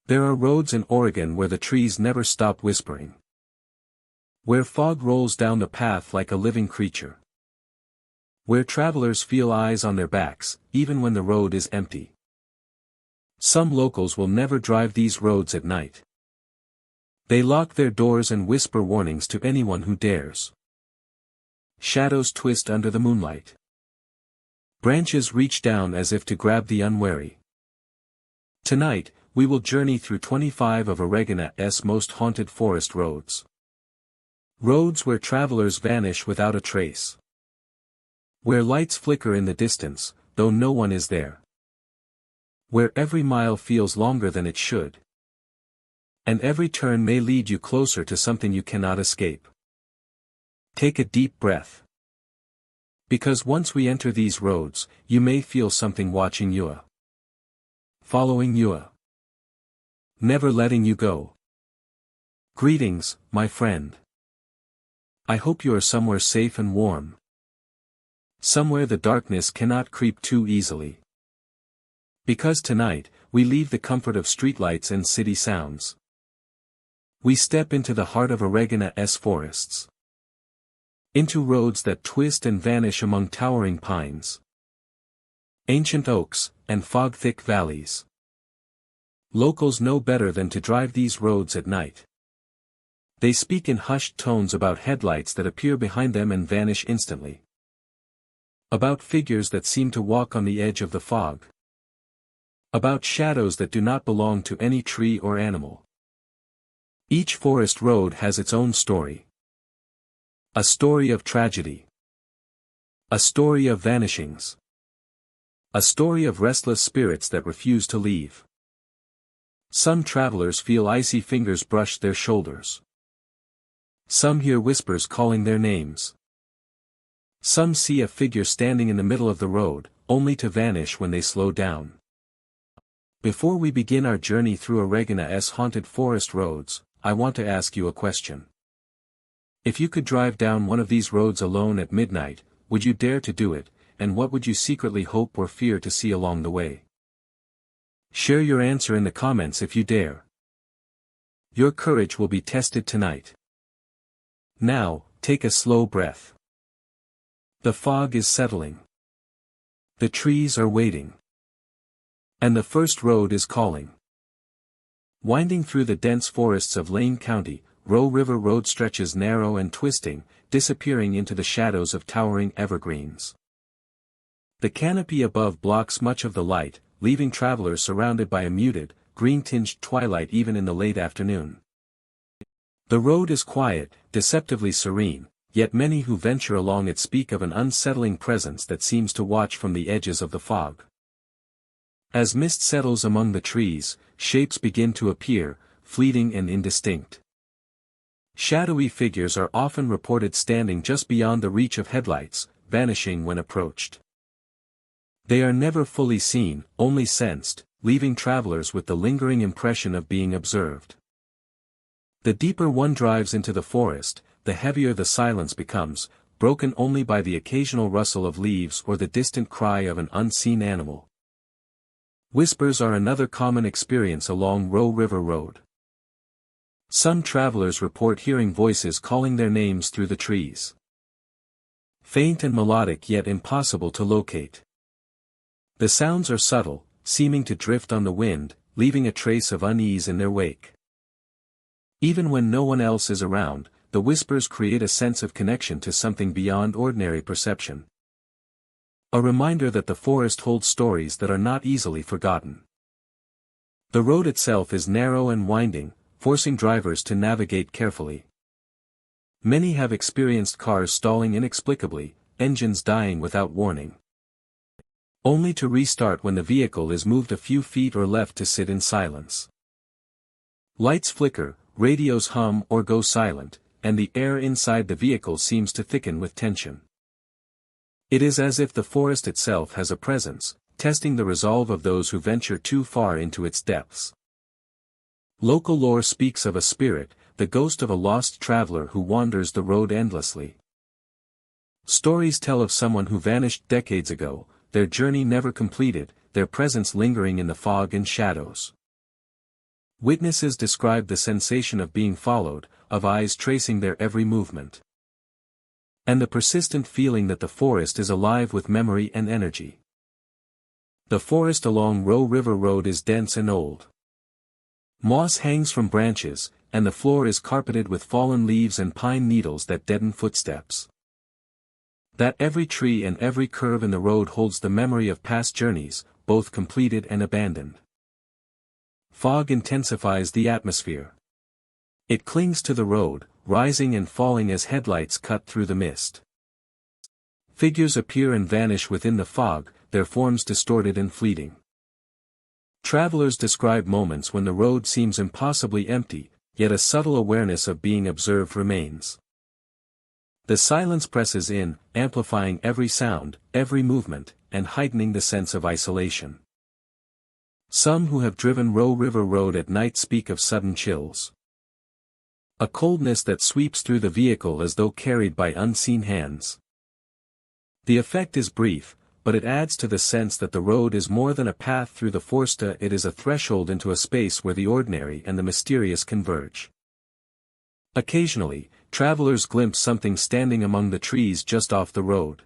There are roads in Oregon where the trees never stop whispering. Where fog rolls down the path like a living creature. Where travelers feel eyes on their backs, even when the road is empty. Some locals will never drive these roads at night. They lock their doors and whisper warnings to anyone who dares. Shadows twist under the moonlight. Branches reach down as if to grab the unwary. Tonight, we will journey through 25 of Oregon's most haunted forest roads. Roads where travelers vanish without a trace. Where lights flicker in the distance, though no one is there. Where every mile feels longer than it should. And every turn may lead you closer to something you cannot escape. Take a deep breath. Because once we enter these roads, you may feel something watching you. Following you. Never letting you go. Greetings, my friend. I hope you are somewhere safe and warm. Somewhere the darkness cannot creep too easily. Because tonight, we leave the comfort of streetlights and city sounds. We step into the heart of Oregon's forests. Into roads that twist and vanish among towering pines. Ancient oaks, and fog-thick valleys. Locals know better than to drive these roads at night. They speak in hushed tones about headlights that appear behind them and vanish instantly. About figures that seem to walk on the edge of the fog. About shadows that do not belong to any tree or animal. Each forest road has its own story. A story of tragedy. A story of vanishings. A story of restless spirits that refuse to leave. Some travelers feel icy fingers brush their shoulders. Some hear whispers calling their names. Some see a figure standing in the middle of the road, only to vanish when they slow down. Before we begin our journey through Oregon's haunted forest roads, I want to ask you a question. If you could drive down one of these roads alone at midnight, would you dare to do it, and what would you secretly hope or fear to see along the way? Share your answer in the comments if you dare. Your courage will be tested tonight. Now, take a slow breath. The fog is settling. The trees are waiting. And the first road is calling. Winding through the dense forests of Lane County, Roe River Road stretches narrow and twisting, disappearing into the shadows of towering evergreens. The canopy above blocks much of the light, leaving travelers surrounded by a muted, green-tinged twilight even in the late afternoon. The road is quiet, deceptively serene, yet many who venture along it speak of an unsettling presence that seems to watch from the edges of the fog. As mist settles among the trees, shapes begin to appear, fleeting and indistinct. Shadowy figures are often reported standing just beyond the reach of headlights, vanishing when approached. They are never fully seen, only sensed, leaving travelers with the lingering impression of being observed. The deeper one drives into the forest, the heavier the silence becomes, broken only by the occasional rustle of leaves or the distant cry of an unseen animal. Whispers are another common experience along Roe River Road. Some travelers report hearing voices calling their names through the trees. Faint and melodic yet impossible to locate. The sounds are subtle, seeming to drift on the wind, leaving a trace of unease in their wake. Even when no one else is around, the whispers create a sense of connection to something beyond ordinary perception. A reminder that the forest holds stories that are not easily forgotten. The road itself is narrow and winding, forcing drivers to navigate carefully. Many have experienced cars stalling inexplicably, engines dying without warning. Only to restart when the vehicle is moved a few feet or left to sit in silence. Lights flicker, radios hum or go silent, and the air inside the vehicle seems to thicken with tension. It is as if the forest itself has a presence, testing the resolve of those who venture too far into its depths. Local lore speaks of a spirit, the ghost of a lost traveler who wanders the road endlessly. Stories tell of someone who vanished decades ago, their journey never completed, their presence lingering in the fog and shadows. Witnesses describe the sensation of being followed, of eyes tracing their every movement. And the persistent feeling that the forest is alive with memory and energy. The forest along Row River Road is dense and old. Moss hangs from branches, and the floor is carpeted with fallen leaves and pine needles that deaden footsteps. That every tree and every curve in the road holds the memory of past journeys, both completed and abandoned. Fog intensifies the atmosphere. It clings to the road, rising and falling as headlights cut through the mist. Figures appear and vanish within the fog, their forms distorted and fleeting. Travelers describe moments when the road seems impossibly empty, yet a subtle awareness of being observed remains. The silence presses in, amplifying every sound, every movement, and heightening the sense of isolation. Some who have driven Row River Road at night speak of sudden chills. A coldness that sweeps through the vehicle as though carried by unseen hands. The effect is brief, but it adds to the sense that the road is more than a path through the forest, it is a threshold into a space where the ordinary and the mysterious converge. Occasionally, travelers glimpse something standing among the trees just off the road.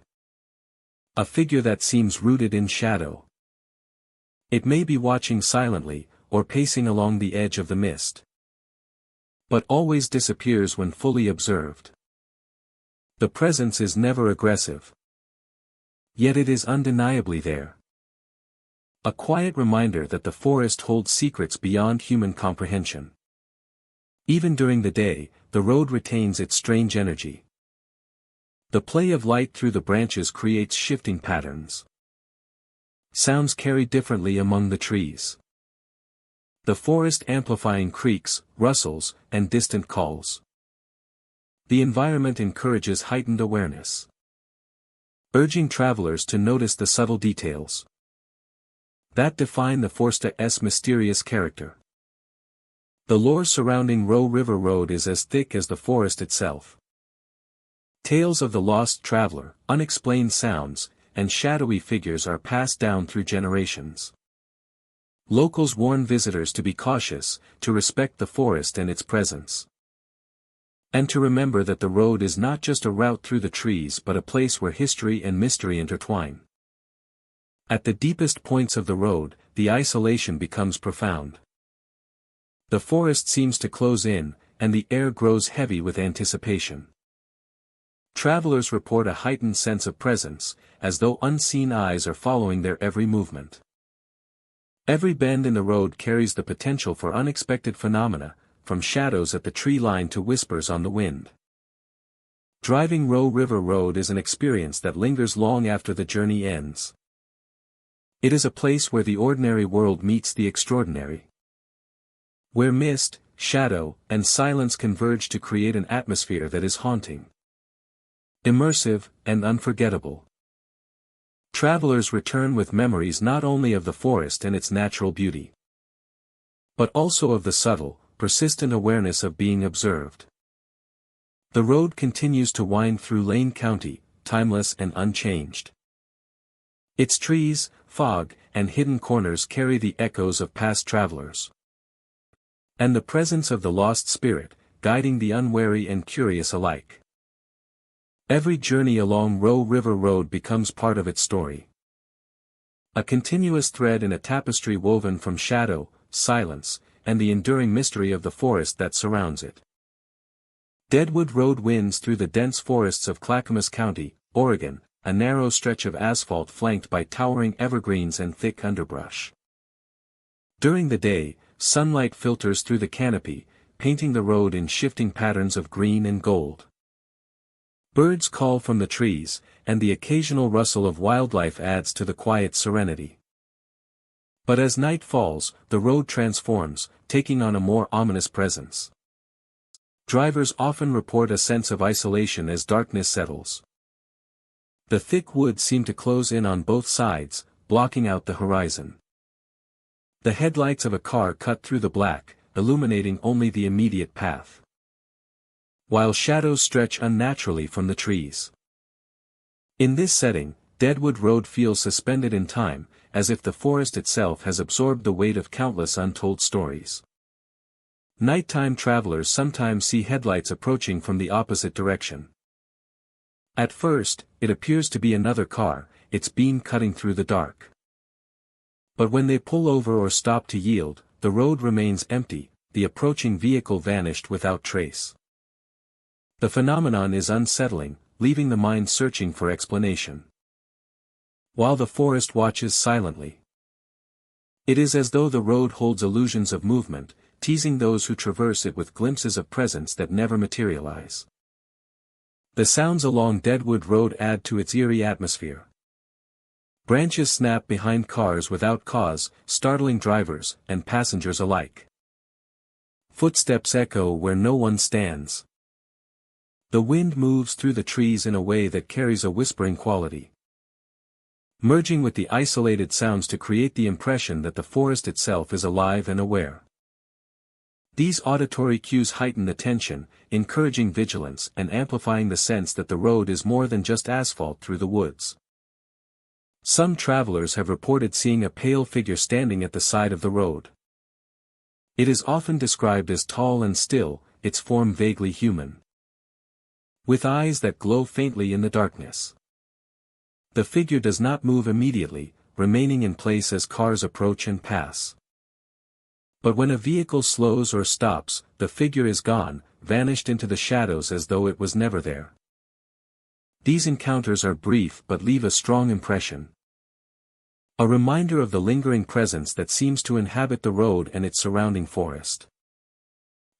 A figure that seems rooted in shadow. It may be watching silently, or pacing along the edge of the mist. But always disappears when fully observed. The presence is never aggressive. Yet it is undeniably there. A quiet reminder that the forest holds secrets beyond human comprehension. Even during the day, the road retains its strange energy. The play of light through the branches creates shifting patterns. Sounds carry differently among the trees. The forest amplifying creaks, rustles, and distant calls. The environment encourages heightened awareness, urging travelers to notice the subtle details that define the forest's mysterious character. The lore surrounding Row River Road is as thick as the forest itself. Tales of the lost traveler, unexplained sounds, and shadowy figures are passed down through generations. Locals warn visitors to be cautious, to respect the forest and its presence. And to remember that the road is not just a route through the trees but a place where history and mystery intertwine. At the deepest points of the road, the isolation becomes profound. The forest seems to close in, and the air grows heavy with anticipation. Travelers report a heightened sense of presence, as though unseen eyes are following their every movement. Every bend in the road carries the potential for unexpected phenomena, from shadows at the tree line to whispers on the wind. Driving Row River Road is an experience that lingers long after the journey ends. It is a place where the ordinary world meets the extraordinary. Where mist, shadow, and silence converge to create an atmosphere that is haunting, immersive, and unforgettable. Travelers return with memories not only of the forest and its natural beauty, but also of the subtle, persistent awareness of being observed. The road continues to wind through Lane County, timeless and unchanged. Its trees, fog, and hidden corners carry the echoes of past travelers. And the presence of the lost spirit, guiding the unwary and curious alike. Every journey along Row River Road becomes part of its story. A continuous thread in a tapestry woven from shadow, silence, and the enduring mystery of the forest that surrounds it. Deadwood Road winds through the dense forests of Clackamas County, Oregon, a narrow stretch of asphalt flanked by towering evergreens and thick underbrush. During the day, sunlight filters through the canopy, painting the road in shifting patterns of green and gold. Birds call from the trees, and the occasional rustle of wildlife adds to the quiet serenity. But as night falls, the road transforms, taking on a more ominous presence. Drivers often report a sense of isolation as darkness settles. The thick woods seem to close in on both sides, blocking out the horizon. The headlights of a car cut through the black, illuminating only the immediate path, while shadows stretch unnaturally from the trees. In this setting, Deadwood Road feels suspended in time, as if the forest itself has absorbed the weight of countless untold stories. Nighttime travelers sometimes see headlights approaching from the opposite direction. At first, it appears to be another car, its beam cutting through the dark. But when they pull over or stop to yield, the road remains empty, the approaching vehicle vanished without trace. The phenomenon is unsettling, leaving the mind searching for explanation. While the forest watches silently. It is as though the road holds illusions of movement, teasing those who traverse it with glimpses of presence that never materialize. The sounds along Deadwood Road add to its eerie atmosphere. Branches snap behind cars without cause, startling drivers and passengers alike. Footsteps echo where no one stands. The wind moves through the trees in a way that carries a whispering quality, merging with the isolated sounds to create the impression that the forest itself is alive and aware. These auditory cues heighten the tension, encouraging vigilance and amplifying the sense that the road is more than just asphalt through the woods. Some travelers have reported seeing a pale figure standing at the side of the road. It is often described as tall and still, its form vaguely human, with eyes that glow faintly in the darkness. The figure does not move immediately, remaining in place as cars approach and pass. But when a vehicle slows or stops, the figure is gone, vanished into the shadows as though it was never there. These encounters are brief but leave a strong impression. A reminder of the lingering presence that seems to inhabit the road and its surrounding forest.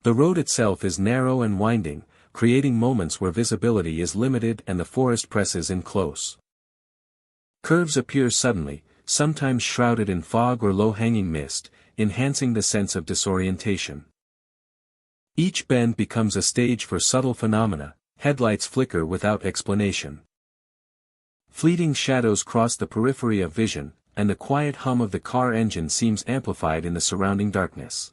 The road itself is narrow and winding, creating moments where visibility is limited and the forest presses in close. Curves appear suddenly, sometimes shrouded in fog or low-hanging mist, enhancing the sense of disorientation. Each bend becomes a stage for subtle phenomena, headlights flicker without explanation. Fleeting shadows cross the periphery of vision, and the quiet hum of the car engine seems amplified in the surrounding darkness.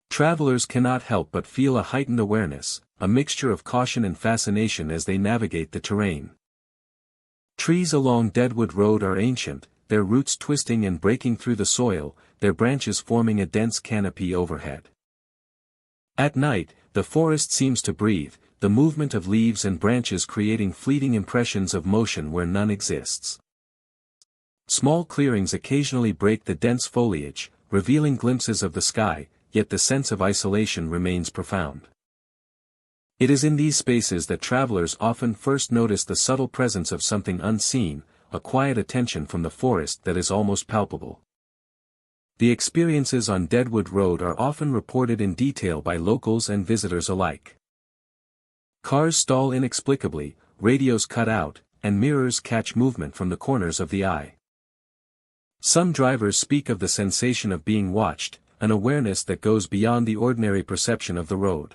Travelers cannot help but feel a heightened awareness, a mixture of caution and fascination as they navigate the terrain. Trees along Deadwood Road are ancient, their roots twisting and breaking through the soil, their branches forming a dense canopy overhead. At night, the forest seems to breathe, the movement of leaves and branches creating fleeting impressions of motion where none exists. Small clearings occasionally break the dense foliage, revealing glimpses of the sky, yet the sense of isolation remains profound. It is in these spaces that travelers often first notice the subtle presence of something unseen, a quiet attention from the forest that is almost palpable. The experiences on Deadwood Road are often reported in detail by locals and visitors alike. Cars stall inexplicably, radios cut out, and mirrors catch movement from the corners of the eye. Some drivers speak of the sensation of being watched, an awareness that goes beyond the ordinary perception of the road.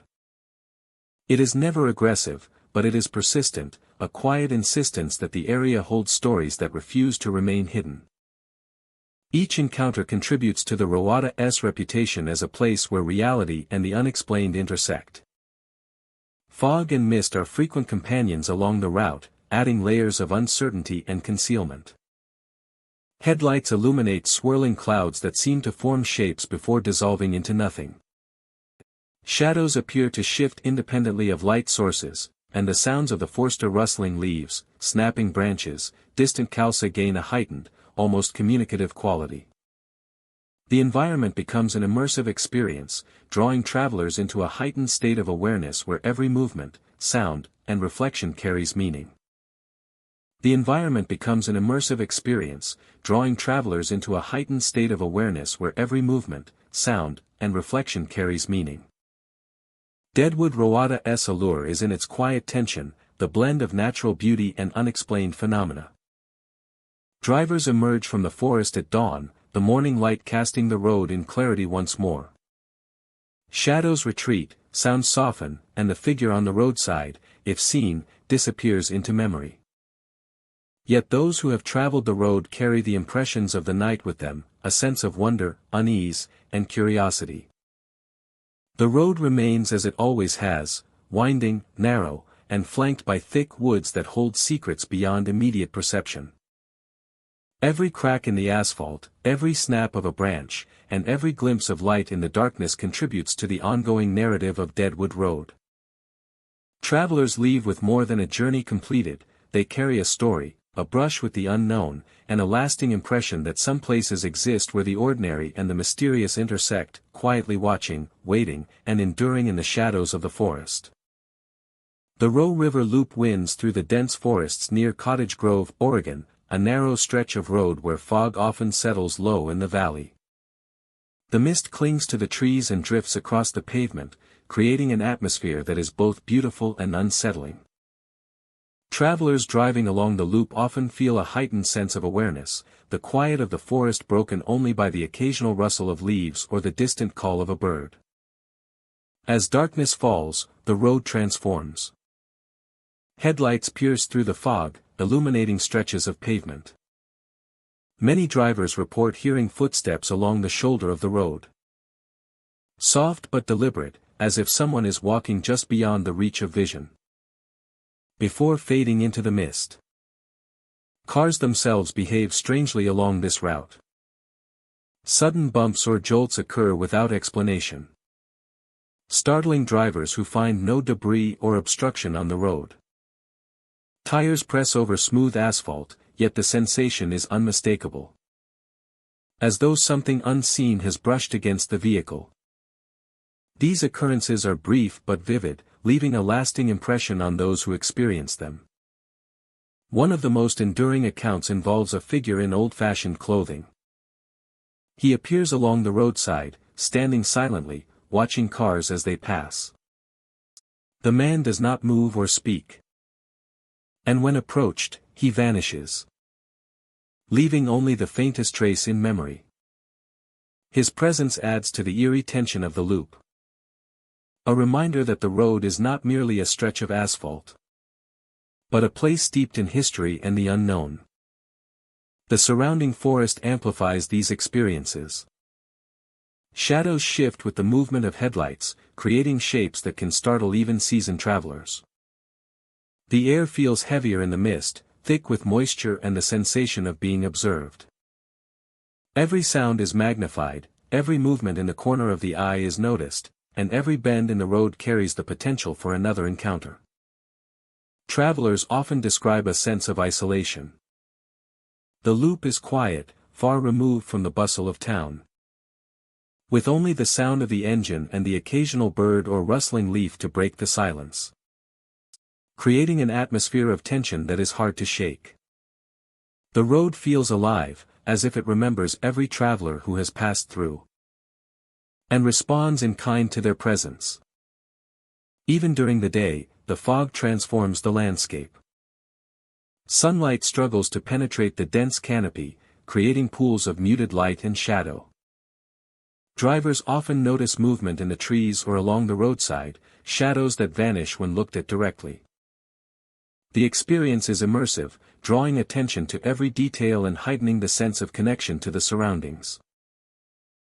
It is never aggressive, but it is persistent, a quiet insistence that the area holds stories that refuse to remain hidden. Each encounter contributes to the Roada's reputation as a place where reality and the unexplained intersect. Fog and mist are frequent companions along the route, adding layers of uncertainty and concealment. Headlights illuminate swirling clouds that seem to form shapes before dissolving into nothing. Shadows appear to shift independently of light sources, and the sounds of the forester rustling leaves, snapping branches, distant calsa gain a heightened, almost communicative quality. The environment becomes an immersive experience, drawing travelers into a heightened state of awareness where every movement, sound, and reflection carries meaning. The environment becomes an immersive experience, drawing travelers into a heightened state of awareness where every movement, sound, and reflection carries meaning. Deadwood Roada's allure is in its quiet tension, the blend of natural beauty and unexplained phenomena. Drivers emerge from the forest at dawn, the morning light casting the road in clarity once more. Shadows retreat, sounds soften, and the figure on the roadside, if seen, disappears into memory. Yet those who have traveled the road carry the impressions of the night with them, a sense of wonder, unease, and curiosity. The road remains as it always has, winding, narrow, and flanked by thick woods that hold secrets beyond immediate perception. Every crack in the asphalt, every snap of a branch, and every glimpse of light in the darkness contributes to the ongoing narrative of Deadwood Road. Travelers leave with more than a journey completed, they carry a story, a brush with the unknown, and a lasting impression that some places exist where the ordinary and the mysterious intersect, quietly watching, waiting, and enduring in the shadows of the forest. The Roe River Loop winds through the dense forests near Cottage Grove, Oregon, a narrow stretch of road where fog often settles low in the valley. The mist clings to the trees and drifts across the pavement, creating an atmosphere that is both beautiful and unsettling. Travelers driving along the loop often feel a heightened sense of awareness, the quiet of the forest broken only by the occasional rustle of leaves or the distant call of a bird. As darkness falls, the road transforms. Headlights pierce through the fog, illuminating stretches of pavement. Many drivers report hearing footsteps along the shoulder of the road. Soft but deliberate, as if someone is walking just beyond the reach of vision. Before fading into the mist. Cars themselves behave strangely along this route. Sudden bumps or jolts occur without explanation, startling drivers who find no debris or obstruction on the road. Tires press over smooth asphalt, yet the sensation is unmistakable. As though something unseen has brushed against the vehicle. These occurrences are brief but vivid, leaving a lasting impression on those who experience them. One of the most enduring accounts involves a figure in old-fashioned clothing. He appears along the roadside, standing silently, watching cars as they pass. The man does not move or speak. And when approached, he vanishes, leaving only the faintest trace in memory. His presence adds to the eerie tension of the loop. A reminder that the road is not merely a stretch of asphalt, but a place steeped in history and the unknown. The surrounding forest amplifies these experiences. Shadows shift with the movement of headlights, creating shapes that can startle even seasoned travelers. The air feels heavier in the mist, thick with moisture and the sensation of being observed. Every sound is magnified, every movement in the corner of the eye is noticed, and every bend in the road carries the potential for another encounter. Travelers often describe a sense of isolation. The loop is quiet, far removed from the bustle of town. With only the sound of the engine and the occasional bird or rustling leaf to break the silence, creating an atmosphere of tension that is hard to shake. The road feels alive, as if it remembers every traveler who has passed through, and responds in kind to their presence. Even during the day, the fog transforms the landscape. Sunlight struggles to penetrate the dense canopy, creating pools of muted light and shadow. Drivers often notice movement in the trees or along the roadside, shadows that vanish when looked at directly. The experience is immersive, drawing attention to every detail and heightening the sense of connection to the surroundings.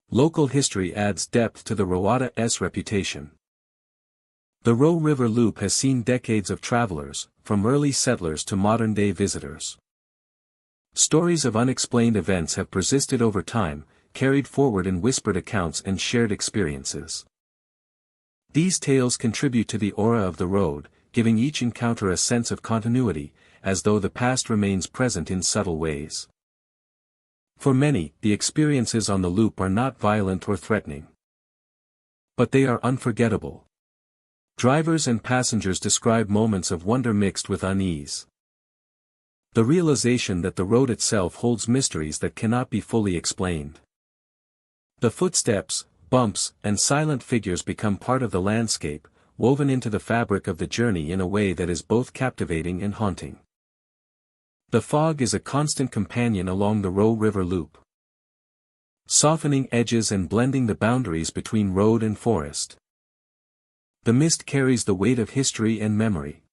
Local history adds depth to the Roada's reputation. The Roe River Loop has seen decades of travelers, from early settlers to modern-day visitors. Stories of unexplained events have persisted over time, carried forward in whispered accounts and shared experiences. These tales contribute to the aura of the road, giving each encounter a sense of continuity, as though the past remains present in subtle ways. For many, the experiences on the loop are not violent or threatening, but they are unforgettable. Drivers and passengers describe moments of wonder mixed with unease. The realization that the road itself holds mysteries that cannot be fully explained. The footsteps, bumps, and silent figures become part of the landscape, woven into the fabric of the journey in a way that is both captivating and haunting. The fog is a constant companion along the Roe River Loop, softening edges and blending the boundaries between road and forest. The mist carries the weight of history and memory,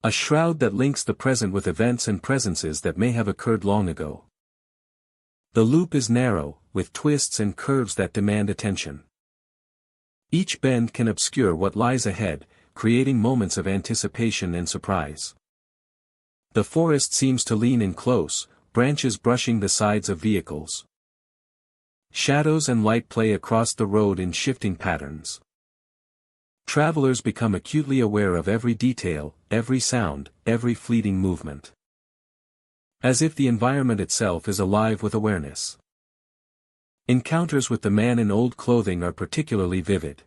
a shroud that links the present with events and presences that may have occurred long ago. The loop is narrow, with twists and curves that demand attention. Each bend can obscure what lies ahead, creating moments of anticipation and surprise. The forest seems to lean in close, branches brushing the sides of vehicles. Shadows and light play across the road in shifting patterns. Travelers become acutely aware of every detail, every sound, every fleeting movement. As if the environment itself is alive with awareness. Encounters with the man in old clothing are particularly vivid.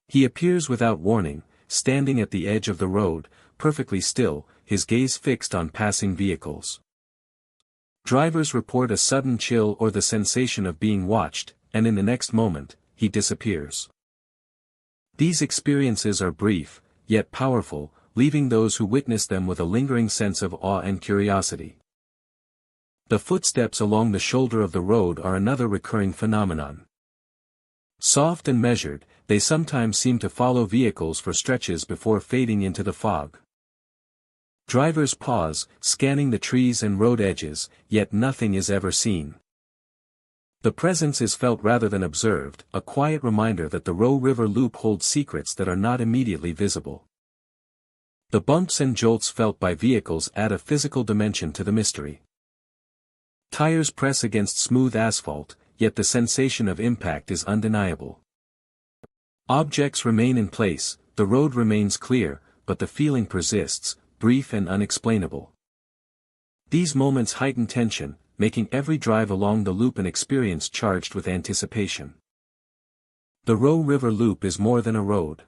He appears without warning, standing at the edge of the road, perfectly still, his gaze fixed on passing vehicles. Drivers report a sudden chill or the sensation of being watched, and in the next moment, he disappears. These experiences are brief, yet powerful, leaving those who witness them with a lingering sense of awe and curiosity. The footsteps along the shoulder of the road are another recurring phenomenon. Soft and measured, they sometimes seem to follow vehicles for stretches before fading into the fog. Drivers pause, scanning the trees and road edges, yet nothing is ever seen. The presence is felt rather than observed, a quiet reminder that the Row River Loop holds secrets that are not immediately visible. The bumps and jolts felt by vehicles add a physical dimension to the mystery. Tires press against smooth asphalt, yet the sensation of impact is undeniable. Objects remain in place, the road remains clear, but the feeling persists, brief and unexplainable. These moments heighten tension, making every drive along the loop an experience charged with anticipation. The Row River Loop is more than a road.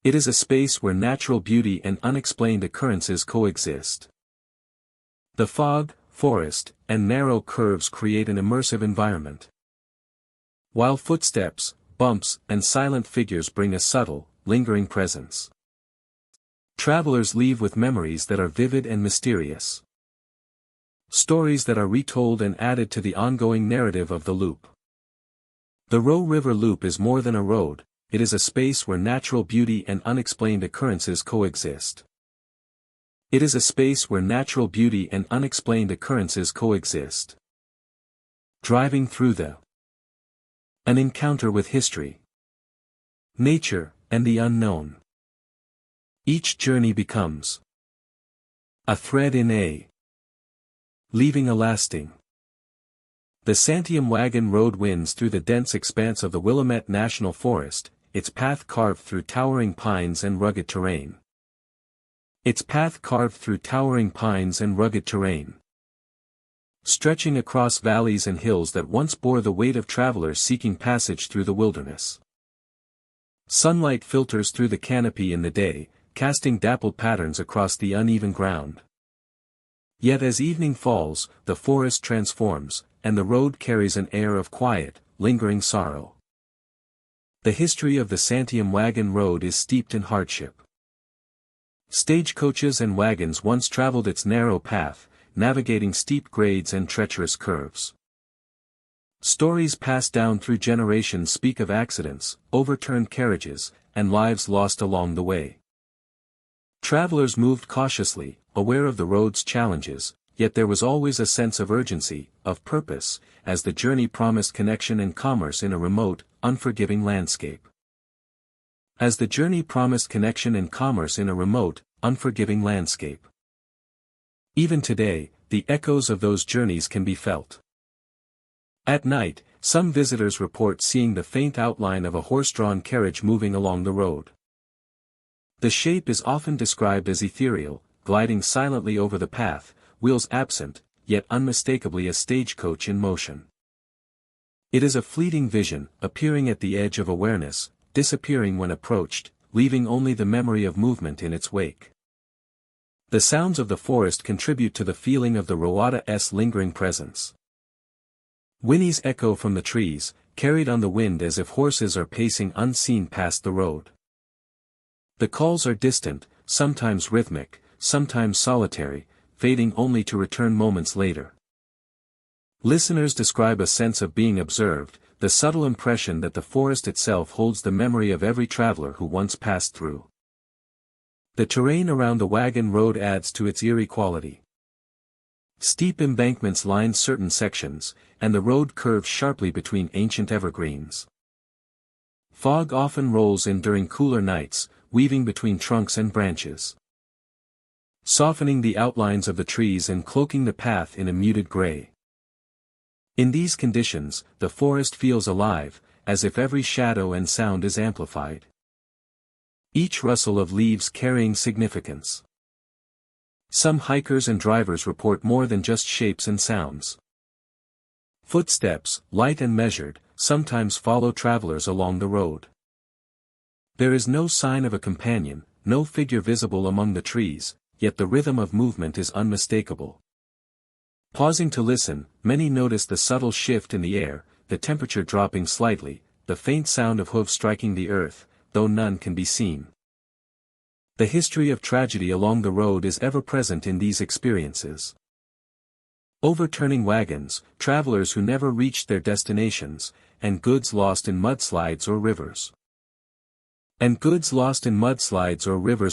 It is a space where natural beauty and unexplained occurrences coexist. The fog, forest, and narrow curves create an immersive environment. While footsteps, bumps, and silent figures bring a subtle, lingering presence. Travelers leave with memories that are vivid and mysterious. Stories that are retold and added to the ongoing narrative of the loop. The Row River Loop is more than a road, it is a space where natural beauty and unexplained occurrences coexist. It is a space where natural beauty and unexplained occurrences coexist. Driving through an encounter with history, nature, and the unknown. Each journey becomes a thread in leaving a lasting. The Santiam wagon road winds through the dense expanse of the Willamette National Forest, its path carved through towering pines and rugged terrain. Stretching across valleys and hills that once bore the weight of travelers seeking passage through the wilderness. Sunlight filters through the canopy in the day, casting dappled patterns across the uneven ground. Yet as evening falls, the forest transforms, and the road carries an air of quiet, lingering sorrow. The history of the Santiam wagon road is steeped in hardship. Stagecoaches and wagons once traveled its narrow path, navigating steep grades and treacherous curves. Stories passed down through generations speak of accidents, overturned carriages, and lives lost along the way. Travelers moved cautiously, aware of the road's challenges, yet there was always a sense of urgency, of purpose, as the journey promised connection and commerce in a remote, unforgiving landscape. Even today, the echoes of those journeys can be felt. At night, some visitors report seeing the faint outline of a horse-drawn carriage moving along the road. The shape is often described as ethereal, gliding silently over the path, wheels absent, yet unmistakably a stagecoach in motion. It is a fleeting vision, appearing at the edge of awareness, disappearing when approached, leaving only the memory of movement in its wake. The sounds of the forest contribute to the feeling of the Rowada's lingering presence. Whinnies echo from the trees, carried on the wind as if horses are pacing unseen past the road. The calls are distant, sometimes rhythmic, sometimes solitary, fading only to return moments later. Listeners describe a sense of being observed, the subtle impression that the forest itself holds the memory of every traveler who once passed through. The terrain around the wagon road adds to its eerie quality. Steep embankments line certain sections, and the road curves sharply between ancient evergreens. Fog often rolls in during cooler nights, weaving between trunks and branches. softening the outlines of the trees and cloaking the path in a muted gray. In these conditions, the forest feels alive, as if every shadow and sound is amplified. Each rustle of leaves carrying significance. Some hikers and drivers report more than just shapes and sounds. Footsteps, light and measured, sometimes follow travelers along the road. There is no sign of a companion, no figure visible among the trees, yet the rhythm of movement is unmistakable. Pausing to listen, many notice the subtle shift in the air, the temperature dropping slightly, the faint sound of hooves striking the earth, though none can be seen. The history of tragedy along the road is ever present in these experiences. Overturning wagons, travelers who never reached their destinations, and goods lost in mudslides or rivers.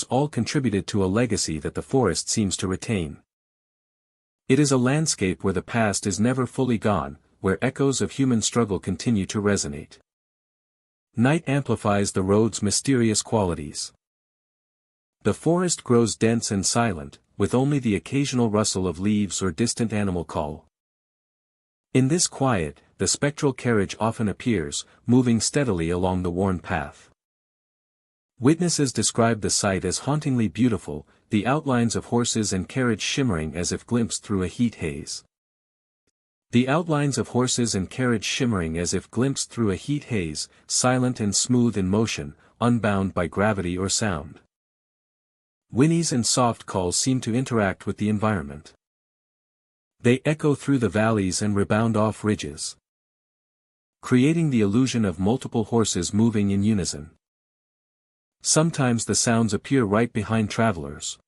All contributed to a legacy that the forest seems to retain. It is a landscape where the past is never fully gone, where echoes of human struggle continue to resonate. Night amplifies the road's mysterious qualities. The forest grows dense and silent, with only the occasional rustle of leaves or distant animal call. In this quiet, the spectral carriage often appears, moving steadily along the worn path. Witnesses describe the sight as hauntingly beautiful, the outlines of horses and carriage shimmering as if glimpsed through a heat haze. Silent and smooth in motion, unbound by gravity or sound. Whinnies and soft calls seem to interact with the environment. They echo through the valleys and rebound off ridges, creating the illusion of multiple horses moving in unison. Sometimes the sounds appear right behind travelers,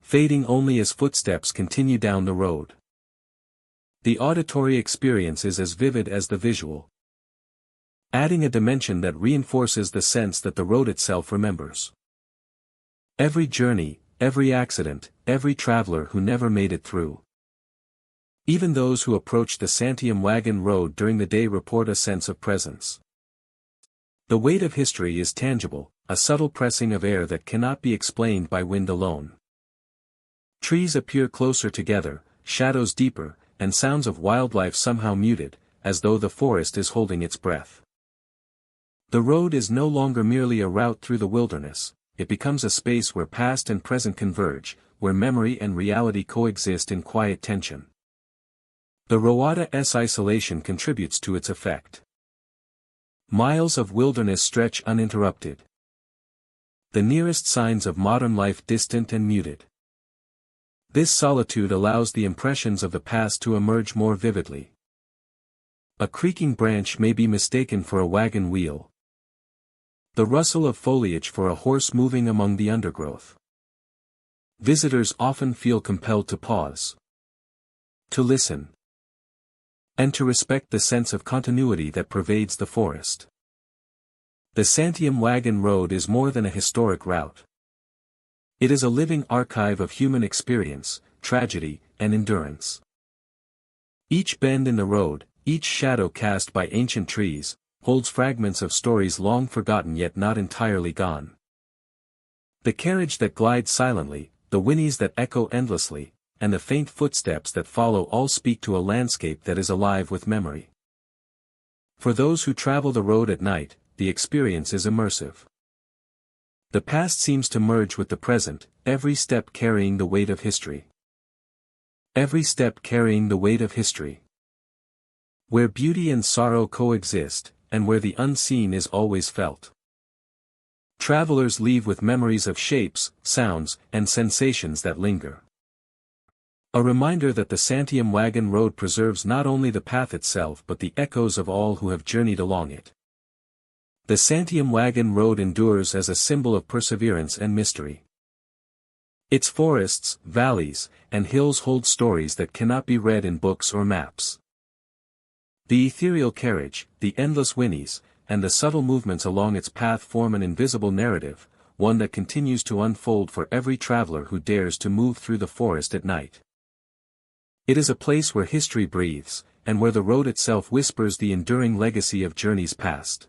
fading only as footsteps continue down the road. The auditory experience is as vivid as the visual, adding a dimension that reinforces the sense that the road itself remembers. Every journey, every accident, every traveler who never made it through. Even those who approach the Santiam Wagon Road during the day report a sense of presence. The weight of history is tangible, a subtle pressing of air that cannot be explained by wind alone. Trees appear closer together, shadows deeper, and sounds of wildlife somehow muted, as though the forest is holding its breath. The road is no longer merely a route through the wilderness, it becomes a space where past and present converge, where memory and reality coexist in quiet tension. The Roada's isolation contributes to its effect. Miles of wilderness stretch uninterrupted. The nearest signs of modern life distant and muted. This solitude allows the impressions of the past to emerge more vividly. A creaking branch may be mistaken for a wagon wheel. The rustle of foliage for a horse moving among the undergrowth. Visitors often feel compelled to pause, to listen, and to respect the sense of continuity that pervades the forest. The Santiam Wagon Road is more than a historic route. It is a living archive of human experience, tragedy, and endurance. Each bend in the road, each shadow cast by ancient trees, holds fragments of stories long forgotten yet not entirely gone. The carriage that glides silently, the whinnies that echo endlessly, and the faint footsteps that follow all speak to a landscape that is alive with memory. For those who travel the road at night, the experience is immersive. The past seems to merge with the present, every step carrying the weight of history. Where beauty and sorrow coexist, and where the unseen is always felt. Travelers leave with memories of shapes, sounds, and sensations that linger. A reminder that the Santiam Wagon Road preserves not only the path itself but the echoes of all who have journeyed along it. The Santiam Wagon Road endures as a symbol of perseverance and mystery. Its forests, valleys, and hills hold stories that cannot be read in books or maps. The ethereal carriage, the endless whinnies, and the subtle movements along its path form an invisible narrative, one that continues to unfold for every traveler who dares to move through the forest at night. It is a place where history breathes, and where the road itself whispers the enduring legacy of journeys past.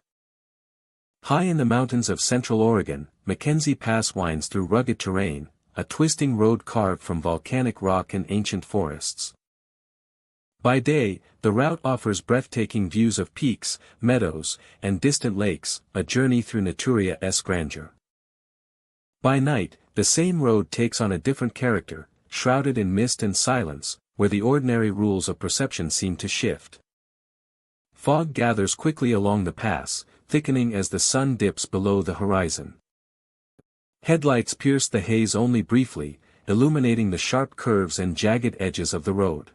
High in the mountains of central Oregon, Mackenzie Pass winds through rugged terrain, a twisting road carved from volcanic rock and ancient forests. By day, the route offers breathtaking views of peaks, meadows, and distant lakes, a journey through Naturia's grandeur. By night, the same road takes on a different character, shrouded in mist and silence, where the ordinary rules of perception seem to shift. Fog gathers quickly along the pass, thickening as the sun dips below the horizon. Headlights pierce the haze only briefly, illuminating the sharp curves and jagged edges of the road.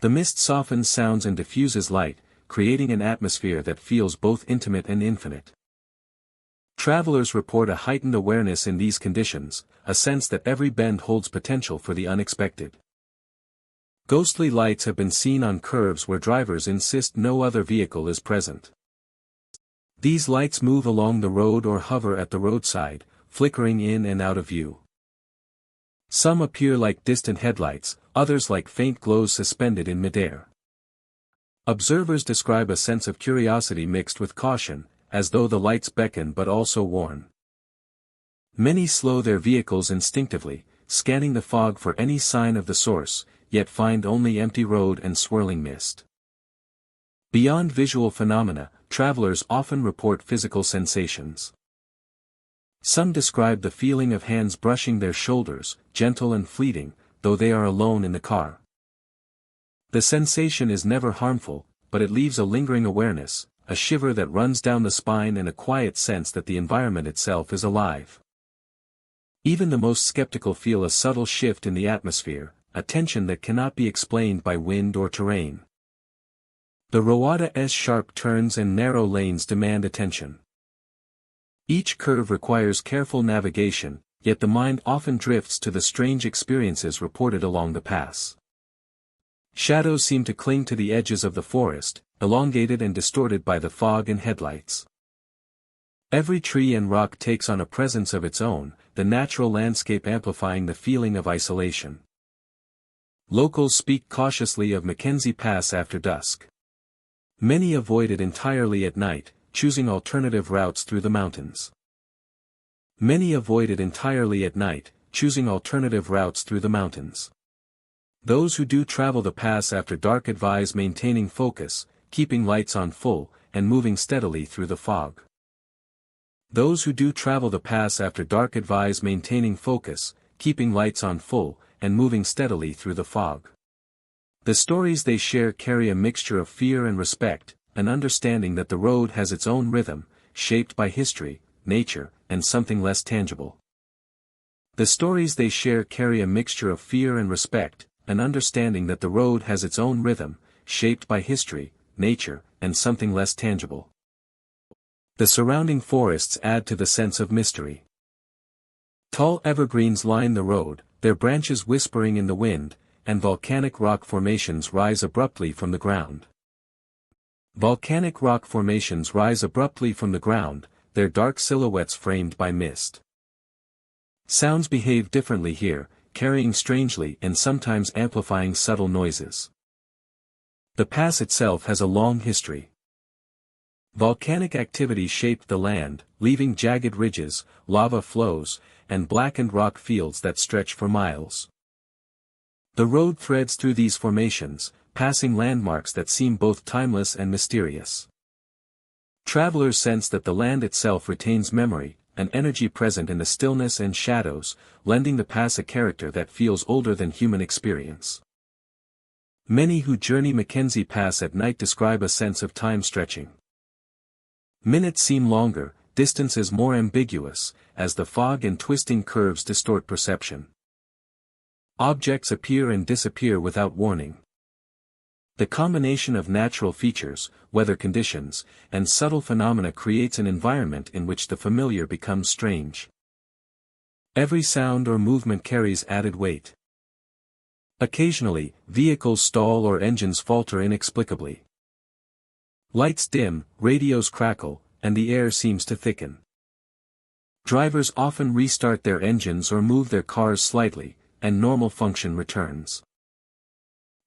The mist softens sounds and diffuses light, creating an atmosphere that feels both intimate and infinite. Travelers report a heightened awareness in these conditions, a sense that every bend holds potential for the unexpected. Ghostly lights have been seen on curves where drivers insist no other vehicle is present. These lights move along the road or hover at the roadside, flickering in and out of view. Some appear like distant headlights, others like faint glows suspended in midair. Observers describe a sense of curiosity mixed with caution, as though the lights beckon but also warn. Many slow their vehicles instinctively, scanning the fog for any sign of the source, yet find only empty road and swirling mist. Beyond visual phenomena, travelers often report physical sensations. Some describe the feeling of hands brushing their shoulders, gentle and fleeting, though they are alone in the car. The sensation is never harmful, but it leaves a lingering awareness, a shiver that runs down the spine and a quiet sense that the environment itself is alive. Even the most skeptical feel a subtle shift in the atmosphere, a tension that cannot be explained by wind or terrain. The road's sharp turns and narrow lanes demand attention. Each curve requires careful navigation, yet the mind often drifts to the strange experiences reported along the pass. Shadows seem to cling to the edges of the forest, elongated and distorted by the fog and headlights. Every tree and rock takes on a presence of its own, the natural landscape amplifying the feeling of isolation. Locals speak cautiously of Mackenzie Pass after dusk. Many avoid it entirely at night, choosing alternative routes through the mountains. Those who do travel the pass after dark advise maintaining focus, keeping lights on full, and moving steadily through the fog. The stories they share carry a mixture of fear and respect, an understanding that the road has its own rhythm, shaped by history, nature, and something less tangible. An understanding that the road has its own rhythm, shaped by history, nature, and something less tangible. The surrounding forests add to the sense of mystery. Tall evergreens line the road, their branches whispering in the wind, and volcanic rock formations rise abruptly from the ground. Their dark silhouettes framed by mist. Sounds behave differently here, carrying strangely and sometimes amplifying subtle noises. The pass itself has a long history. Volcanic activity shaped the land, leaving jagged ridges, lava flows, and blackened rock fields that stretch for miles. The road threads through these formations, passing landmarks that seem both timeless and mysterious. Travelers sense that the land itself retains memory, an energy present in the stillness and shadows, lending the pass a character that feels older than human experience. Many who journey Mackenzie Pass at night describe a sense of time stretching. Minutes seem longer, distances more ambiguous, as the fog and twisting curves distort perception. Objects appear and disappear without warning. The combination of natural features, weather conditions, and subtle phenomena creates an environment in which the familiar becomes strange. Every sound or movement carries added weight. Occasionally, vehicles stall or engines falter inexplicably. Lights dim, radios crackle, and the air seems to thicken. Drivers often restart their engines or move their cars slightly, and normal function returns.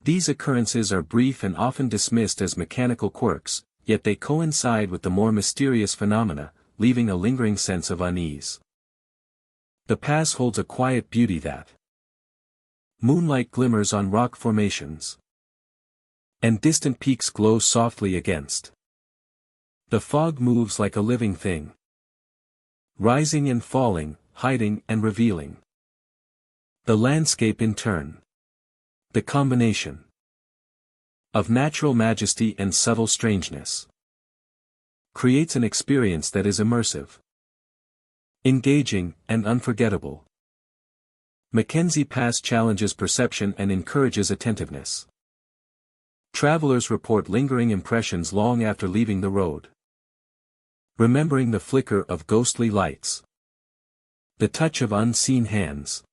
These occurrences are brief and often dismissed as mechanical quirks, yet they coincide with the more mysterious phenomena, leaving a lingering sense of unease. The pass holds a quiet beauty that moonlight glimmers on rock formations, and distant peaks glow softly against. The fog moves like a living thing, rising and falling, hiding and revealing. The landscape in turn, the combination of natural majesty and subtle strangeness, creates an experience that is immersive, engaging, and unforgettable. Mackenzie Pass challenges perception and encourages attentiveness. Travelers report lingering impressions long after leaving the road, remembering the flicker of ghostly lights, the touch of unseen hands,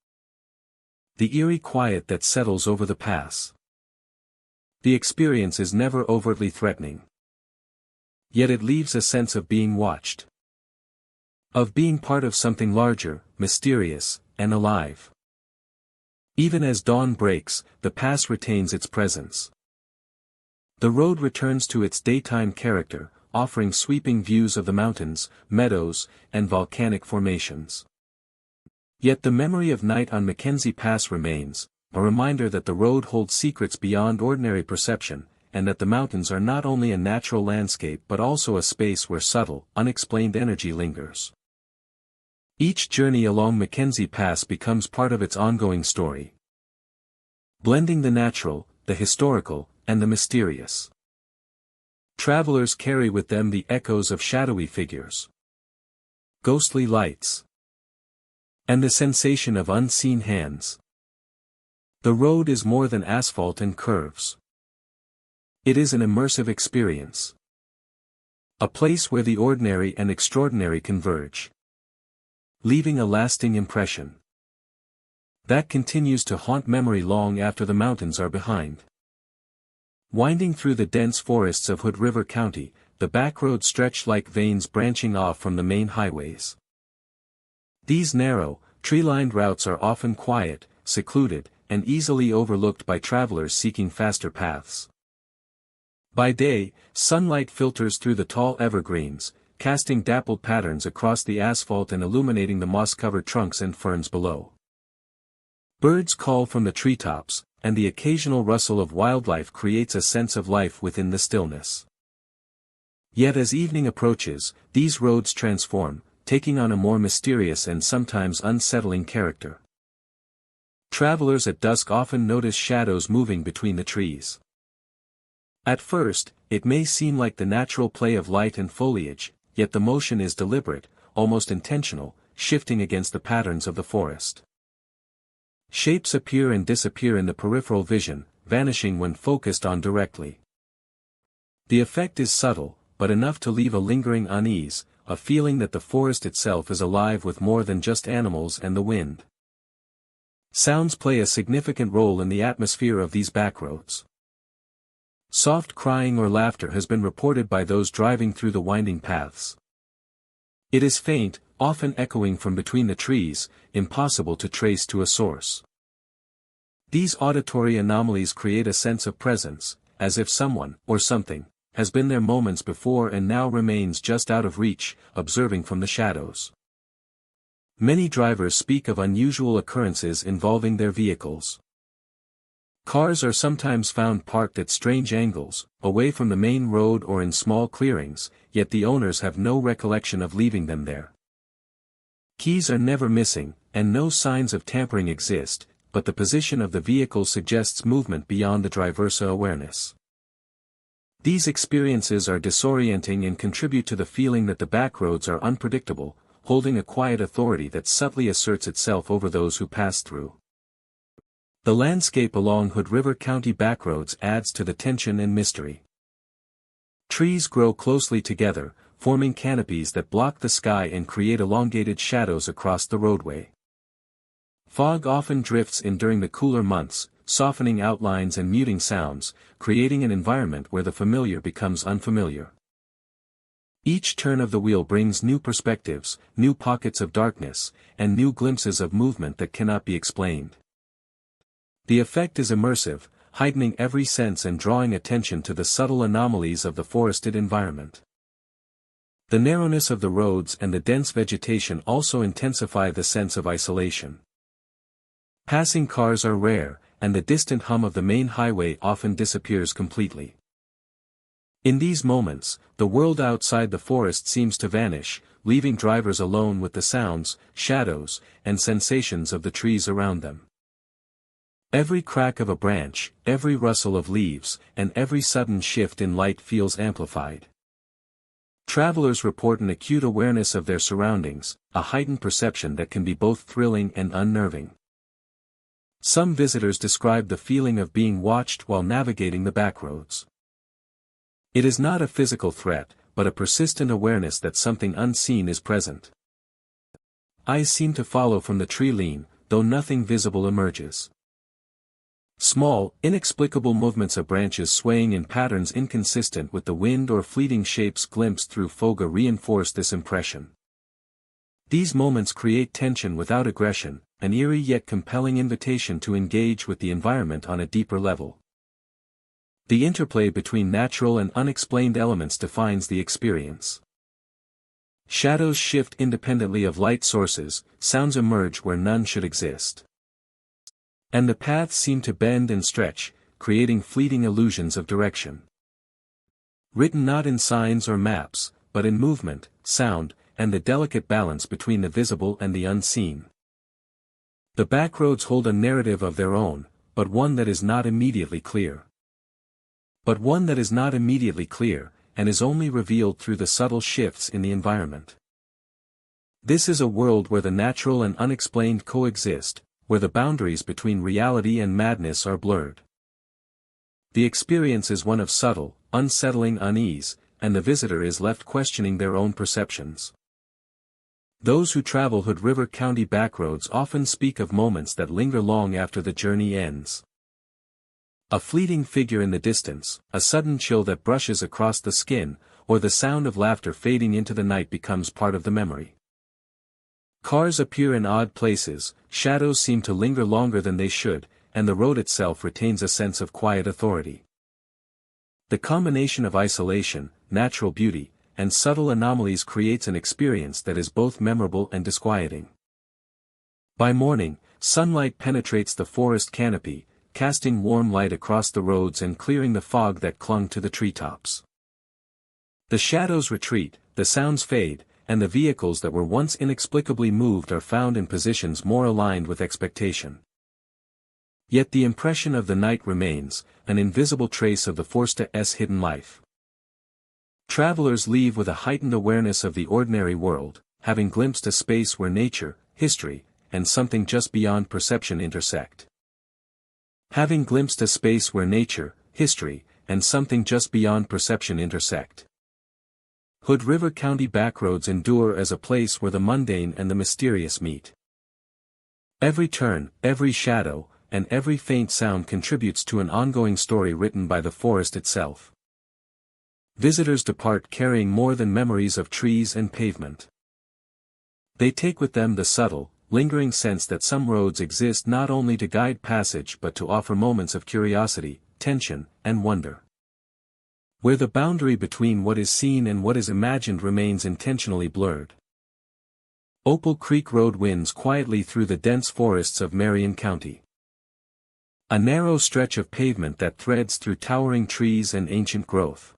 the eerie quiet that settles over the pass. The experience is never overtly threatening, yet it leaves a sense of being watched, of being part of something larger, mysterious, and alive. Even as dawn breaks, the pass retains its presence. The road returns to its daytime character, offering sweeping views of the mountains, meadows, and volcanic formations. Yet the memory of night on Mackenzie Pass remains, a reminder that the road holds secrets beyond ordinary perception, and that the mountains are not only a natural landscape but also a space where subtle, unexplained energy lingers. Each journey along Mackenzie Pass becomes part of its ongoing story, blending the natural, the historical, and the mysterious. Travelers carry with them the echoes of shadowy figures, ghostly lights, and the sensation of unseen hands. The road is more than asphalt and curves. It is an immersive experience, a place where the ordinary and extraordinary converge, leaving a lasting impression that continues to haunt memory long after the mountains are behind. Winding through the dense forests of Hood River County, the backroads stretch like veins branching off from the main highways. These narrow, tree-lined routes are often quiet, secluded, and easily overlooked by travelers seeking faster paths. By day, sunlight filters through the tall evergreens, casting dappled patterns across the asphalt and illuminating the moss-covered trunks and ferns below. Birds call from the treetops, and the occasional rustle of wildlife creates a sense of life within the stillness. Yet as evening approaches, these roads transform, taking on a more mysterious and sometimes unsettling character. Travelers at dusk often notice shadows moving between the trees. At first, it may seem like the natural play of light and foliage, yet the motion is deliberate, almost intentional, shifting against the patterns of the forest. Shapes appear and disappear in the peripheral vision, vanishing when focused on directly. The effect is subtle, but enough to leave a lingering unease, a feeling that the forest itself is alive with more than just animals and the wind. Sounds play a significant role in the atmosphere of these backroads. Soft crying or laughter has been reported by those driving through the winding paths. It is faint, often echoing from between the trees, impossible to trace to a source. These auditory anomalies create a sense of presence, as if someone, or something, has been there moments before and now remains just out of reach, observing from the shadows. Many drivers speak of unusual occurrences involving their vehicles. Cars are sometimes found parked at strange angles, away from the main road or in small clearings, yet the owners have no recollection of leaving them there. Keys are never missing, and no signs of tampering exist, but the position of the vehicle suggests movement beyond the driver's awareness. These experiences are disorienting and contribute to the feeling that the backroads are unpredictable, holding a quiet authority that subtly asserts itself over those who pass through. The landscape along Hood River County backroads adds to the tension and mystery. Trees grow closely together, forming canopies that block the sky and create elongated shadows across the roadway. Fog often drifts in during the cooler months, softening outlines and muting sounds, creating an environment where the familiar becomes unfamiliar. Each turn of the wheel brings new perspectives, new pockets of darkness, and new glimpses of movement that cannot be explained. The effect is immersive, heightening every sense and drawing attention to the subtle anomalies of the forested environment. The narrowness of the roads and the dense vegetation also intensify the sense of isolation. Passing cars are rare, and the distant hum of the main highway often disappears completely. In these moments, the world outside the forest seems to vanish, leaving drivers alone with the sounds, shadows, and sensations of the trees around them. Every crack of a branch, every rustle of leaves, and every sudden shift in light feels amplified. Travelers report an acute awareness of their surroundings, a heightened perception that can be both thrilling and unnerving. Some visitors describe the feeling of being watched while navigating the backroads. It is not a physical threat, but a persistent awareness that something unseen is present. Eyes seem to follow from the tree line, though nothing visible emerges. Small, inexplicable movements of branches swaying in patterns inconsistent with the wind or fleeting shapes glimpsed through fog reinforce this impression. These moments create tension without aggression, an eerie yet compelling invitation to engage with the environment on a deeper level. The interplay between natural and unexplained elements defines the experience. Shadows shift independently of light sources, sounds emerge where none should exist. And the paths seem to bend and stretch, creating fleeting illusions of direction. Written not in signs or maps, but in movement, sound, and the delicate balance between the visible and the unseen. The backroads hold a narrative of their own, but one that is not immediately clear. And is only revealed through the subtle shifts in the environment. This is a world where the natural and unexplained coexist, where the boundaries between reality and madness are blurred. The experience is one of subtle, unsettling unease, and the visitor is left questioning their own perceptions. Those who travel Hood River County backroads often speak of moments that linger long after the journey ends. A fleeting figure in the distance, a sudden chill that brushes across the skin, or the sound of laughter fading into the night becomes part of the memory. Cars appear in odd places, shadows seem to linger longer than they should, and the road itself retains a sense of quiet authority. The combination of isolation, natural beauty, and subtle anomalies creates an experience that is both memorable and disquieting. By morning, sunlight penetrates the forest canopy, casting warm light across the roads and clearing the fog that clung to the treetops. The shadows retreat, the sounds fade, and the vehicles that were once inexplicably moved are found in positions more aligned with expectation. Yet the impression of the night remains, an invisible trace of the forest's hidden life. Travelers leave with a heightened awareness of the ordinary world, having glimpsed a space where nature, history, and something just beyond perception intersect. Having glimpsed a space where nature, history, and something just beyond perception intersect. Hood River County backroads endure as a place where the mundane and the mysterious meet. Every turn, every shadow, and every faint sound contributes to an ongoing story written by the forest itself. Visitors depart carrying more than memories of trees and pavement. They take with them the subtle, lingering sense that some roads exist not only to guide passage but to offer moments of curiosity, tension, and wonder. Where the boundary between what is seen and what is imagined remains intentionally blurred. Opal Creek Road winds quietly through the dense forests of Marion County. A narrow stretch of pavement that threads through towering trees and ancient growth.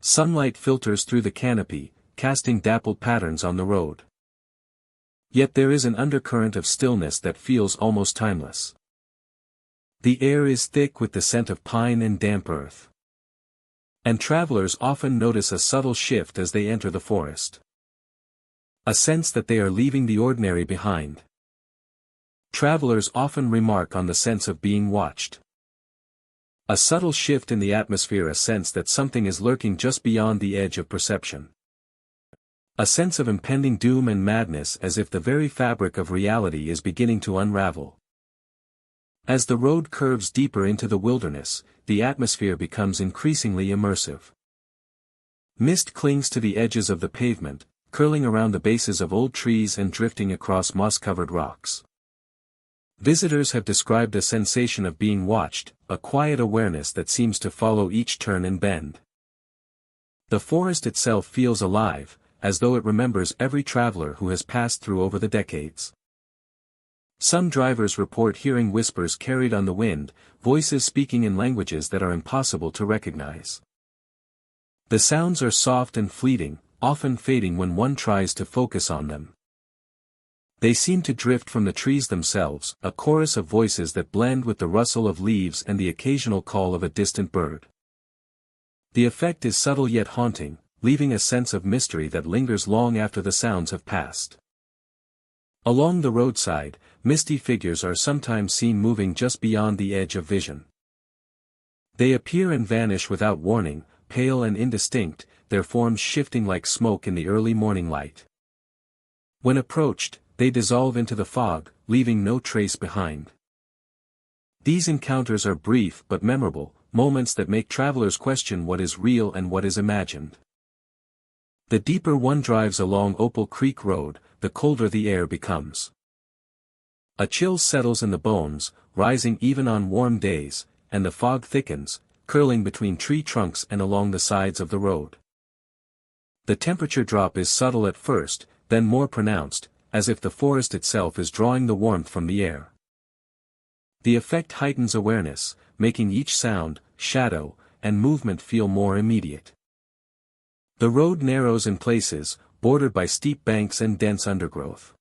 Sunlight filters through the canopy, casting dappled patterns on the road. Yet there is an undercurrent of stillness that feels almost timeless. The air is thick with the scent of pine and damp earth. And travelers often notice a subtle shift as they enter the forest. A sense that they are leaving the ordinary behind. Travelers often remark on the sense of being watched. A subtle shift in the atmosphere, a sense that something is lurking just beyond the edge of perception. A sense of impending doom and madness, as if the very fabric of reality is beginning to unravel. As the road curves deeper into the wilderness, the atmosphere becomes increasingly immersive. Mist clings to the edges of the pavement, curling around the bases of old trees and drifting across moss-covered rocks. Visitors have described a sensation of being watched, a quiet awareness that seems to follow each turn and bend. The forest itself feels alive, as though it remembers every traveler who has passed through over the decades. Some drivers report hearing whispers carried on the wind, voices speaking in languages that are impossible to recognize. The sounds are soft and fleeting, often fading when one tries to focus on them. They seem to drift from the trees themselves, a chorus of voices that blend with the rustle of leaves and the occasional call of a distant bird. The effect is subtle yet haunting, leaving a sense of mystery that lingers long after the sounds have passed. Along the roadside, misty figures are sometimes seen moving just beyond the edge of vision. They appear and vanish without warning, pale and indistinct, their forms shifting like smoke in the early morning light. When approached, they dissolve into the fog, leaving no trace behind. These encounters are brief but memorable, moments that make travelers question what is real and what is imagined. The deeper one drives along Opal Creek Road, the colder the air becomes. A chill settles in the bones, rising even on warm days, and the fog thickens, curling between tree trunks and along the sides of the road. The temperature drop is subtle at first, then more pronounced, as if the forest itself is drawing the warmth from the air. The effect heightens awareness, making each sound, shadow, and movement feel more immediate. The road narrows in places, bordered by steep banks and dense undergrowth.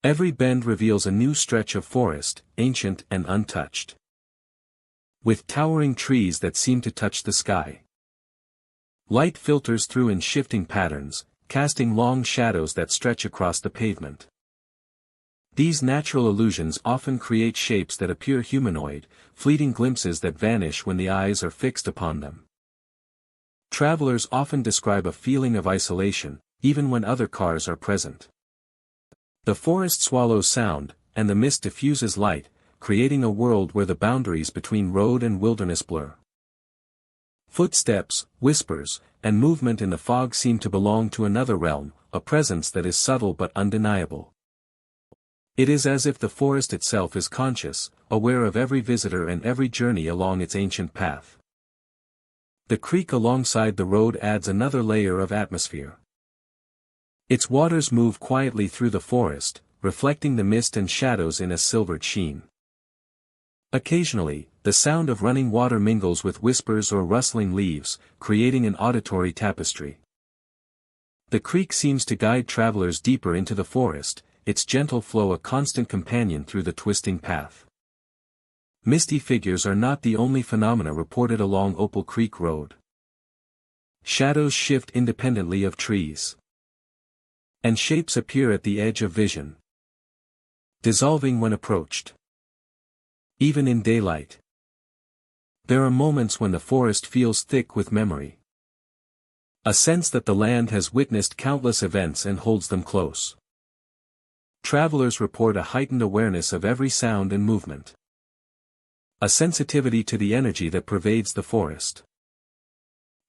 Every bend reveals a new stretch of forest, ancient and untouched, with towering trees that seem to touch the sky. Light filters through in shifting patterns, casting long shadows that stretch across the pavement. These natural illusions often create shapes that appear humanoid, fleeting glimpses that vanish when the eyes are fixed upon them. Travelers often describe a feeling of isolation, even when other cars are present. The forest swallows sound, and the mist diffuses light, creating a world where the boundaries between road and wilderness blur. Footsteps, whispers, and movement in the fog seem to belong to another realm, a presence that is subtle but undeniable. It is as if the forest itself is conscious, aware of every visitor and every journey along its ancient path. The creek alongside the road adds another layer of atmosphere. Its waters move quietly through the forest, reflecting the mist and shadows in a silvered sheen. Occasionally, the sound of running water mingles with whispers or rustling leaves, creating an auditory tapestry. The creek seems to guide travelers deeper into the forest, its gentle flow a constant companion through the twisting path. Misty figures are not the only phenomena reported along Opal Creek Road. Shadows shift independently of trees, and shapes appear at the edge of vision, dissolving when approached. Even in daylight, there are moments when the forest feels thick with memory. A sense that the land has witnessed countless events and holds them close. Travelers report a heightened awareness of every sound and movement. A sensitivity to the energy that pervades the forest.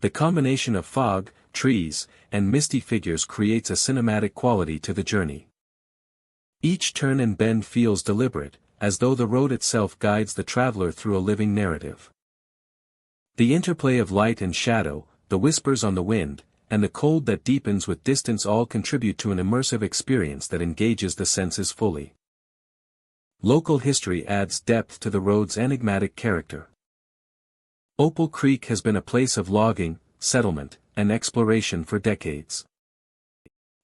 The combination of fog, trees, and misty figures creates a cinematic quality to the journey. Each turn and bend feels deliberate, as though the road itself guides the traveler through a living narrative. The interplay of light and shadow, the whispers on the wind, and the cold that deepens with distance all contribute to an immersive experience that engages the senses fully. Local history adds depth to the road's enigmatic character. Opal Creek has been a place of logging, settlement, and exploration for decades.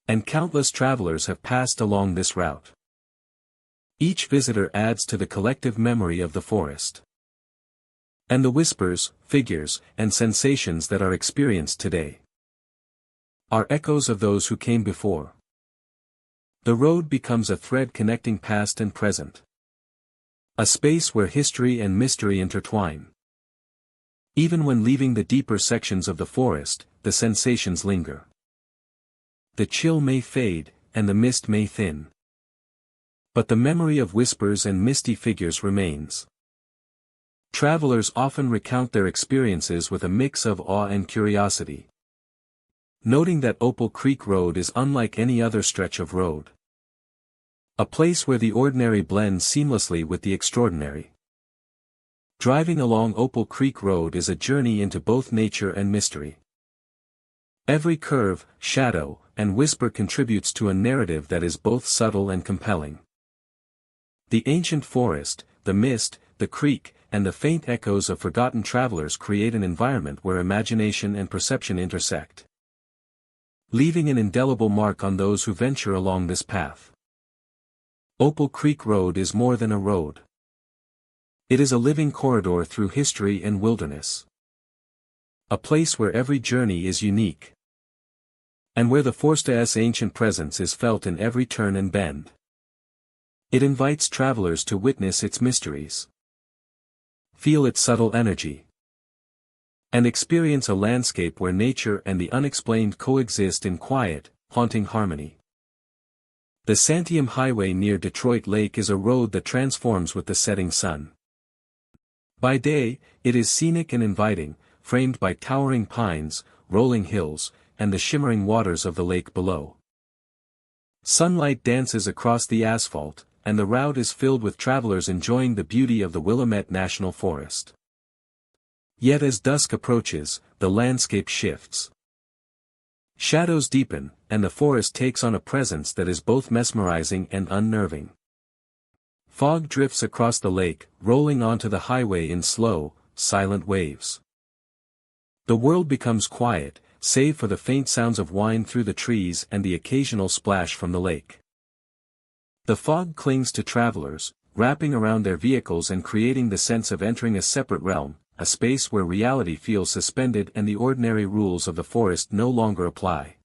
And countless travelers have passed along this route. Each visitor adds to the collective memory of the forest. And the whispers, figures, and sensations that are experienced today are echoes of those who came before. The road becomes a thread connecting past and present. A space where history and mystery intertwine. Even when leaving the deeper sections of the forest, the sensations linger. The chill may fade, and the mist may thin. But the memory of whispers and misty figures remains. Travelers often recount their experiences with a mix of awe and curiosity, noting that Opal Creek Road is unlike any other stretch of road. A place where the ordinary blends seamlessly with the extraordinary. Driving along Opal Creek Road is a journey into both nature and mystery. Every curve, shadow, and whisper contributes to a narrative that is both subtle and compelling. The ancient forest, the mist, the creek, and the faint echoes of forgotten travelers create an environment where imagination and perception intersect, leaving an indelible mark on those who venture along this path. Opal Creek Road is more than a road. It is a living corridor through history and wilderness. A place where every journey is unique, and where the forest's ancient presence is felt in every turn and bend. It invites travelers to witness its mysteries, feel its subtle energy, and experience a landscape where nature and the unexplained coexist in quiet, haunting harmony. The Santiam Highway near Detroit Lake is a road that transforms with the setting sun. By day, it is scenic and inviting, framed by towering pines, rolling hills, and the shimmering waters of the lake below. Sunlight dances across the asphalt, and the route is filled with travelers enjoying the beauty of the Willamette National Forest. Yet as dusk approaches, the landscape shifts. Shadows deepen, and the forest takes on a presence that is both mesmerizing and unnerving. Fog drifts across the lake, rolling onto the highway in slow, silent waves. The world becomes quiet, save for the faint sounds of wind through the trees and the occasional splash from the lake. The fog clings to travelers, wrapping around their vehicles and creating the sense of entering a separate realm, a space where reality feels suspended and the ordinary rules of the forest no longer apply.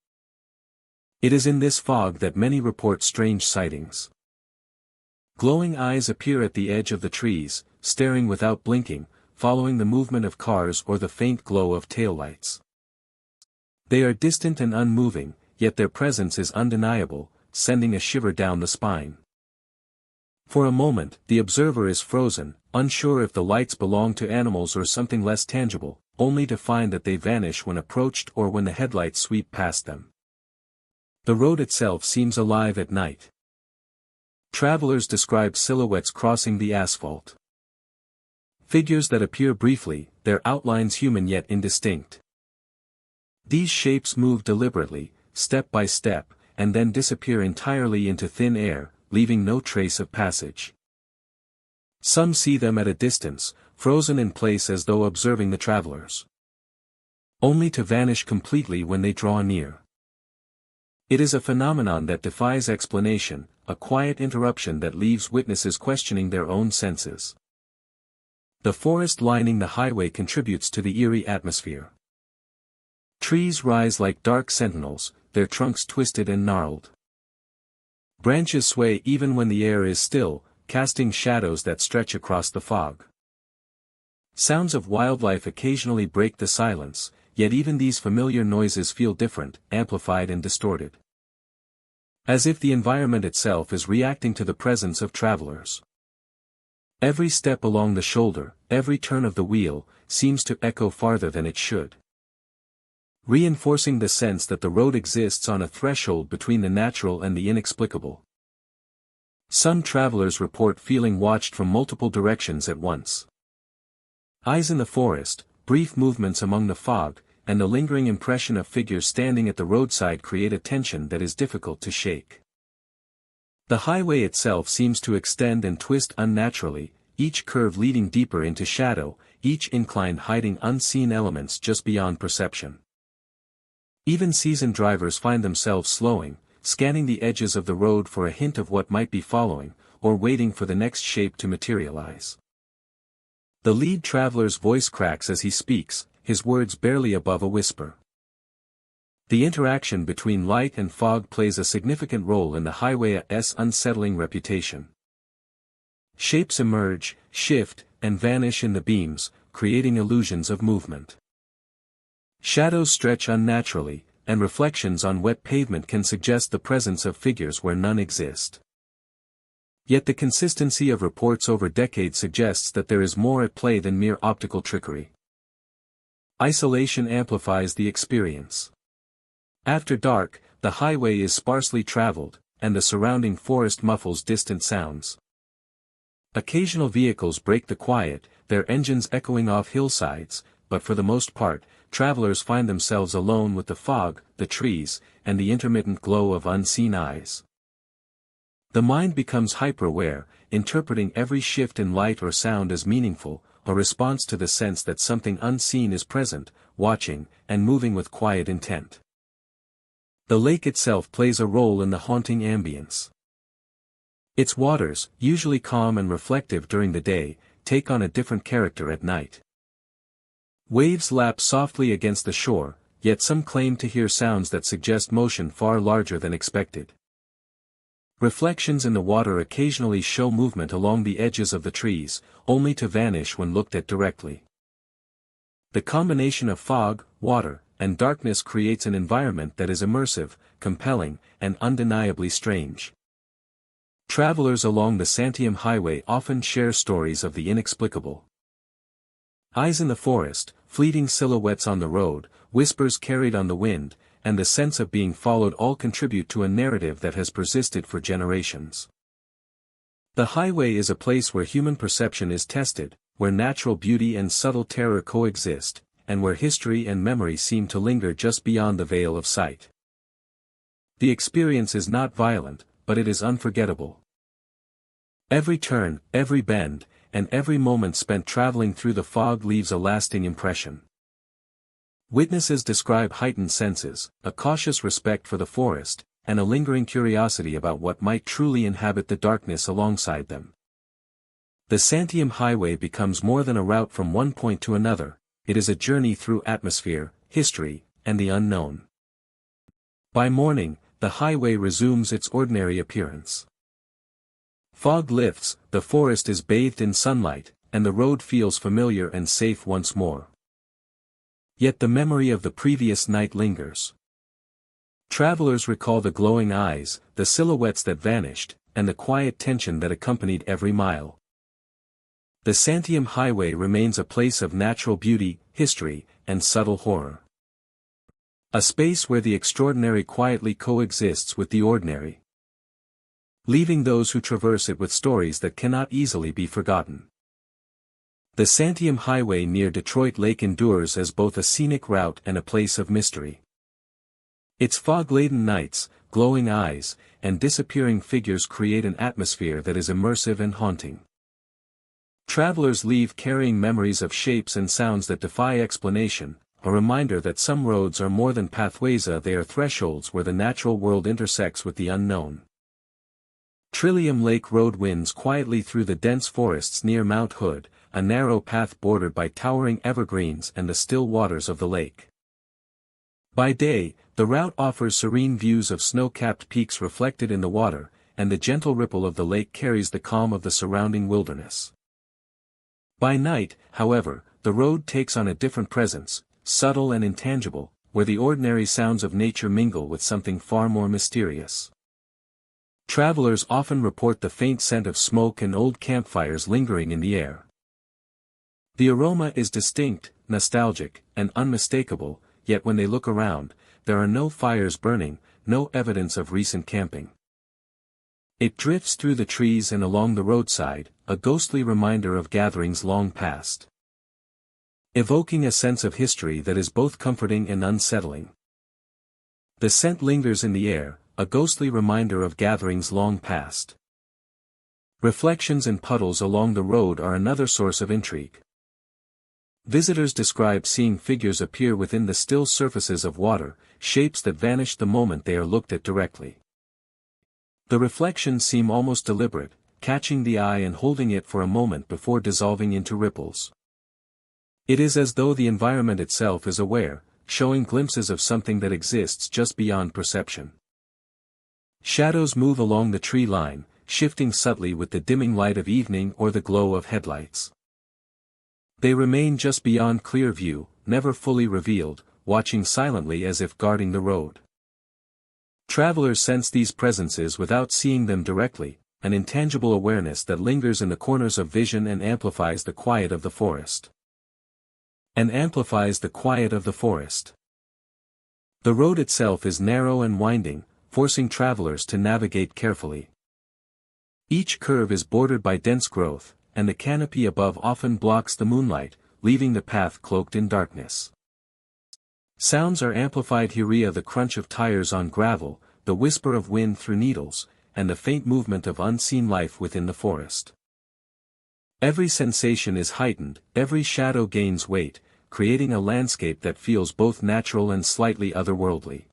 It is in this fog that many report strange sightings. Glowing eyes appear at the edge of the trees, staring without blinking, following the movement of cars or the faint glow of taillights. They are distant and unmoving, yet their presence is undeniable, sending a shiver down the spine. For a moment, the observer is frozen, unsure if the lights belong to animals or something less tangible, only to find that they vanish when approached or when the headlights sweep past them. The road itself seems alive at night. Travelers describe silhouettes crossing the asphalt. Figures that appear briefly, their outlines human yet indistinct. These shapes move deliberately, step by step, and then disappear entirely into thin air, leaving no trace of passage. Some see them at a distance, frozen in place as though observing the travelers, only to vanish completely when they draw near. It is a phenomenon that defies explanation, a quiet interruption that leaves witnesses questioning their own senses. The forest lining the highway contributes to the eerie atmosphere. Trees rise like dark sentinels, their trunks twisted and gnarled. Branches sway even when the air is still, casting shadows that stretch across the fog. Sounds of wildlife occasionally break the silence, yet even these familiar noises feel different, amplified and distorted. As if the environment itself is reacting to the presence of travelers. Every step along the shoulder, every turn of the wheel, seems to echo farther than it should, reinforcing the sense that the road exists on a threshold between the natural and the inexplicable. Some travelers report feeling watched from multiple directions at once. Eyes in the forest, brief movements among the fog, and the lingering impression of figures standing at the roadside create a tension that is difficult to shake. The highway itself seems to extend and twist unnaturally, each curve leading deeper into shadow, each incline hiding unseen elements just beyond perception. Even seasoned drivers find themselves slowing, scanning the edges of the road for a hint of what might be following, or waiting for the next shape to materialize. The lead traveler's voice cracks as he speaks, his words barely above a whisper. The interaction between light and fog plays a significant role in the highway's unsettling reputation. Shapes emerge, shift, and vanish in the beams, creating illusions of movement. Shadows stretch unnaturally, and reflections on wet pavement can suggest the presence of figures where none exist. Yet the consistency of reports over decades suggests that there is more at play than mere optical trickery. Isolation amplifies the experience. After dark, the highway is sparsely traveled, and the surrounding forest muffles distant sounds. Occasional vehicles break the quiet, their engines echoing off hillsides, but for the most part, travelers find themselves alone with the fog, the trees, and the intermittent glow of unseen eyes. The mind becomes hyper-aware, interpreting every shift in light or sound as meaningful, a response to the sense that something unseen is present, watching, and moving with quiet intent. The lake itself plays a role in the haunting ambience. Its waters, usually calm and reflective during the day, take on a different character at night. Waves lap softly against the shore, yet some claim to hear sounds that suggest motion far larger than expected. Reflections in the water occasionally show movement along the edges of the trees, only to vanish when looked at directly. The combination of fog, water, and darkness creates an environment that is immersive, compelling, and undeniably strange. Travelers along the Santiam Highway often share stories of the inexplicable. Eyes in the forest, fleeting silhouettes on the road, whispers carried on the wind, and the sense of being followed all contribute to a narrative that has persisted for generations. The highway is a place where human perception is tested, where natural beauty and subtle terror coexist, and where history and memory seem to linger just beyond the veil of sight. The experience is not violent, but it is unforgettable. Every turn, every bend, and every moment spent traveling through the fog leaves a lasting impression. Witnesses describe heightened senses, a cautious respect for the forest, and a lingering curiosity about what might truly inhabit the darkness alongside them. The Santiam Highway becomes more than a route from one point to another, it is a journey through atmosphere, history, and the unknown. By morning, the highway resumes its ordinary appearance. Fog lifts, the forest is bathed in sunlight, and the road feels familiar and safe once more. Yet the memory of the previous night lingers. Travelers recall the glowing eyes, the silhouettes that vanished, and the quiet tension that accompanied every mile. The Santiam Highway remains a place of natural beauty, history, and subtle horror. A space where the extraordinary quietly coexists with the ordinary, leaving those who traverse it with stories that cannot easily be forgotten. The Santiam Highway near Detroit Lake endures as both a scenic route and a place of mystery. Its fog-laden nights, glowing eyes, and disappearing figures create an atmosphere that is immersive and haunting. Travelers leave carrying memories of shapes and sounds that defy explanation, a reminder that some roads are more than pathways, they are thresholds where the natural world intersects with the unknown. Trillium Lake Road winds quietly through the dense forests near Mount Hood, a narrow path bordered by towering evergreens and the still waters of the lake. By day, the route offers serene views of snow-capped peaks reflected in the water, and the gentle ripple of the lake carries the calm of the surrounding wilderness. By night, however, the road takes on a different presence, subtle and intangible, where the ordinary sounds of nature mingle with something far more mysterious. Travelers often report the faint scent of smoke and old campfires lingering in the air. The aroma is distinct, nostalgic, and unmistakable, yet when they look around, there are no fires burning, no evidence of recent camping. It drifts through the trees and along the roadside, a ghostly reminder of gatherings long past, evoking a sense of history that is both comforting and unsettling. The scent lingers in the air, a ghostly reminder of gatherings long past. Reflections and puddles along the road are another source of intrigue. Visitors describe seeing figures appear within the still surfaces of water, shapes that vanish the moment they are looked at directly. The reflections seem almost deliberate, catching the eye and holding it for a moment before dissolving into ripples. It is as though the environment itself is aware, showing glimpses of something that exists just beyond perception. Shadows move along the tree line, shifting subtly with the dimming light of evening or the glow of headlights. They remain just beyond clear view, never fully revealed, watching silently as if guarding the road. Travelers sense these presences without seeing them directly, an intangible awareness that lingers in the corners of vision and amplifies the quiet of the forest. The road itself is narrow and winding, forcing travelers to navigate carefully. Each curve is bordered by dense growth, and the canopy above often blocks the moonlight, leaving the path cloaked in darkness. Sounds are amplified: eerie, the crunch of tires on gravel, the whisper of wind through needles, and the faint movement of unseen life within the forest. Every sensation is heightened, every shadow gains weight, creating a landscape that feels both natural and slightly otherworldly.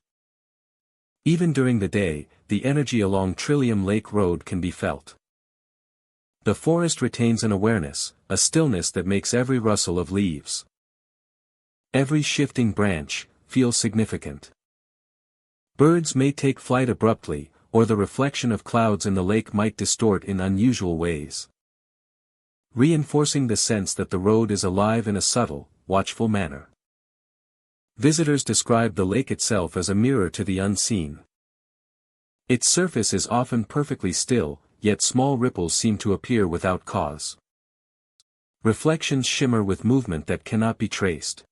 Even during the day, the energy along Trillium Lake Road can be felt. The forest retains an awareness, a stillness that makes every rustle of leaves, every shifting branch, feel significant. Birds may take flight abruptly, or the reflection of clouds in the lake might distort in unusual ways, reinforcing the sense that the road is alive in a subtle, watchful manner. Visitors describe the lake itself as a mirror to the unseen. Its surface is often perfectly still, yet small ripples seem to appear without cause. Reflections shimmer with movement that cannot be traced,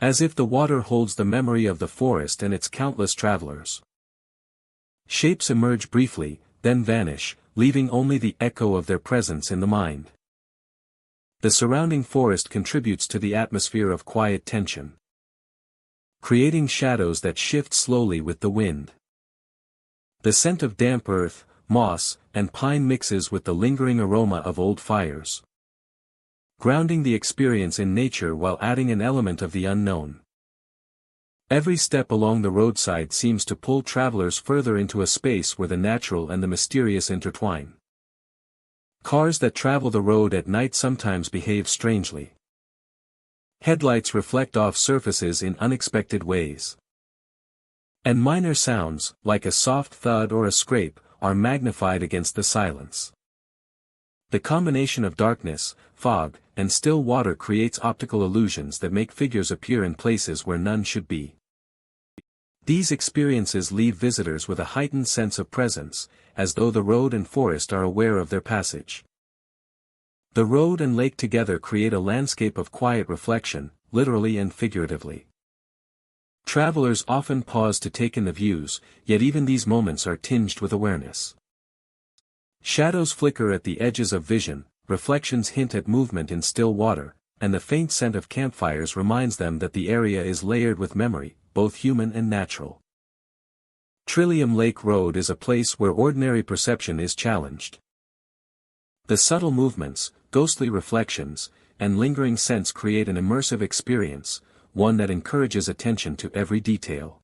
as if the water holds the memory of the forest and its countless travelers. Shapes emerge briefly, then vanish, leaving only the echo of their presence in the mind. The surrounding forest contributes to the atmosphere of quiet tension, creating shadows that shift slowly with the wind. The scent of damp earth, moss, and pine mixes with the lingering aroma of old fires, grounding the experience in nature while adding an element of the unknown. Every step along the roadside seems to pull travelers further into a space where the natural and the mysterious intertwine. Cars that travel the road at night sometimes behave strangely. Headlights reflect off surfaces in unexpected ways, and minor sounds, like a soft thud or a scrape, are magnified against the silence. The combination of darkness, fog, and still water creates optical illusions that make figures appear in places where none should be. These experiences leave visitors with a heightened sense of presence, as though the road and forest are aware of their passage. The road and lake together create a landscape of quiet reflection, literally and figuratively. Travelers often pause to take in the views, yet even these moments are tinged with awareness. Shadows flicker at the edges of vision, reflections hint at movement in still water, and the faint scent of campfires reminds them that the area is layered with memory, both human and natural. Trillium Lake Road is a place where ordinary perception is challenged. The subtle movements, ghostly reflections, and lingering scents create an immersive experience, one that encourages attention to every detail.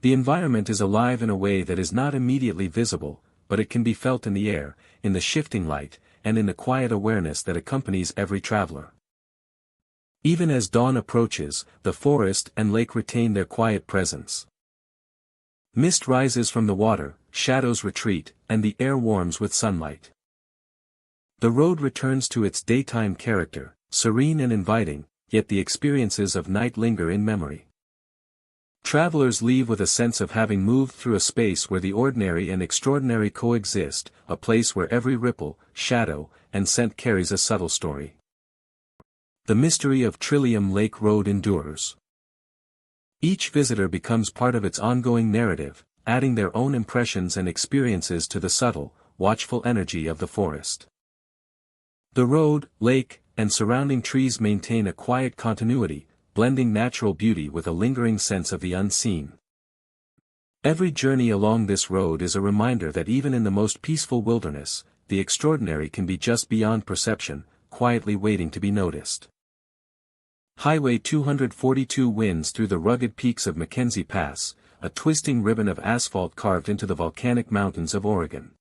The environment is alive in a way that is not immediately visible, but it can be felt in the air, in the shifting light, and in the quiet awareness that accompanies every traveler. Even as dawn approaches, the forest and lake retain their quiet presence. Mist rises from the water, shadows retreat, and the air warms with sunlight. The road returns to its daytime character, serene and inviting, yet the experiences of night linger in memory. Travelers leave with a sense of having moved through a space where the ordinary and extraordinary coexist, a place where every ripple, shadow, and scent carries a subtle story. The mystery of Trillium Lake Road endures. Each visitor becomes part of its ongoing narrative, adding their own impressions and experiences to the subtle, watchful energy of the forest. The road, lake, and surrounding trees maintain a quiet continuity, blending natural beauty with a lingering sense of the unseen. Every journey along this road is a reminder that even in the most peaceful wilderness, the extraordinary can be just beyond perception, quietly waiting to be noticed. Highway 242 winds through the rugged peaks of Mackenzie Pass, a twisting ribbon of asphalt carved into the volcanic mountains of Oregon.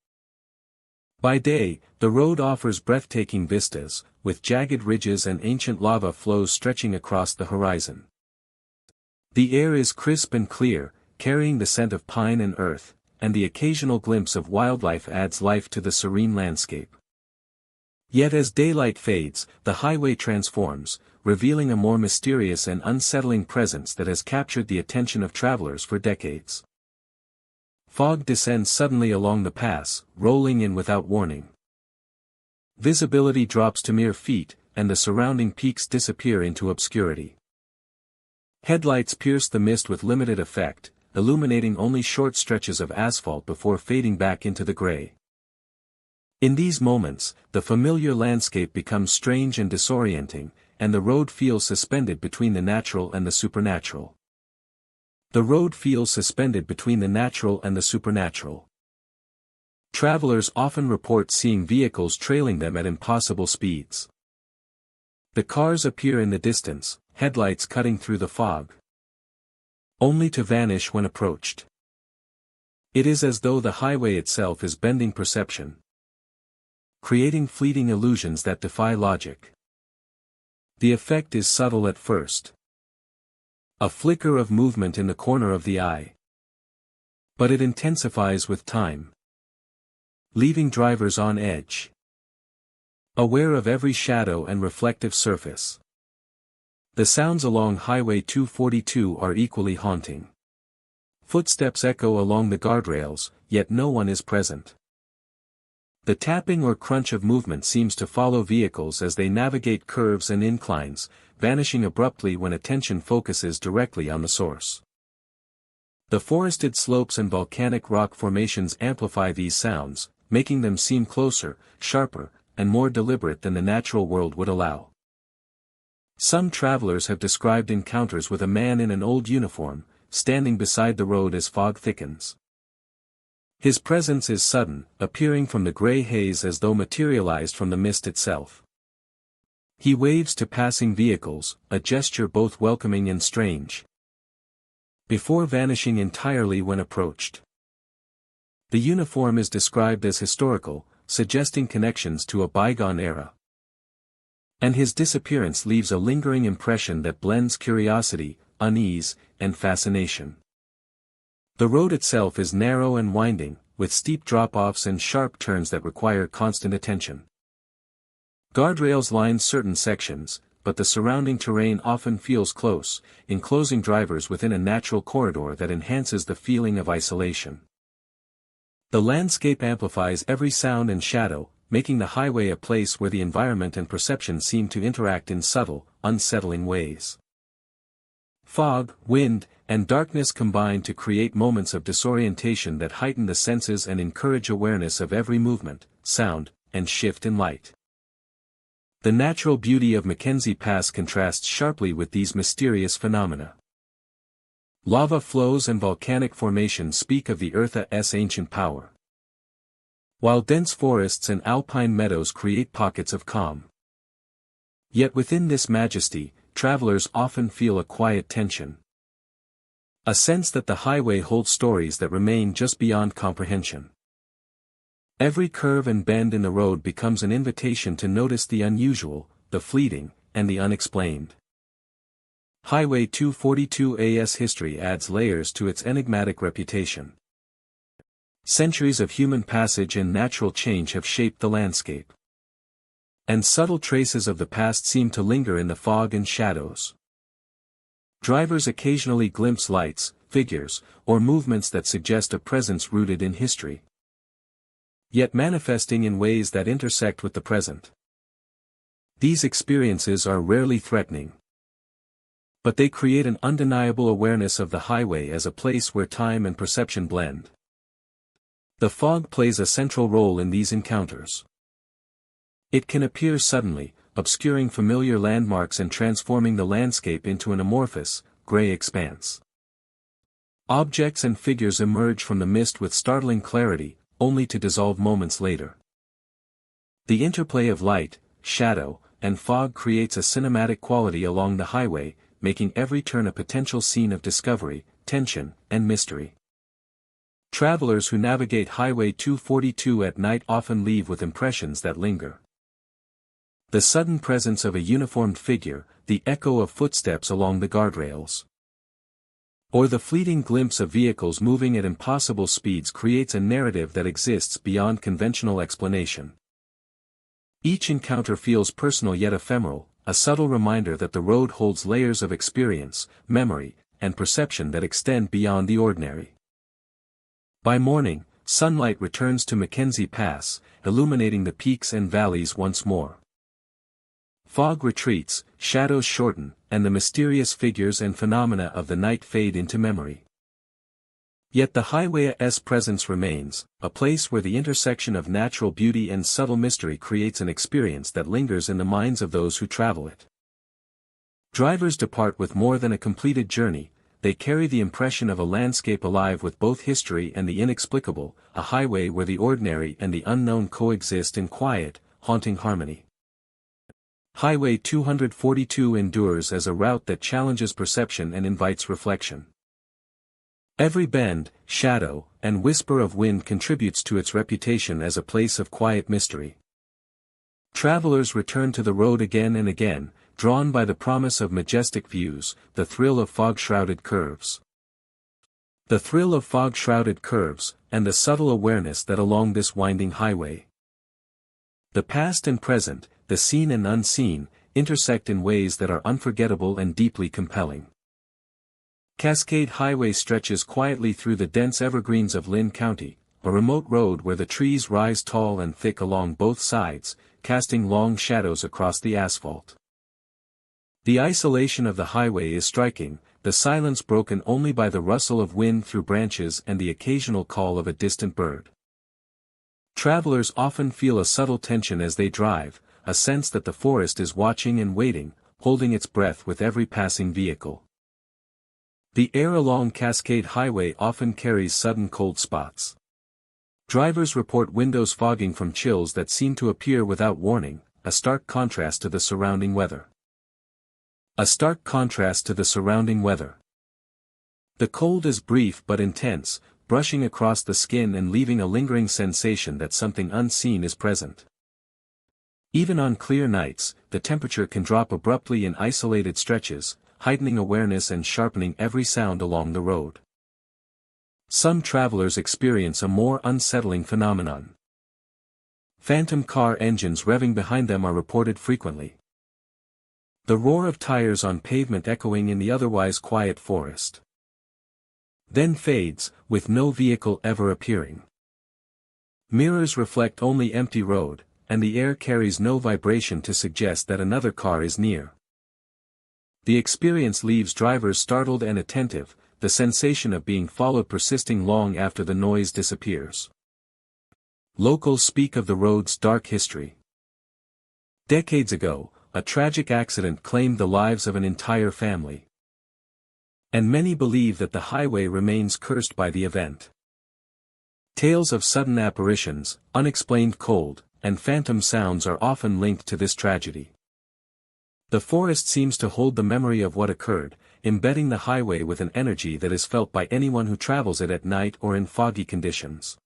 By day, the road offers breathtaking vistas, with jagged ridges and ancient lava flows stretching across the horizon. The air is crisp and clear, carrying the scent of pine and earth, and the occasional glimpse of wildlife adds life to the serene landscape. Yet as daylight fades, the highway transforms, revealing a more mysterious and unsettling presence that has captured the attention of travelers for decades. Fog descends suddenly along the pass, rolling in without warning. Visibility drops to mere feet, and the surrounding peaks disappear into obscurity. Headlights pierce the mist with limited effect, illuminating only short stretches of asphalt before fading back into the gray. In these moments, the familiar landscape becomes strange and disorienting, and the road feels suspended between the natural and the supernatural. The road feels suspended between the natural and the supernatural. Travelers often report seeing vehicles trailing them at impossible speeds. The cars appear in the distance, headlights cutting through the fog, only to vanish when approached. It is as though the highway itself is bending perception, creating fleeting illusions that defy logic. The effect is subtle at first. A flicker of movement in the corner of the eye. But it intensifies with time, leaving drivers on edge, aware of every shadow and reflective surface. The sounds along Highway 242 are equally haunting. Footsteps echo along the guardrails, yet no one is present. The tapping or crunch of movement seems to follow vehicles as they navigate curves and inclines, vanishing abruptly when attention focuses directly on the source. The forested slopes and volcanic rock formations amplify these sounds, making them seem closer, sharper, and more deliberate than the natural world would allow. Some travelers have described encounters with a man in an old uniform, standing beside the road as fog thickens. His presence is sudden, appearing from the gray haze as though materialized from the mist itself. He waves to passing vehicles, a gesture both welcoming and strange, before vanishing entirely when approached. The uniform is described as historical, suggesting connections to a bygone era. And his disappearance leaves a lingering impression that blends curiosity, unease, and fascination. The road itself is narrow and winding, with steep drop-offs and sharp turns that require constant attention. Guardrails line certain sections, but the surrounding terrain often feels close, enclosing drivers within a natural corridor that enhances the feeling of isolation. The landscape amplifies every sound and shadow, making the highway a place where the environment and perception seem to interact in subtle, unsettling ways. Fog, wind, and darkness combine to create moments of disorientation that heighten the senses and encourage awareness of every movement, sound, and shift in light. The natural beauty of Mackenzie Pass contrasts sharply with these mysterious phenomena. Lava flows and volcanic formations speak of the Earth's ancient power, while dense forests and alpine meadows create pockets of calm. Yet within this majesty, travelers often feel a quiet tension. A sense that the highway holds stories that remain just beyond comprehension. Every curve and bend in the road becomes an invitation to notice the unusual, the fleeting, and the unexplained. Highway 242's history adds layers to its enigmatic reputation. Centuries of human passage and natural change have shaped the landscape, and subtle traces of the past seem to linger in the fog and shadows. Drivers occasionally glimpse lights, figures, or movements that suggest a presence rooted in history, yet manifesting in ways that intersect with the present. These experiences are rarely threatening, but they create an undeniable awareness of the highway as a place where time and perception blend. The fog plays a central role in these encounters. It can appear suddenly, obscuring familiar landmarks and transforming the landscape into an amorphous, gray expanse. Objects and figures emerge from the mist with startling clarity, only to dissolve moments later. The interplay of light, shadow, and fog creates a cinematic quality along the highway, making every turn a potential scene of discovery, tension, and mystery. Travelers who navigate Highway 242 at night often leave with impressions that linger. The sudden presence of a uniformed figure, the echo of footsteps along the guardrails, or the fleeting glimpse of vehicles moving at impossible speeds creates a narrative that exists beyond conventional explanation. Each encounter feels personal yet ephemeral, a subtle reminder that the road holds layers of experience, memory, and perception that extend beyond the ordinary. By morning, sunlight returns to Mackenzie Pass, illuminating the peaks and valleys once more. Fog retreats, shadows shorten, and the mysterious figures and phenomena of the night fade into memory. Yet the highway's presence remains, a place where the intersection of natural beauty and subtle mystery creates an experience that lingers in the minds of those who travel it. Drivers depart with more than a completed journey, they carry the impression of a landscape alive with both history and the inexplicable, a highway where the ordinary and the unknown coexist in quiet, haunting harmony. Highway 242 endures as a route that challenges perception and invites reflection. Every bend, shadow, and whisper of wind contributes to its reputation as a place of quiet mystery. Travelers return to the road again and again, drawn by the promise of majestic views, the thrill of fog-shrouded curves. The thrill of fog-shrouded curves, and the subtle awareness that along this winding highway, the past and present, the seen and unseen, intersect in ways that are unforgettable and deeply compelling. Cascade Highway stretches quietly through the dense evergreens of Lynn County, a remote road where the trees rise tall and thick along both sides, casting long shadows across the asphalt. The isolation of the highway is striking, the silence broken only by the rustle of wind through branches and the occasional call of a distant bird. Travelers often feel a subtle tension as they drive, a sense that the forest is watching and waiting, holding its breath with every passing vehicle. The air along Cascade Highway often carries sudden cold spots. Drivers report windows fogging from chills that seem to appear without warning, a stark contrast to the surrounding weather. A stark contrast to the surrounding weather. The cold is brief but intense, brushing across the skin and leaving a lingering sensation that something unseen is present. Even on clear nights, the temperature can drop abruptly in isolated stretches, heightening awareness and sharpening every sound along the road. Some travelers experience a more unsettling phenomenon. Phantom car engines revving behind them are reported frequently. The roar of tires on pavement echoing in the otherwise quiet forest. Then fades, with no vehicle ever appearing. Mirrors reflect only empty road, and the air carries no vibration to suggest that another car is near. The experience leaves drivers startled and attentive, the sensation of being followed persisting long after the noise disappears. Locals speak of the road's dark history. Decades ago, a tragic accident claimed the lives of an entire family. And many believe that the highway remains cursed by the event. Tales of sudden apparitions, unexplained cold, and phantom sounds are often linked to this tragedy. The forest seems to hold the memory of what occurred, embedding the highway with an energy that is felt by anyone who travels it at night or in foggy conditions.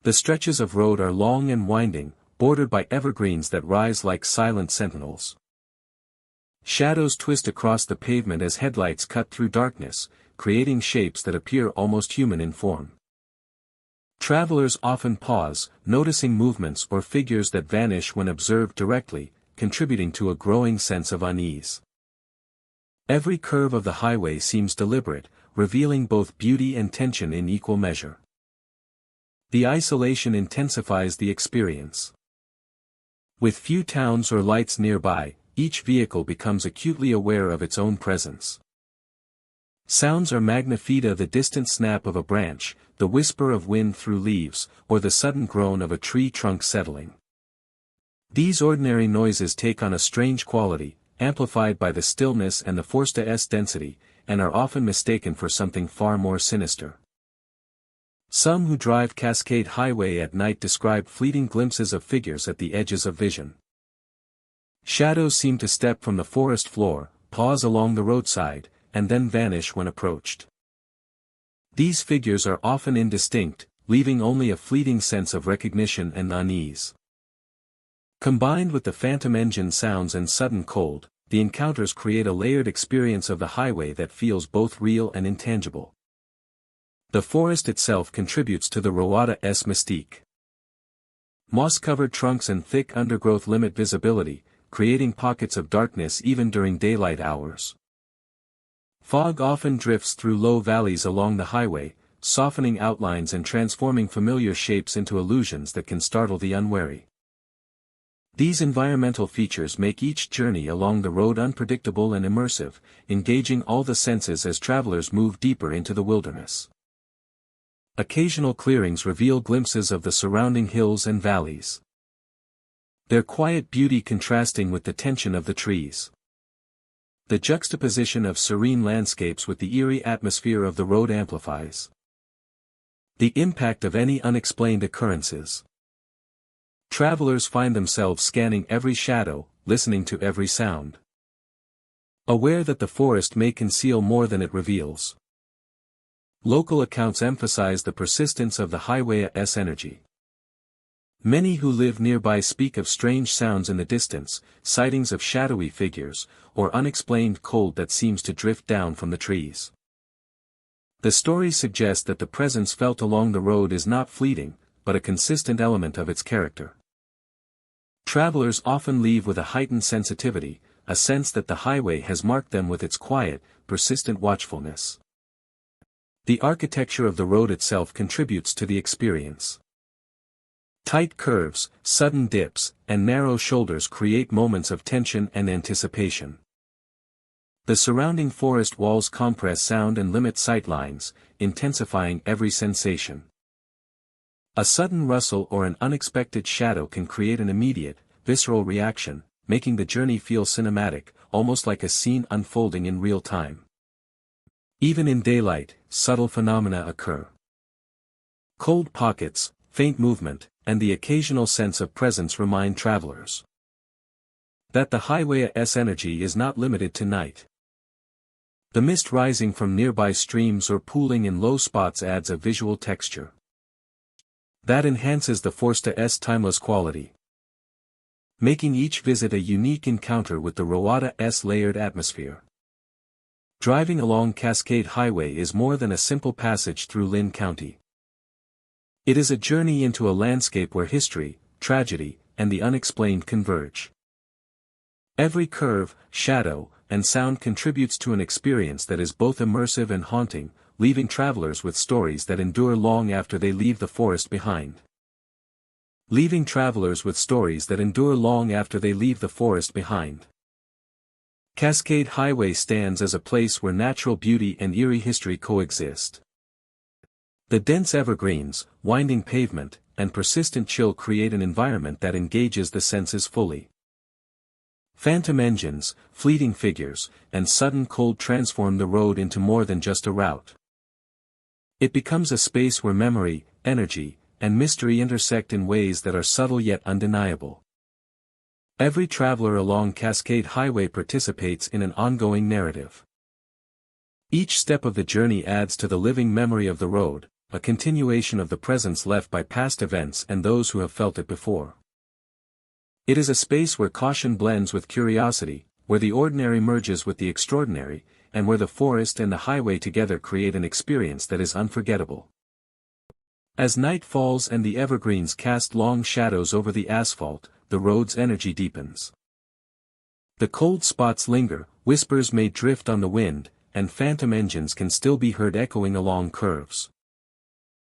The stretches of road are long and winding, bordered by evergreens that rise like silent sentinels. Shadows twist across the pavement as headlights cut through darkness, creating shapes that appear almost human in form. Travelers often pause, noticing movements or figures that vanish when observed directly, contributing to a growing sense of unease. Every curve of the highway seems deliberate, revealing both beauty and tension in equal measure. The isolation intensifies the experience. With few towns or lights nearby, each vehicle becomes acutely aware of its own presence. Sounds are magnified: the distant snap of a branch, the whisper of wind through leaves, or the sudden groan of a tree trunk settling. These ordinary noises take on a strange quality, amplified by the stillness and the forest's density, and are often mistaken for something far more sinister. Some who drive Cascade Highway at night describe fleeting glimpses of figures at the edges of vision. Shadows seem to step from the forest floor, pause along the roadside, and then vanish when approached. These figures are often indistinct, leaving only a fleeting sense of recognition and unease. Combined with the phantom engine sounds and sudden cold, the encounters create a layered experience of the highway that feels both real and intangible. The forest itself contributes to the roada's mystique. Moss-covered trunks and thick undergrowth limit visibility, creating pockets of darkness even during daylight hours. Fog often drifts through low valleys along the highway, softening outlines and transforming familiar shapes into illusions that can startle the unwary. These environmental features make each journey along the road unpredictable and immersive, engaging all the senses as travelers move deeper into the wilderness. Occasional clearings reveal glimpses of the surrounding hills and valleys, their quiet beauty contrasting with the tension of the trees. The juxtaposition of serene landscapes with the eerie atmosphere of the road amplifies the impact of any unexplained occurrences. Travelers find themselves scanning every shadow, listening to every sound, aware that the forest may conceal more than it reveals. Local accounts emphasize the persistence of the highway's energy. Many who live nearby speak of strange sounds in the distance, sightings of shadowy figures, or unexplained cold that seems to drift down from the trees. The stories suggest that the presence felt along the road is not fleeting, but a consistent element of its character. Travelers often leave with a heightened sensitivity, a sense that the highway has marked them with its quiet, persistent watchfulness. The architecture of the road itself contributes to the experience. Tight curves, sudden dips, and narrow shoulders create moments of tension and anticipation. The surrounding forest walls compress sound and limit sight lines, intensifying every sensation. A sudden rustle or an unexpected shadow can create an immediate, visceral reaction, making the journey feel cinematic, almost like a scene unfolding in real time. Even in daylight, subtle phenomena occur. Cold pockets, faint movement, and the occasional sense of presence remind travelers that the highway's energy is not limited to night. The mist rising from nearby streams or pooling in low spots adds a visual texture that enhances the forest's timeless quality, making each visit a unique encounter with the Roada's layered atmosphere. Driving along Cascade Highway is more than a simple passage through Lynn County. It is a journey into a landscape where history, tragedy, and the unexplained converge. Every curve, shadow, and sound contributes to an experience that is both immersive and haunting, leaving travelers with stories that endure long after they leave the forest behind. Leaving travelers with stories that endure long after they leave the forest behind. Cascade Highway stands as a place where natural beauty and eerie history coexist. The dense evergreens, winding pavement, and persistent chill create an environment that engages the senses fully. Phantom engines, fleeting figures, and sudden cold transform the road into more than just a route. It becomes a space where memory, energy, and mystery intersect in ways that are subtle yet undeniable. Every traveler along Cascade Highway participates in an ongoing narrative. Each step of the journey adds to the living memory of the road, a continuation of the presence left by past events and those who have felt it before. It is a space where caution blends with curiosity, where the ordinary merges with the extraordinary, and where the forest and the highway together create an experience that is unforgettable. As night falls and the evergreens cast long shadows over the asphalt, the road's energy deepens. The cold spots linger, whispers may drift on the wind, and phantom engines can still be heard echoing along curves.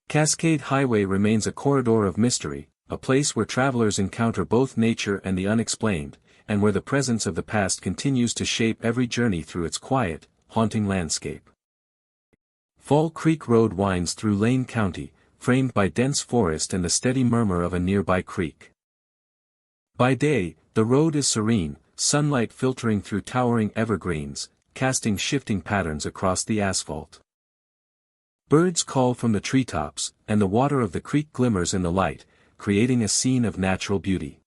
Cascade Highway remains a corridor of mystery, a place where travelers encounter both nature and the unexplained, and where the presence of the past continues to shape every journey through its quiet, haunting landscape. Fall Creek Road winds through Lane County, framed by dense forest and the steady murmur of a nearby creek. By day, the road is serene, sunlight filtering through towering evergreens, casting shifting patterns across the asphalt. Birds call from the treetops, and the water of the creek glimmers in the light, creating a scene of natural beauty.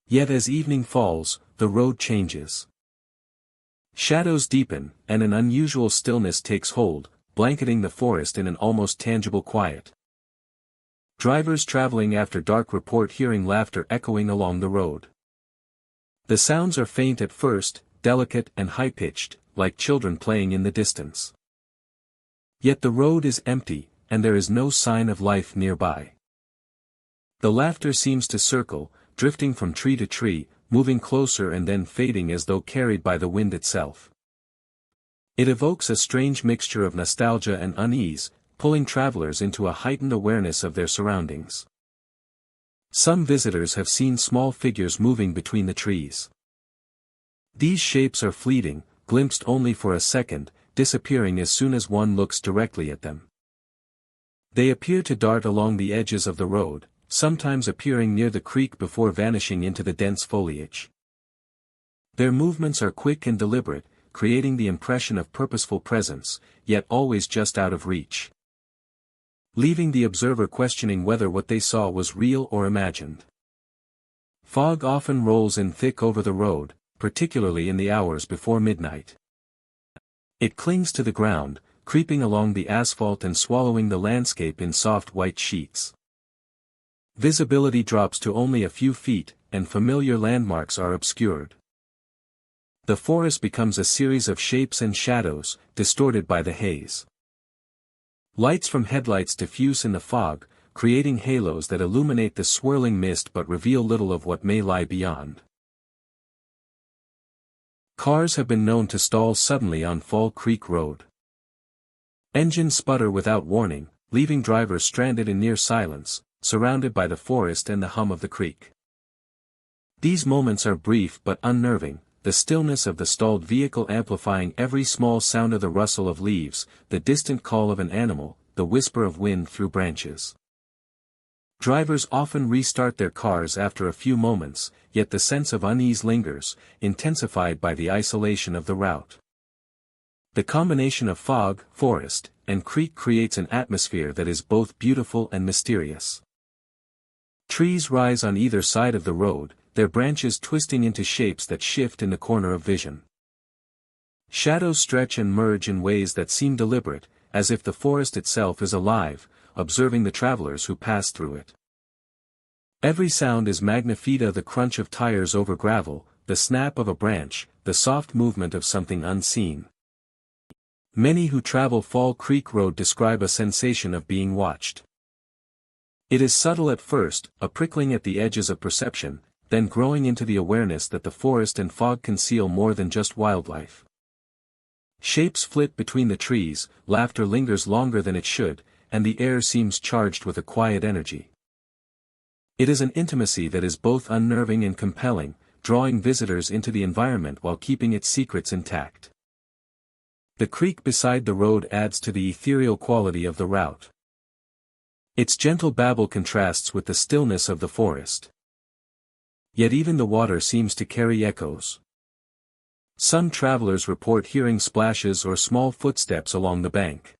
Yet as evening falls, the road changes. Shadows deepen, and an unusual stillness takes hold, blanketing the forest in an almost tangible quiet. Drivers traveling after dark report hearing laughter echoing along the road. The sounds are faint at first, delicate and high-pitched, like children playing in the distance. Yet the road is empty, and there is no sign of life nearby. The laughter seems to circle, drifting from tree to tree, moving closer and then fading as though carried by the wind itself. It evokes a strange mixture of nostalgia and unease, pulling travelers into a heightened awareness of their surroundings. Some visitors have seen small figures moving between the trees. These shapes are fleeting, glimpsed only for a second, disappearing as soon as one looks directly at them. They appear to dart along the edges of the road, sometimes appearing near the creek before vanishing into the dense foliage. Their movements are quick and deliberate, creating the impression of purposeful presence, yet always just out of reach, leaving the observer questioning whether what they saw was real or imagined. Fog often rolls in thick over the road, particularly in the hours before midnight. It clings to the ground, creeping along the asphalt and swallowing the landscape in soft white sheets. Visibility drops to only a few feet, and familiar landmarks are obscured. The forest becomes a series of shapes and shadows, distorted by the haze. Lights from headlights diffuse in the fog, creating halos that illuminate the swirling mist but reveal little of what may lie beyond. Cars have been known to stall suddenly on Fall Creek Road. Engines sputter without warning, leaving drivers stranded in near silence, surrounded by the forest and the hum of the creek. These moments are brief but unnerving, the stillness of the stalled vehicle amplifying every small sound of the rustle of leaves, the distant call of an animal, the whisper of wind through branches. Drivers often restart their cars after a few moments, yet the sense of unease lingers, intensified by the isolation of the route. The combination of fog, forest, and creek creates an atmosphere that is both beautiful and mysterious. Trees rise on either side of the road, their branches twisting into shapes that shift in the corner of vision. Shadows stretch and merge in ways that seem deliberate, as if the forest itself is alive, observing the travelers who pass through it. Every sound is magnified: the crunch of tires over gravel, the snap of a branch, the soft movement of something unseen. Many who travel Fall Creek Road describe a sensation of being watched. It is subtle at first, a prickling at the edges of perception, then growing into the awareness that the forest and fog conceal more than just wildlife. Shapes flit between the trees, laughter lingers longer than it should, and the air seems charged with a quiet energy. It is an intimacy that is both unnerving and compelling, drawing visitors into the environment while keeping its secrets intact. The creek beside the road adds to the ethereal quality of the route. Its gentle babble contrasts with the stillness of the forest. Yet even the water seems to carry echoes. Some travelers report hearing splashes or small footsteps along the bank,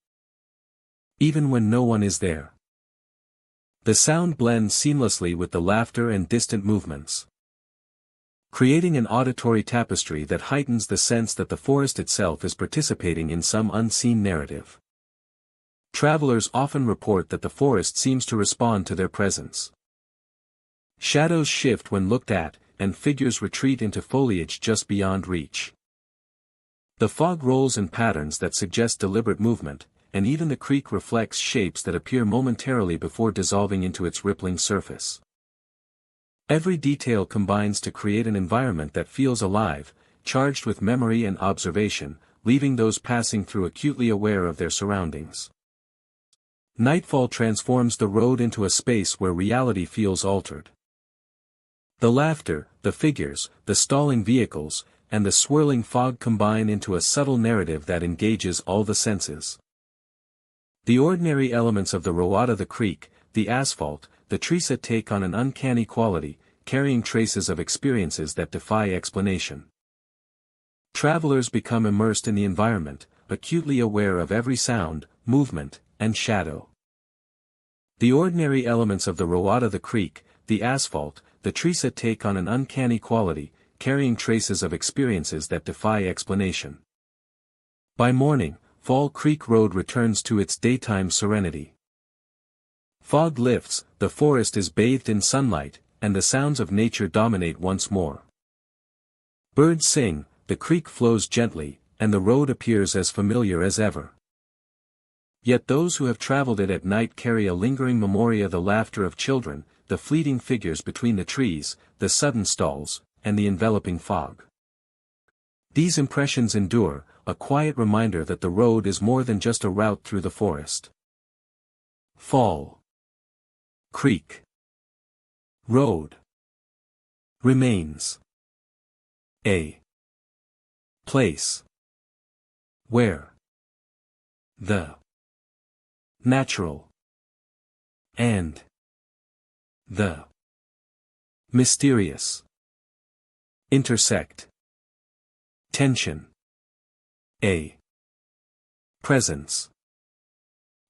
even when no one is there. The sound blends seamlessly with the laughter and distant movements, creating an auditory tapestry that heightens the sense that the forest itself is participating in some unseen narrative. Travelers often report that the forest seems to respond to their presence. Shadows shift when looked at, and figures retreat into foliage just beyond reach. The fog rolls in patterns that suggest deliberate movement, and even the creek reflects shapes that appear momentarily before dissolving into its rippling surface. Every detail combines to create an environment that feels alive, charged with memory and observation, leaving those passing through acutely aware of their surroundings. Nightfall transforms the road into a space where reality feels altered. The laughter, the figures, the stalling vehicles, and the swirling fog combine into a subtle narrative that engages all the senses. The ordinary elements of the road, the creek, the asphalt, the trees take on an uncanny quality, carrying traces of experiences that defy explanation. Travelers become immersed in the environment, acutely aware of every sound, movement, and shadow. The ordinary elements of the road, the creek, the asphalt, the trees take on an uncanny quality, carrying traces of experiences that defy explanation. By morning, Fall Creek Road returns to its daytime serenity. Fog lifts, the forest is bathed in sunlight, and the sounds of nature dominate once more. Birds sing, the creek flows gently, and the road appears as familiar as ever. Yet those who have traveled it at night carry a lingering memory of the laughter of children, the fleeting figures between the trees, the sudden stalls, and the enveloping fog. These impressions endure, a quiet reminder that the road is more than just a route through the forest. Fall Creek Road remains a place where the natural and the mysterious intersect. Tension. A. Presence.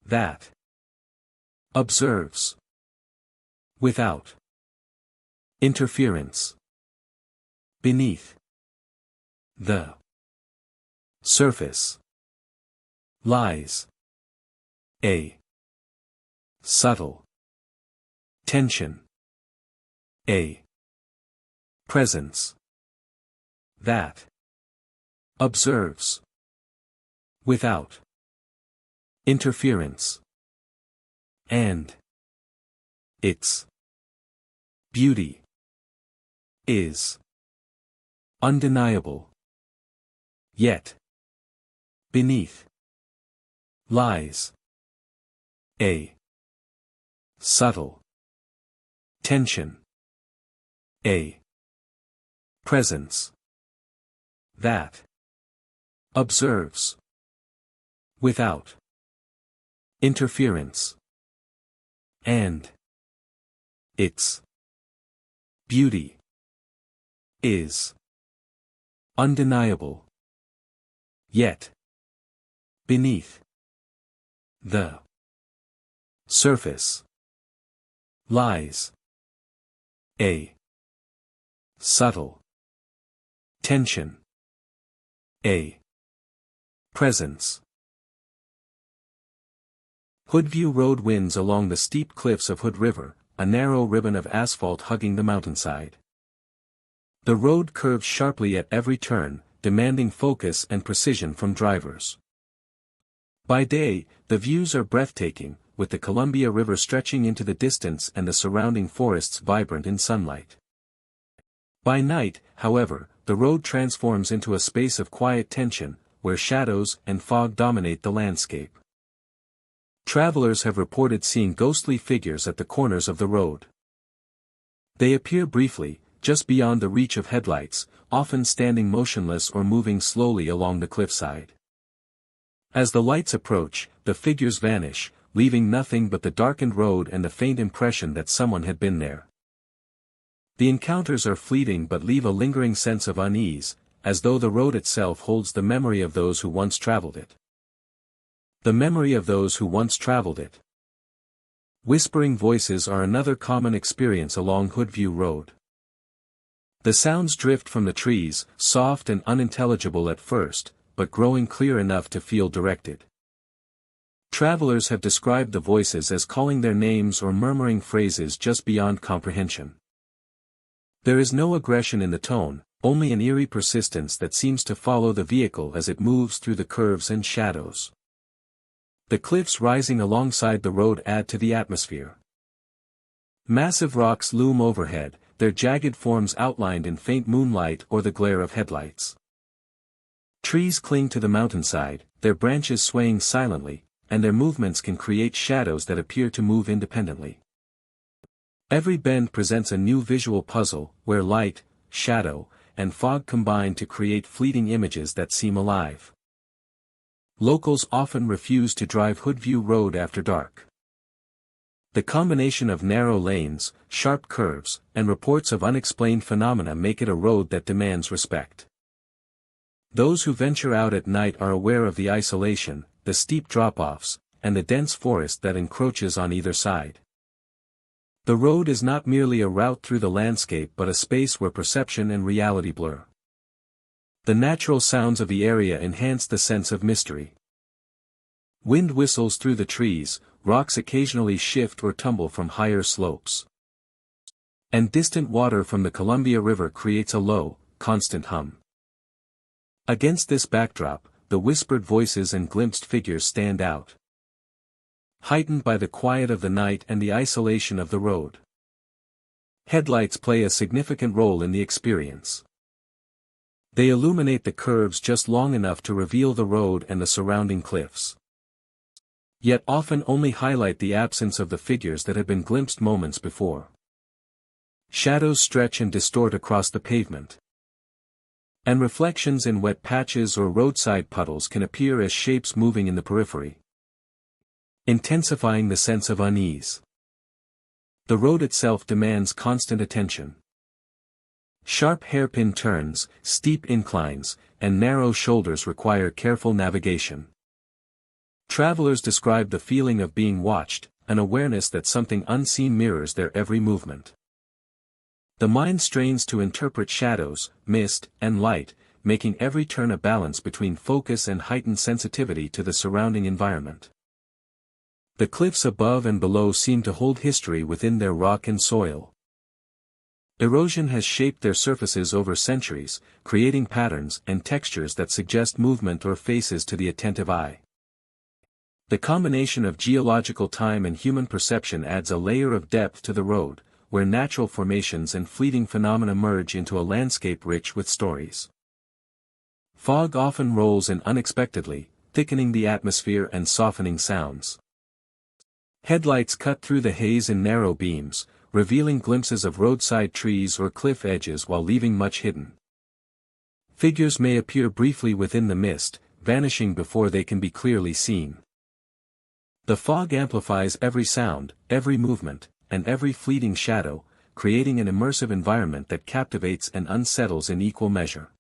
That. Observes. Without. Interference. Beneath. The. Surface. Lies. A. Subtle. Tension. A. Presence. That. Observes. Without. Interference. And. Its. Beauty. Is. Undeniable. Yet. Beneath. Lies. A. Subtle. Tension. A. Presence. That. Observes. Without. Interference. And. Its. Beauty. Is. Undeniable. Yet. Beneath. The. Surface. Lies. A. Subtle. Tension. A. Presence. Hoodview Road winds along the steep cliffs of Hood River, a narrow ribbon of asphalt hugging the mountainside. The road curves sharply at every turn, demanding focus and precision from drivers. By day, the views are breathtaking, with the Columbia River stretching into the distance and the surrounding forests vibrant in sunlight. By night, however, the road transforms into a space of quiet tension, where shadows and fog dominate the landscape. Travelers have reported seeing ghostly figures at the corners of the road. They appear briefly, just beyond the reach of headlights, often standing motionless or moving slowly along the cliffside. As the lights approach, the figures vanish, leaving nothing but the darkened road and the faint impression that someone had been there. The encounters are fleeting but leave a lingering sense of unease, as though the road itself holds the memory of those who once traveled it. The memory of those who once traveled it. Whispering voices are another common experience along Hoodview Road. The sounds drift from the trees, soft and unintelligible at first, but growing clear enough to feel directed. Travelers have described the voices as calling their names or murmuring phrases just beyond comprehension. There is no aggression in the tone, only an eerie persistence that seems to follow the vehicle as it moves through the curves and shadows. The cliffs rising alongside the road add to the atmosphere. Massive rocks loom overhead, their jagged forms outlined in faint moonlight or the glare of headlights. Trees cling to the mountainside, their branches swaying silently, and their movements can create shadows that appear to move independently. Every bend presents a new visual puzzle, where light, shadow, and fog combine to create fleeting images that seem alive. Locals often refuse to drive Hoodview Road after dark. The combination of narrow lanes, sharp curves, and reports of unexplained phenomena make it a road that demands respect. Those who venture out at night are aware of the isolation, the steep drop-offs, and the dense forest that encroaches on either side. The road is not merely a route through the landscape but a space where perception and reality blur. The natural sounds of the area enhance the sense of mystery. Wind whistles through the trees, rocks occasionally shift or tumble from higher slopes. And distant water from the Columbia River creates a low, constant hum. Against this backdrop, the whispered voices and glimpsed figures stand out, heightened by the quiet of the night and the isolation of the road. Headlights play a significant role in the experience. They illuminate the curves just long enough to reveal the road and the surrounding cliffs, yet often only highlight the absence of the figures that had been glimpsed moments before. Shadows stretch and distort across the pavement, and reflections in wet patches or roadside puddles can appear as shapes moving in the periphery, intensifying the sense of unease. The road itself demands constant attention. Sharp hairpin turns, steep inclines, and narrow shoulders require careful navigation. Travelers describe the feeling of being watched, an awareness that something unseen mirrors their every movement. The mind strains to interpret shadows, mist, and light, making every turn a balance between focus and heightened sensitivity to the surrounding environment. The cliffs above and below seem to hold history within their rock and soil. Erosion has shaped their surfaces over centuries, creating patterns and textures that suggest movement or faces to the attentive eye. The combination of geological time and human perception adds a layer of depth to the road, where natural formations and fleeting phenomena merge into a landscape rich with stories. Fog often rolls in unexpectedly, thickening the atmosphere and softening sounds. Headlights cut through the haze in narrow beams, revealing glimpses of roadside trees or cliff edges while leaving much hidden. Figures may appear briefly within the mist, vanishing before they can be clearly seen. The fog amplifies every sound, every movement, and every fleeting shadow, creating an immersive environment that captivates and unsettles in equal measure.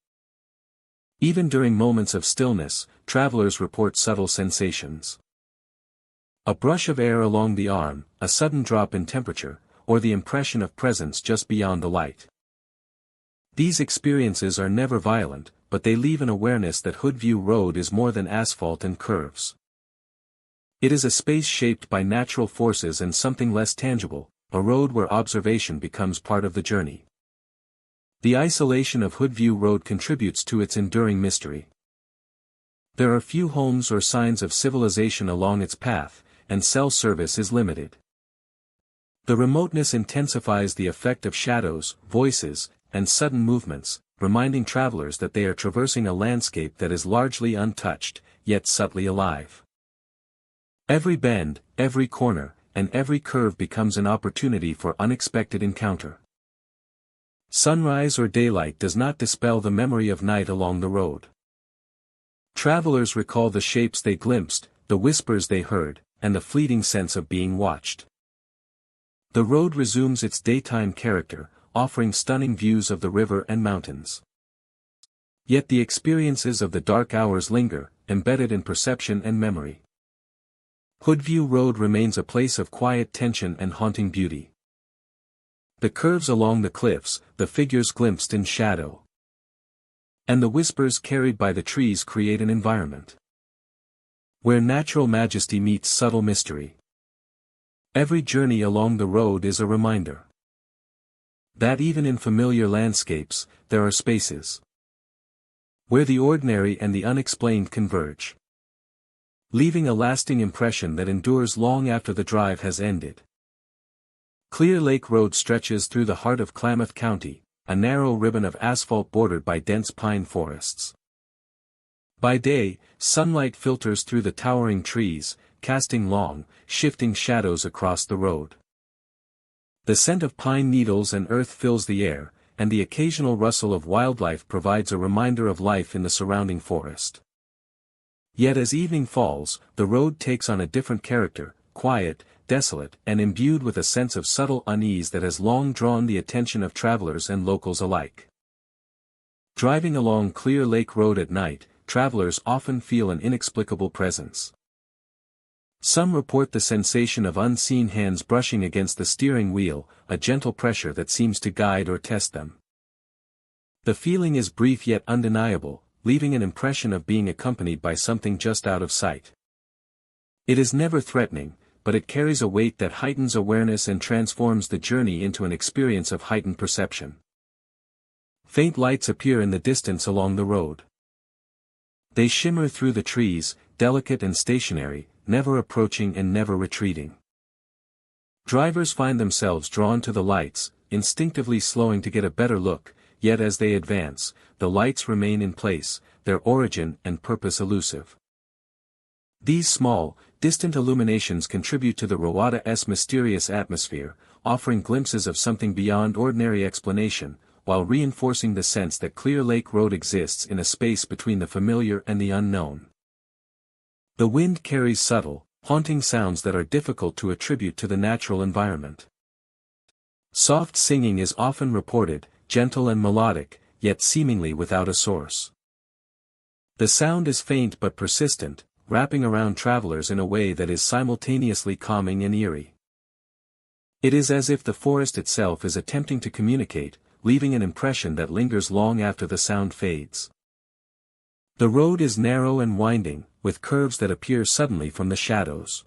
Even during moments of stillness, travelers report subtle sensations. A brush of air along the arm, a sudden drop in temperature, or the impression of presence just beyond the light. These experiences are never violent, but they leave an awareness that Hoodview Road is more than asphalt and curves. It is a space shaped by natural forces and something less tangible, a road where observation becomes part of the journey. The isolation of Hoodview Road contributes to its enduring mystery. There are few homes or signs of civilization along its path, and cell service is limited. The remoteness intensifies the effect of shadows, voices, and sudden movements, reminding travelers that they are traversing a landscape that is largely untouched, yet subtly alive. Every bend, every corner, and every curve becomes an opportunity for unexpected encounter. Sunrise or daylight does not dispel the memory of night along the road. Travelers recall the shapes they glimpsed, the whispers they heard, and the fleeting sense of being watched. The road resumes its daytime character, offering stunning views of the river and mountains. Yet the experiences of the dark hours linger, embedded in perception and memory. Hoodview Road remains a place of quiet tension and haunting beauty. The curves along the cliffs, the figures glimpsed in shadow, and the whispers carried by the trees create an environment where natural majesty meets subtle mystery. Every journey along the road is a reminder that even in familiar landscapes, there are spaces where the ordinary and the unexplained converge, leaving a lasting impression that endures long after the drive has ended. Clear Lake Road stretches through the heart of Klamath County, a narrow ribbon of asphalt bordered by dense pine forests. By day, sunlight filters through the towering trees, casting long, shifting shadows across the road. The scent of pine needles and earth fills the air, and the occasional rustle of wildlife provides a reminder of life in the surrounding forest. Yet as evening falls, the road takes on a different character, quiet, desolate, and imbued with a sense of subtle unease that has long drawn the attention of travelers and locals alike. Driving along Clear Lake Road at night, travelers often feel an inexplicable presence. Some report the sensation of unseen hands brushing against the steering wheel, a gentle pressure that seems to guide or test them. The feeling is brief yet undeniable, leaving an impression of being accompanied by something just out of sight. It is never threatening, but it carries a weight that heightens awareness and transforms the journey into an experience of heightened perception. Faint lights appear in the distance along the road. They shimmer through the trees, delicate and stationary, never approaching and never retreating. Drivers find themselves drawn to the lights, instinctively slowing to get a better look, yet as they advance, the lights remain in place, their origin and purpose elusive. These small, distant illuminations contribute to the Rowada's mysterious atmosphere, offering glimpses of something beyond ordinary explanation, while reinforcing the sense that Clear Lake Road exists in a space between the familiar and the unknown. The wind carries subtle, haunting sounds that are difficult to attribute to the natural environment. Soft singing is often reported, gentle and melodic, yet seemingly without a source. The sound is faint but persistent, wrapping around travelers in a way that is simultaneously calming and eerie. It is as if the forest itself is attempting to communicate, leaving an impression that lingers long after the sound fades. The road is narrow and winding, with curves that appear suddenly from the shadows.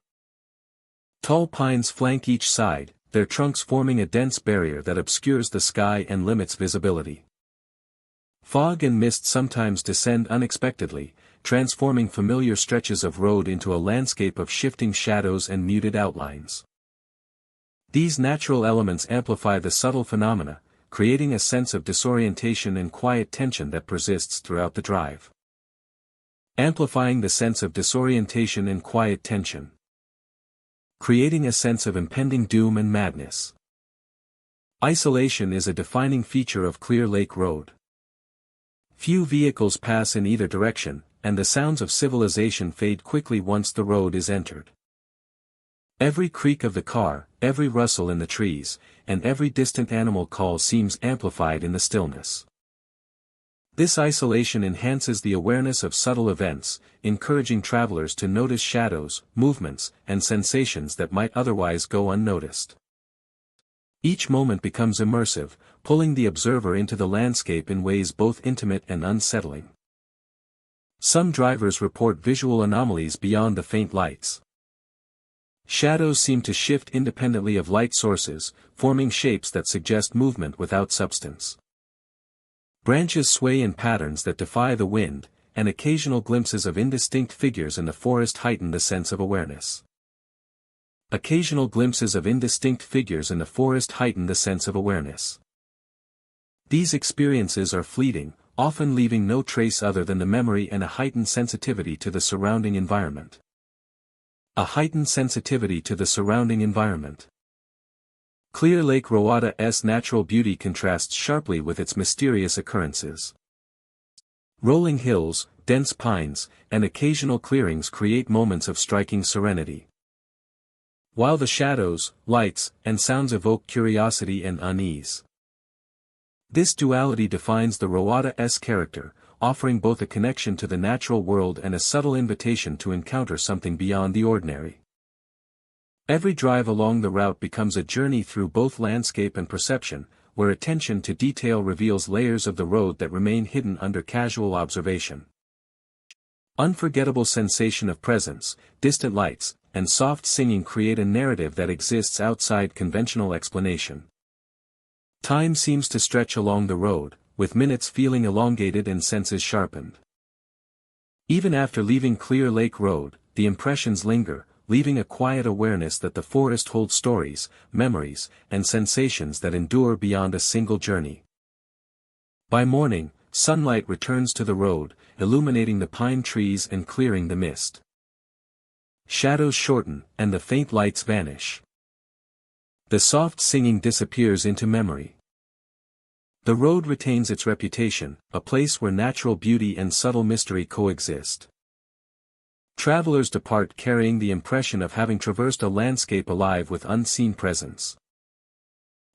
Tall pines flank each side, their trunks forming a dense barrier that obscures the sky and limits visibility. Fog and mist sometimes descend unexpectedly, transforming familiar stretches of road into a landscape of shifting shadows and muted outlines. These natural elements amplify the subtle phenomena, creating a sense of disorientation and quiet tension that persists throughout the drive. Amplifying the sense of disorientation and quiet tension. Creating a sense of impending doom and madness. Isolation is a defining feature of Clear Lake Road. Few vehicles pass in either direction, and the sounds of civilization fade quickly once the road is entered. Every creak of the car, every rustle in the trees, and every distant animal call seems amplified in the stillness. This isolation enhances the awareness of subtle events, encouraging travelers to notice shadows, movements, and sensations that might otherwise go unnoticed. Each moment becomes immersive, pulling the observer into the landscape in ways both intimate and unsettling. Some drivers report visual anomalies beyond the faint lights. Shadows seem to shift independently of light sources, forming shapes that suggest movement without substance. Branches sway in patterns that defy the wind, and occasional glimpses of indistinct figures in the forest heighten the sense of awareness. Occasional glimpses of indistinct figures in the forest heighten the sense of awareness. These experiences are fleeting, often leaving no trace other than the memory and a heightened sensitivity to the surrounding environment. A heightened sensitivity to the surrounding environment. Clear Lake Roada's natural beauty contrasts sharply with its mysterious occurrences. Rolling hills, dense pines, and occasional clearings create moments of striking serenity. While the shadows, lights, and sounds evoke curiosity and unease. This duality defines the Roada's character, offering both a connection to the natural world and a subtle invitation to encounter something beyond the ordinary. Every drive along the route becomes a journey through both landscape and perception, where attention to detail reveals layers of the road that remain hidden under casual observation. Unforgettable sensation of presence, distant lights, and soft singing create a narrative that exists outside conventional explanation. Time seems to stretch along the road, with minutes feeling elongated and senses sharpened. Even after leaving Clear Lake Road, the impressions linger, leaving a quiet awareness that the forest holds stories, memories, and sensations that endure beyond a single journey. By morning, sunlight returns to the road, illuminating the pine trees and clearing the mist. Shadows shorten, and the faint lights vanish. The soft singing disappears into memory. The road retains its reputation, a place where natural beauty and subtle mystery coexist. Travelers depart carrying the impression of having traversed a landscape alive with unseen presence.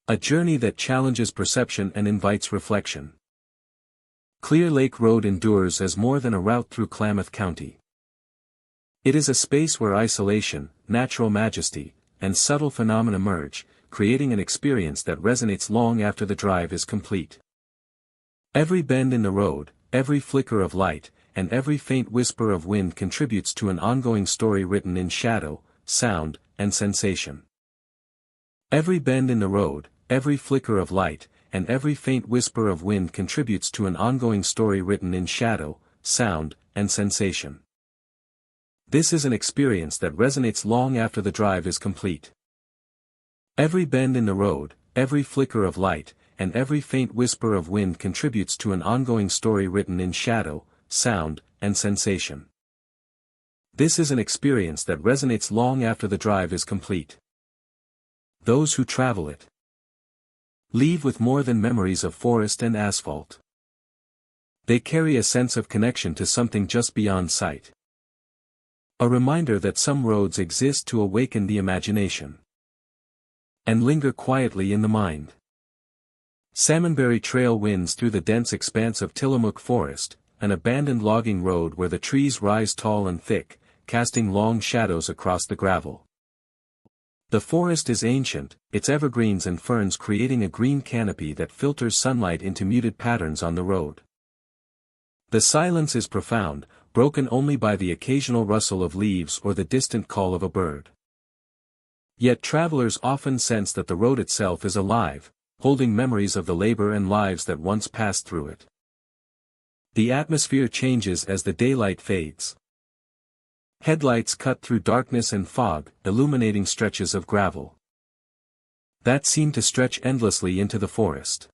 A journey that challenges perception and invites reflection. Clear Lake Road endures as more than a route through Klamath County. It is a space where isolation, natural majesty, and subtle phenomena merge, creating an experience that resonates long after the drive is complete. Every bend in the road, every flicker of light, and every faint whisper of wind contributes to an ongoing story written in shadow, sound, and sensation. Every bend in the road, every flicker of light, and every faint whisper of wind contributes to an ongoing story written in shadow, sound, and sensation. This is an experience that resonates long after the drive is complete. Every bend in the road, every flicker of light, and every faint whisper of wind contributes to an ongoing story written in shadow, sound, and sensation. This is an experience that resonates long after the drive is complete. Those who travel it leave with more than memories of forest and asphalt. They carry a sense of connection to something just beyond sight. A reminder that some roads exist to awaken the imagination and linger quietly in the mind. Salmonberry Trail winds through the dense expanse of Tillamook Forest, an abandoned logging road where the trees rise tall and thick, casting long shadows across the gravel. The forest is ancient, its evergreens and ferns creating a green canopy that filters sunlight into muted patterns on the road. The silence is profound, broken only by the occasional rustle of leaves or the distant call of a bird. Yet travelers often sense that the road itself is alive, holding memories of the labor and lives that once passed through it. The atmosphere changes as the daylight fades. Headlights cut through darkness and fog, illuminating stretches of gravel that seem to stretch endlessly into the forest.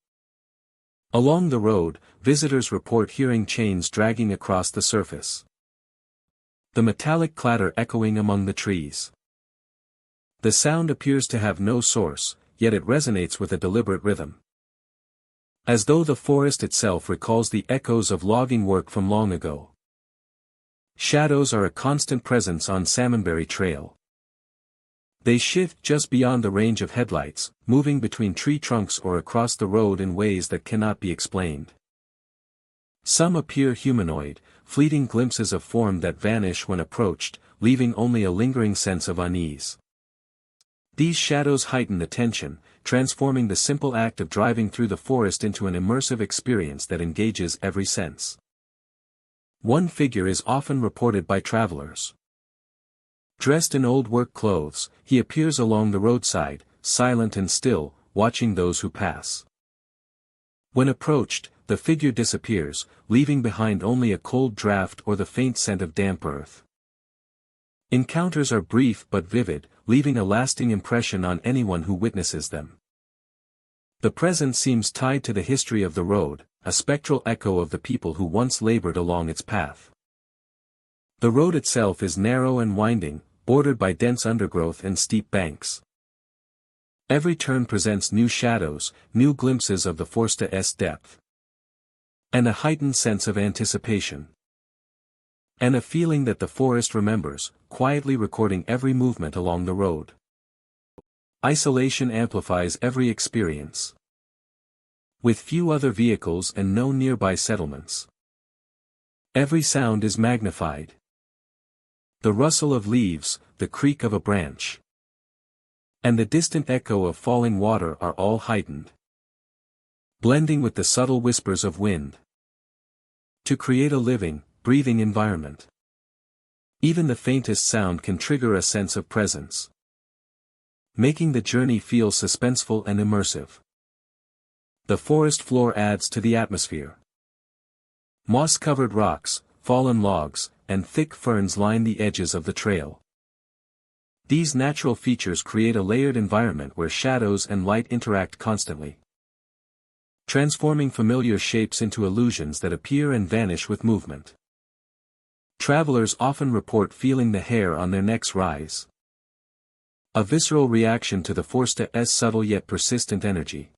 Along the road, visitors report hearing chains dragging across the surface, the metallic clatter echoing among the trees. The sound appears to have no source, yet it resonates with a deliberate rhythm. As though the forest itself recalls the echoes of logging work from long ago. Shadows are a constant presence on Salmonberry Trail. They shift just beyond the range of headlights, moving between tree trunks or across the road in ways that cannot be explained. Some appear humanoid, fleeting glimpses of form that vanish when approached, leaving only a lingering sense of unease. These shadows heighten the tension, transforming the simple act of driving through the forest into an immersive experience that engages every sense. One figure is often reported by travelers. Dressed in old work clothes, he appears along the roadside, silent and still, watching those who pass. When approached, the figure disappears, leaving behind only a cold draft or the faint scent of damp earth. Encounters are brief but vivid, leaving a lasting impression on anyone who witnesses them. The present seems tied to the history of the road, a spectral echo of the people who once labored along its path. The road itself is narrow and winding, bordered by dense undergrowth and steep banks. Every turn presents new shadows, new glimpses of the forest's depth. And a heightened sense of anticipation. And a feeling that the forest remembers, quietly recording every movement along the road. Isolation amplifies every experience. With few other vehicles and no nearby settlements, every sound is magnified. The rustle of leaves, the creak of a branch, and the distant echo of falling water are all heightened, blending with the subtle whispers of wind, to create a living, breathing environment. Even the faintest sound can trigger a sense of presence, making the journey feel suspenseful and immersive. The forest floor adds to the atmosphere. Moss-covered rocks, fallen logs, and thick ferns line the edges of the trail. These natural features create a layered environment where shadows and light interact constantly, transforming familiar shapes into illusions that appear and vanish with movement. Travelers often report feeling the hair on their necks rise. A visceral reaction to the forest's subtle yet persistent energy.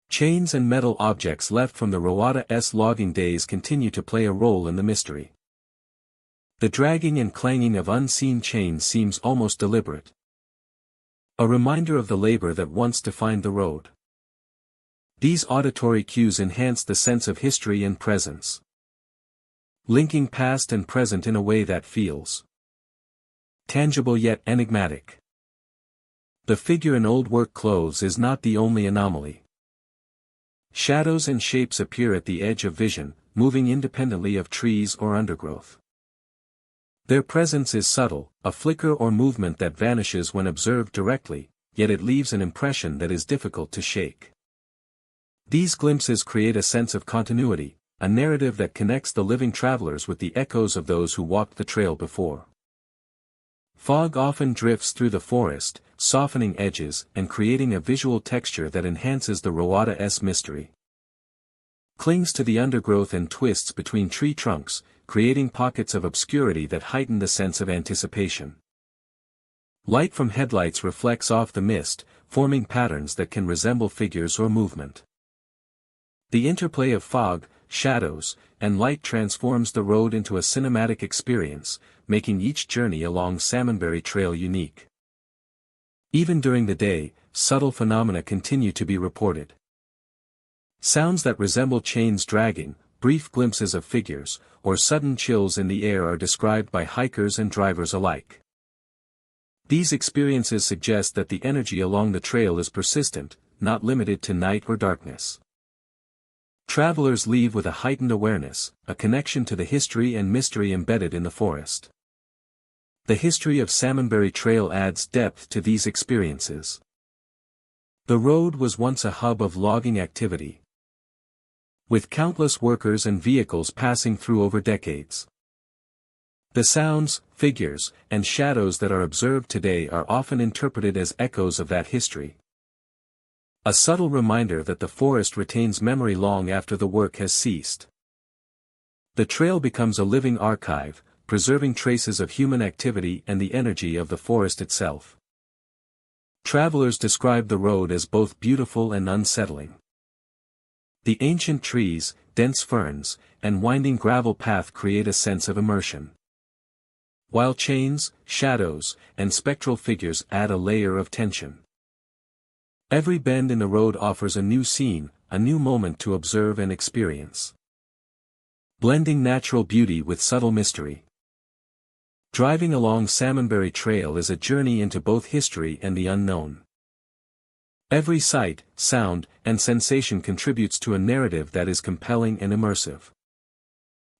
Chains and metal objects left from the Rowada's logging days continue to play a role in the mystery. The dragging and clanging of unseen chains seems almost deliberate. A reminder of the labor that once defined the road. These auditory cues enhance the sense of history and presence, linking past and present in a way that feels tangible yet enigmatic. The figure in old work clothes is not the only anomaly. Shadows and shapes appear at the edge of vision, moving independently of trees or undergrowth. Their presence is subtle, a flicker or movement that vanishes when observed directly, yet it leaves an impression that is difficult to shake. These glimpses create a sense of continuity, a narrative that connects the living travelers with the echoes of those who walked the trail before. Fog often drifts through the forest, softening edges and creating a visual texture that enhances the Rowada's mystery. Clings to the undergrowth and twists between tree trunks, creating pockets of obscurity that heighten the sense of anticipation. Light from headlights reflects off the mist, forming patterns that can resemble figures or movement. The interplay of fog, shadows, and light transforms the road into a cinematic experience, making each journey along Salmonberry Trail unique. Even during the day, subtle phenomena continue to be reported. Sounds that resemble chains dragging, brief glimpses of figures, or sudden chills in the air are described by hikers and drivers alike. These experiences suggest that the energy along the trail is persistent, not limited to night or darkness. Travelers leave with a heightened awareness, a connection to the history and mystery embedded in the forest. The history of Salmonberry Trail adds depth to these experiences. The road was once a hub of logging activity, with countless workers and vehicles passing through over decades. The sounds, figures, and shadows that are observed today are often interpreted as echoes of that history. A subtle reminder that the forest retains memory long after the work has ceased. The trail becomes a living archive, preserving traces of human activity and the energy of the forest itself. Travelers describe the road as both beautiful and unsettling. The ancient trees, dense ferns, and winding gravel path create a sense of immersion, while chains, shadows, and spectral figures add a layer of tension. Every bend in the road offers a new scene, a new moment to observe and experience, blending natural beauty with subtle mystery. Driving along Salmonberry Trail is a journey into both history and the unknown. Every sight, sound, and sensation contributes to a narrative that is compelling and immersive.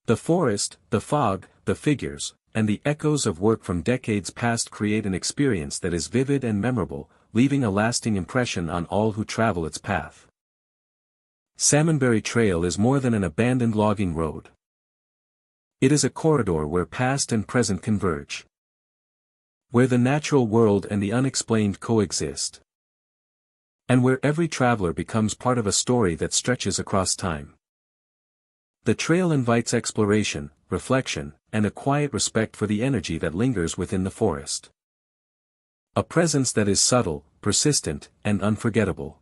The forest, the fog, the figures, and the echoes of work from decades past create an experience that is vivid and memorable, leaving a lasting impression on all who travel its path. Salmonberry Trail is more than an abandoned logging road. It is a corridor where past and present converge, where the natural world and the unexplained coexist, and where every traveler becomes part of a story that stretches across time. The trail invites exploration, reflection, and a quiet respect for the energy that lingers within the forest. A presence that is subtle, persistent, and unforgettable.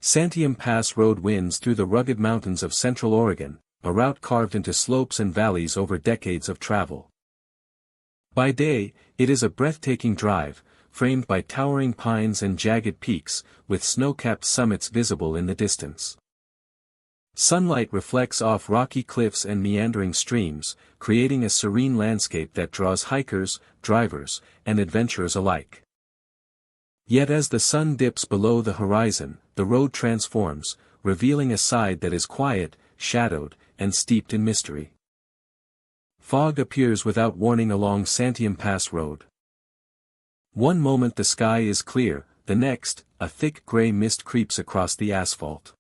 Santiam Pass Road winds through the rugged mountains of central Oregon, a route carved into slopes and valleys over decades of travel. By day, it is a breathtaking drive, framed by towering pines and jagged peaks, with snow-capped summits visible in the distance. Sunlight reflects off rocky cliffs and meandering streams, creating a serene landscape that draws hikers, drivers, and adventurers alike. Yet as the sun dips below the horizon, the road transforms, revealing a side that is quiet, shadowed, and steeped in mystery. Fog appears without warning along Santiam Pass Road. One moment the sky is clear, the next, a thick gray mist creeps across the asphalt,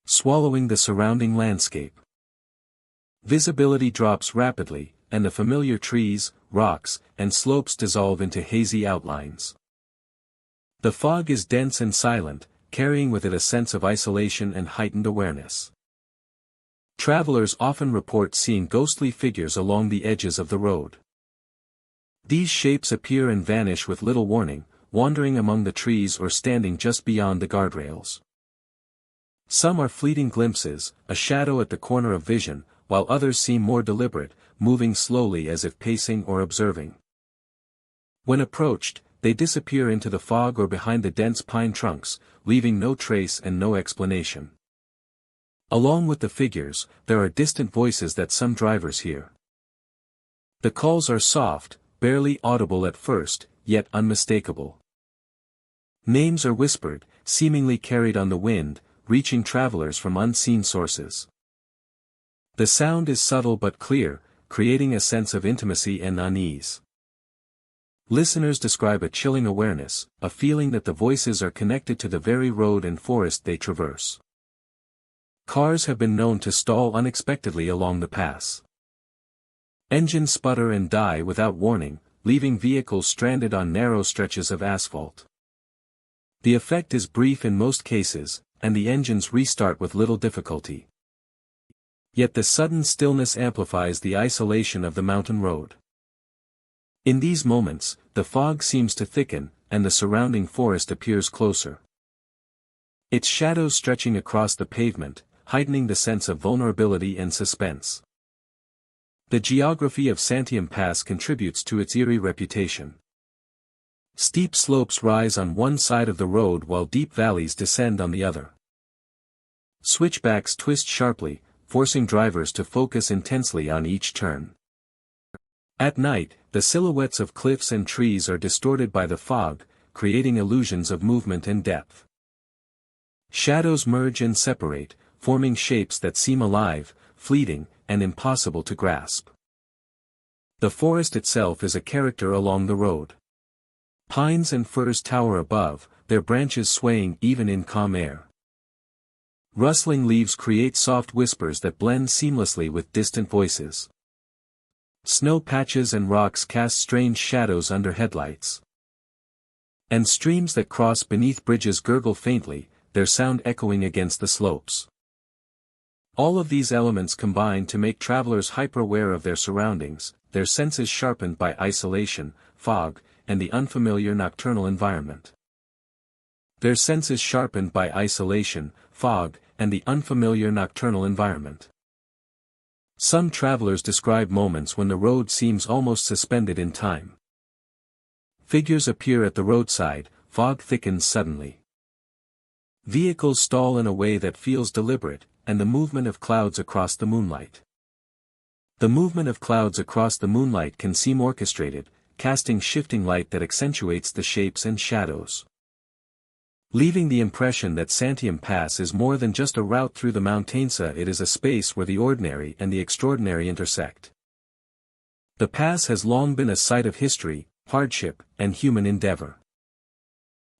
swallowing the surrounding landscape. Visibility drops rapidly, and the familiar trees, rocks, and slopes dissolve into hazy outlines. The fog is dense and silent, carrying with it a sense of isolation and heightened awareness. Travelers often report seeing ghostly figures along the edges of the road. These shapes appear and vanish with little warning, wandering among the trees or standing just beyond the guardrails. Some are fleeting glimpses, a shadow at the corner of vision, while others seem more deliberate, moving slowly as if pacing or observing. When approached, they disappear into the fog or behind the dense pine trunks, leaving no trace and no explanation. Along with the figures, there are distant voices that some drivers hear. The calls are soft, barely audible at first, yet unmistakable. Names are whispered, seemingly carried on the wind, reaching travelers from unseen sources. The sound is subtle but clear, creating a sense of intimacy and unease. Listeners describe a chilling awareness, a feeling that the voices are connected to the very road and forest they traverse. Cars have been known to stall unexpectedly along the pass. Engines sputter and die without warning, leaving vehicles stranded on narrow stretches of asphalt. The effect is brief in most cases, and the engines restart with little difficulty. Yet the sudden stillness amplifies the isolation of the mountain road. In these moments, the fog seems to thicken, and the surrounding forest appears closer. Its shadows stretching across the pavement, heightening the sense of vulnerability and suspense. The geography of Santiam Pass contributes to its eerie reputation. Steep slopes rise on one side of the road while deep valleys descend on the other. Switchbacks twist sharply, forcing drivers to focus intensely on each turn. At night, the silhouettes of cliffs and trees are distorted by the fog, creating illusions of movement and depth. Shadows merge and separate, forming shapes that seem alive, fleeting, and impossible to grasp. The forest itself is a character along the road. Pines and firs tower above, their branches swaying even in calm air. Rustling leaves create soft whispers that blend seamlessly with distant voices. Snow patches and rocks cast strange shadows under headlights. And streams that cross beneath bridges gurgle faintly, their sound echoing against the slopes. All of these elements combine to make travelers hyper-aware of their surroundings, their senses sharpened by isolation, fog, and the unfamiliar nocturnal environment. Their senses sharpened by isolation, fog, and the unfamiliar nocturnal environment. Some travelers describe moments when the road seems almost suspended in time. Figures appear at the roadside, fog thickens suddenly. Vehicles stall in a way that feels deliberate, and the movement of clouds across the moonlight. The movement of clouds across the moonlight can seem orchestrated, casting shifting light that accentuates the shapes and shadows. Leaving the impression that Santiam Pass is more than just a route through the mountainsa, it is a space where the ordinary and the extraordinary intersect. The pass has long been a site of history, hardship, and human endeavor.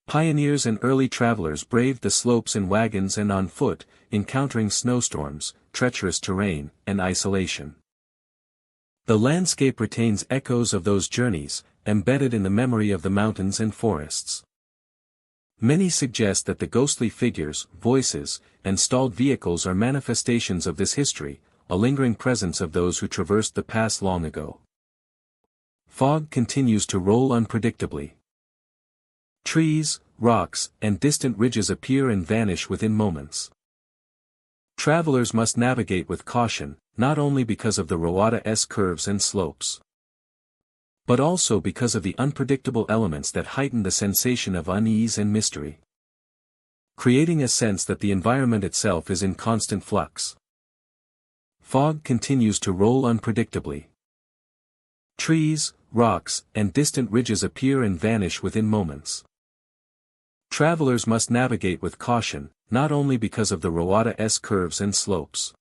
Pioneers and early travelers braved the slopes in wagons and on foot, encountering snowstorms, treacherous terrain, and isolation. The landscape retains echoes of those journeys, embedded in the memory of the mountains and forests. Many suggest that the ghostly figures, voices, and stalled vehicles are manifestations of this history, a lingering presence of those who traversed the pass long ago. Fog continues to roll unpredictably. Trees, rocks, and distant ridges appear and vanish within moments. Travelers must navigate with caution, not only because of the Roada-esque curves and slopes, but also because of the unpredictable elements that heighten the sensation of unease and mystery, creating a sense that the environment itself is in constant flux. Fog continues to roll unpredictably. Trees, rocks, and distant ridges appear and vanish within moments. Travelers must navigate with caution, not only because of the Roada-esque curves and slopes,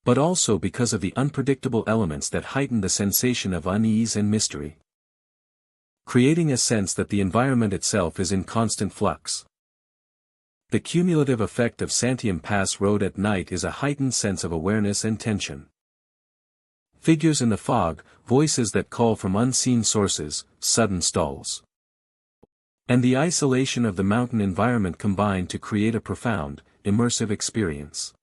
but also because of the unpredictable elements that heighten the sensation of unease and mystery, creating a sense that the environment itself is in constant flux. The cumulative effect of Santiam Pass Road at night is a heightened sense of awareness and tension. Figures in the fog, voices that call from unseen sources, sudden stalls, and the isolation of the mountain environment combine to create a profound, immersive experience.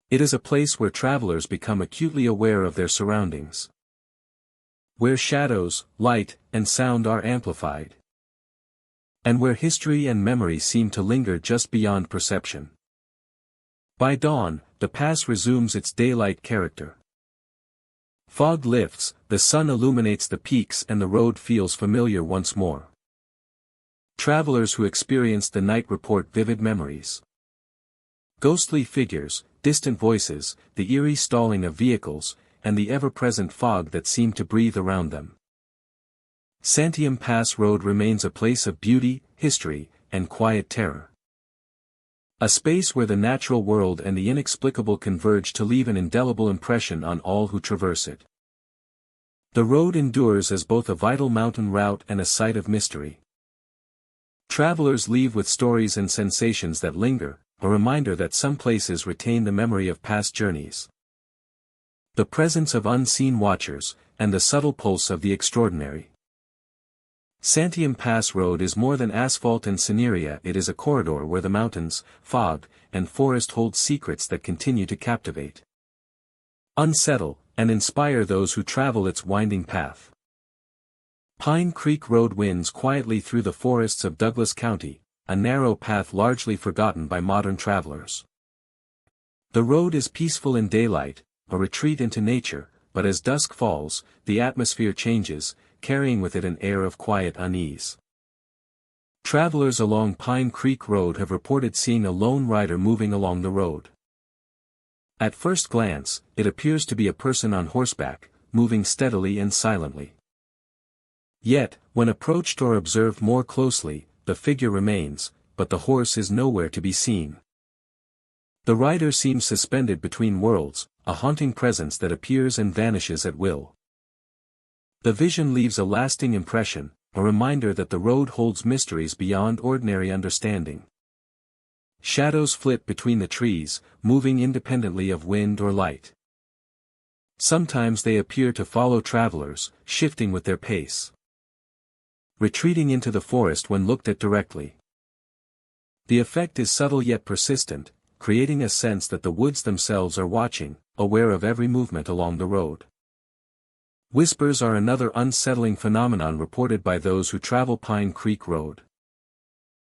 It is a place where travelers become acutely aware of their surroundings, where shadows, light, and sound are amplified, and where history and memory seem to linger just beyond perception. By dawn, the pass resumes its daylight character. Fog lifts, the sun illuminates the peaks, and the road feels familiar once more. Travelers who experienced the night report vivid memories. Ghostly figures, distant voices, the eerie stalling of vehicles, and the ever-present fog that seemed to breathe around them. Santiam Pass Road remains a place of beauty, history, and quiet terror. A space where the natural world and the inexplicable converge to leave an indelible impression on all who traverse it. The road endures as both a vital mountain route and a site of mystery. Travelers leave with stories and sensations that linger, a reminder that some places retain the memory of past journeys. The presence of unseen watchers, and the subtle pulse of the extraordinary. Santiam Pass Road is more than asphalt and scenery, it is a corridor where the mountains, fog, and forest hold secrets that continue to captivate, unsettle, and inspire those who travel its winding path. Pine Creek Road winds quietly through the forests of Douglas County, a narrow path largely forgotten by modern travelers. The road is peaceful in daylight, a retreat into nature, but as dusk falls, the atmosphere changes, carrying with it an air of quiet unease. Travelers along Pine Creek Road have reported seeing a lone rider moving along the road. At first glance, it appears to be a person on horseback, moving steadily and silently. Yet, when approached or observed more closely, the figure remains, but the horse is nowhere to be seen. The rider seems suspended between worlds, a haunting presence that appears and vanishes at will. The vision leaves a lasting impression, a reminder that the road holds mysteries beyond ordinary understanding. Shadows flit between the trees, moving independently of wind or light. Sometimes they appear to follow travelers, shifting with their pace, retreating into the forest when looked at directly. The effect is subtle yet persistent, creating a sense that the woods themselves are watching, aware of every movement along the road. Whispers are another unsettling phenomenon reported by those who travel Pine Creek Road.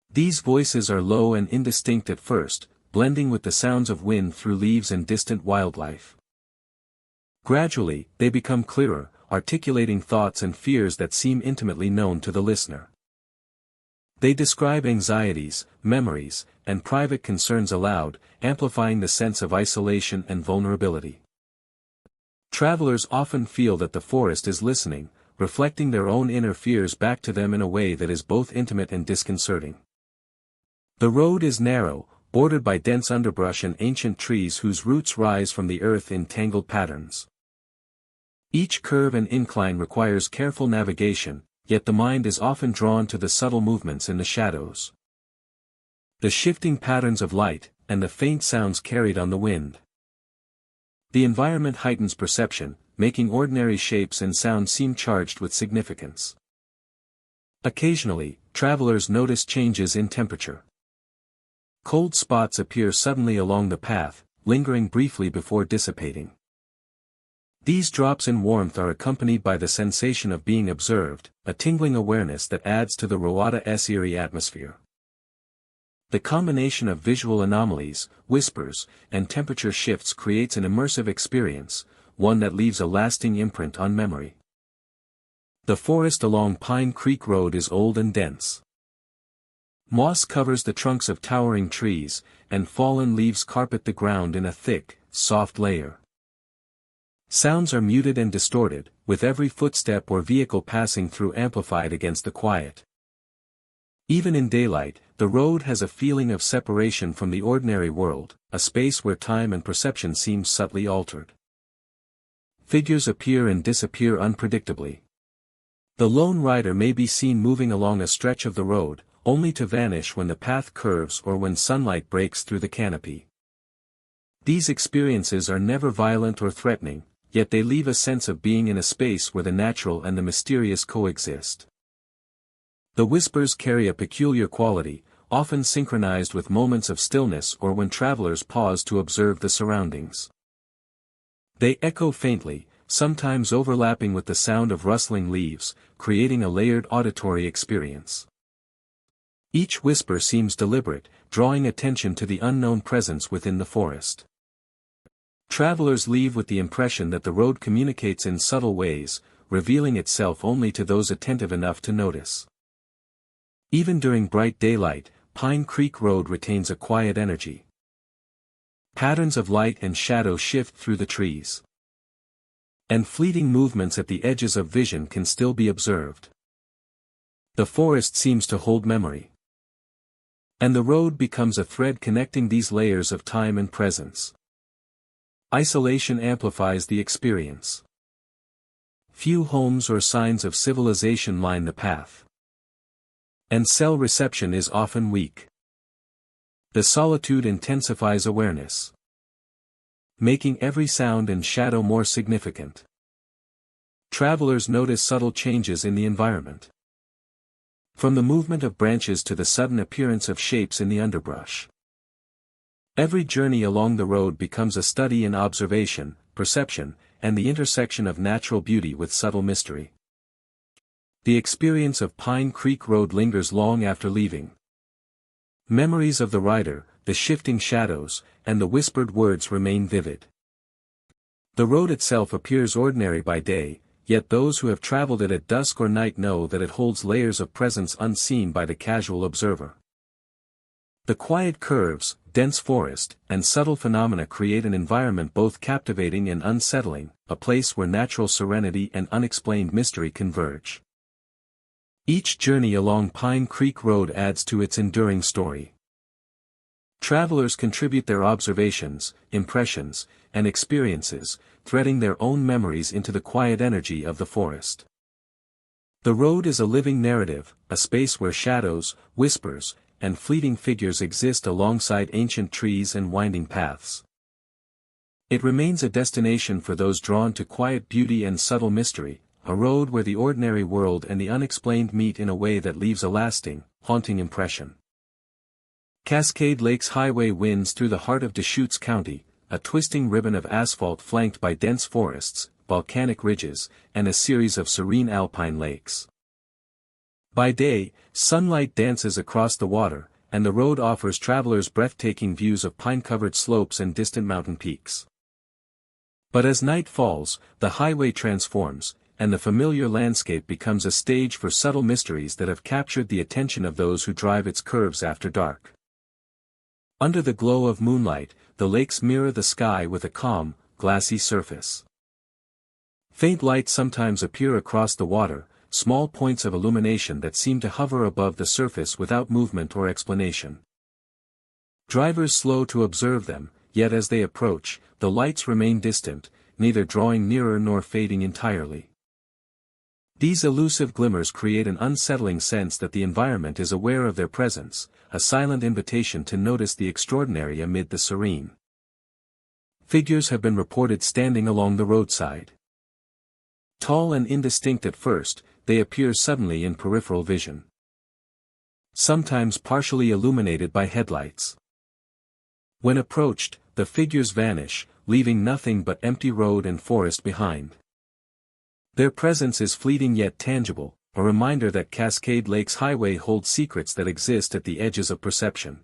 These voices are low and indistinct at first, blending with the sounds of wind through leaves and distant wildlife. Gradually, they become clearer, articulating thoughts and fears that seem intimately known to the listener. They describe anxieties, memories, and private concerns aloud, amplifying the sense of isolation and vulnerability. Travelers often feel that the forest is listening, reflecting their own inner fears back to them in a way that is both intimate and disconcerting. The road is narrow, bordered by dense underbrush and ancient trees whose roots rise from the earth in tangled patterns. Each curve and incline requires careful navigation, yet the mind is often drawn to the subtle movements in the shadows, the shifting patterns of light, and the faint sounds carried on the wind. The environment heightens perception, making ordinary shapes and sounds seem charged with significance. Occasionally, travelers notice changes in temperature. Cold spots appear suddenly along the path, lingering briefly before dissipating. These drops in warmth are accompanied by the sensation of being observed, a tingling awareness that adds to the Roada's eerie atmosphere. The combination of visual anomalies, whispers, and temperature shifts creates an immersive experience, one that leaves a lasting imprint on memory. The forest along Pine Creek Road is old and dense. Moss covers the trunks of towering trees, and fallen leaves carpet the ground in a thick, soft layer. Sounds are muted and distorted, with every footstep or vehicle passing through amplified against the quiet. Even in daylight, the road has a feeling of separation from the ordinary world, a space where time and perception seem subtly altered. Figures appear and disappear unpredictably. The lone rider may be seen moving along a stretch of the road, only to vanish when the path curves or when sunlight breaks through the canopy. These experiences are never violent or threatening, yet they leave a sense of being in a space where the natural and the mysterious coexist. The whispers carry a peculiar quality, often synchronized with moments of stillness or when travelers pause to observe the surroundings. They echo faintly, sometimes overlapping with the sound of rustling leaves, creating a layered auditory experience. Each whisper seems deliberate, drawing attention to the unknown presence within the forest. Travelers leave with the impression that the road communicates in subtle ways, revealing itself only to those attentive enough to notice. Even during bright daylight, Pine Creek Road retains a quiet energy. Patterns of light and shadow shift through the trees, and fleeting movements at the edges of vision can still be observed. The forest seems to hold memory, and the road becomes a thread connecting these layers of time and presence. Isolation amplifies the experience. Few homes or signs of civilization line the path, and cell reception is often weak. The solitude intensifies awareness, making every sound and shadow more significant. Travelers notice subtle changes in the environment, from the movement of branches to the sudden appearance of shapes in the underbrush. Every journey along the road becomes a study in observation, perception, and the intersection of natural beauty with subtle mystery. The experience of Pine Creek Road lingers long after leaving. Memories of the rider, the shifting shadows, and the whispered words remain vivid. The road itself appears ordinary by day, yet those who have traveled it at dusk or night know that it holds layers of presence unseen by the casual observer. The quiet curves, dense forest, and subtle phenomena create an environment both captivating and unsettling, a place where natural serenity and unexplained mystery converge. Each journey along Pine Creek Road adds to its enduring story. Travelers contribute their observations, impressions, and experiences, threading their own memories into the quiet energy of the forest. The road is a living narrative, a space where shadows, whispers, and fleeting figures exist alongside ancient trees and winding paths. It remains a destination for those drawn to quiet beauty and subtle mystery, a road where the ordinary world and the unexplained meet in a way that leaves a lasting, haunting impression. Cascade Lakes Highway winds through the heart of Deschutes County, a twisting ribbon of asphalt flanked by dense forests, volcanic ridges, and a series of serene alpine lakes. By day, sunlight dances across the water, and the road offers travelers breathtaking views of pine-covered slopes and distant mountain peaks. But as night falls, the highway transforms, and the familiar landscape becomes a stage for subtle mysteries that have captured the attention of those who drive its curves after dark. Under the glow of moonlight, the lakes mirror the sky with a calm, glassy surface. Faint lights sometimes appear across the water, small points of illumination that seem to hover above the surface without movement or explanation. Drivers slow to observe them, yet as they approach, the lights remain distant, neither drawing nearer nor fading entirely. These elusive glimmers create an unsettling sense that the environment is aware of their presence, a silent invitation to notice the extraordinary amid the serene. Figures have been reported standing along the roadside. Tall and indistinct at first, they appear suddenly in peripheral vision. Sometimes partially illuminated by headlights. When approached, the figures vanish, leaving nothing but empty road and forest behind. Their presence is fleeting yet tangible, a reminder that Cascade Lakes Highway holds secrets that exist at the edges of perception.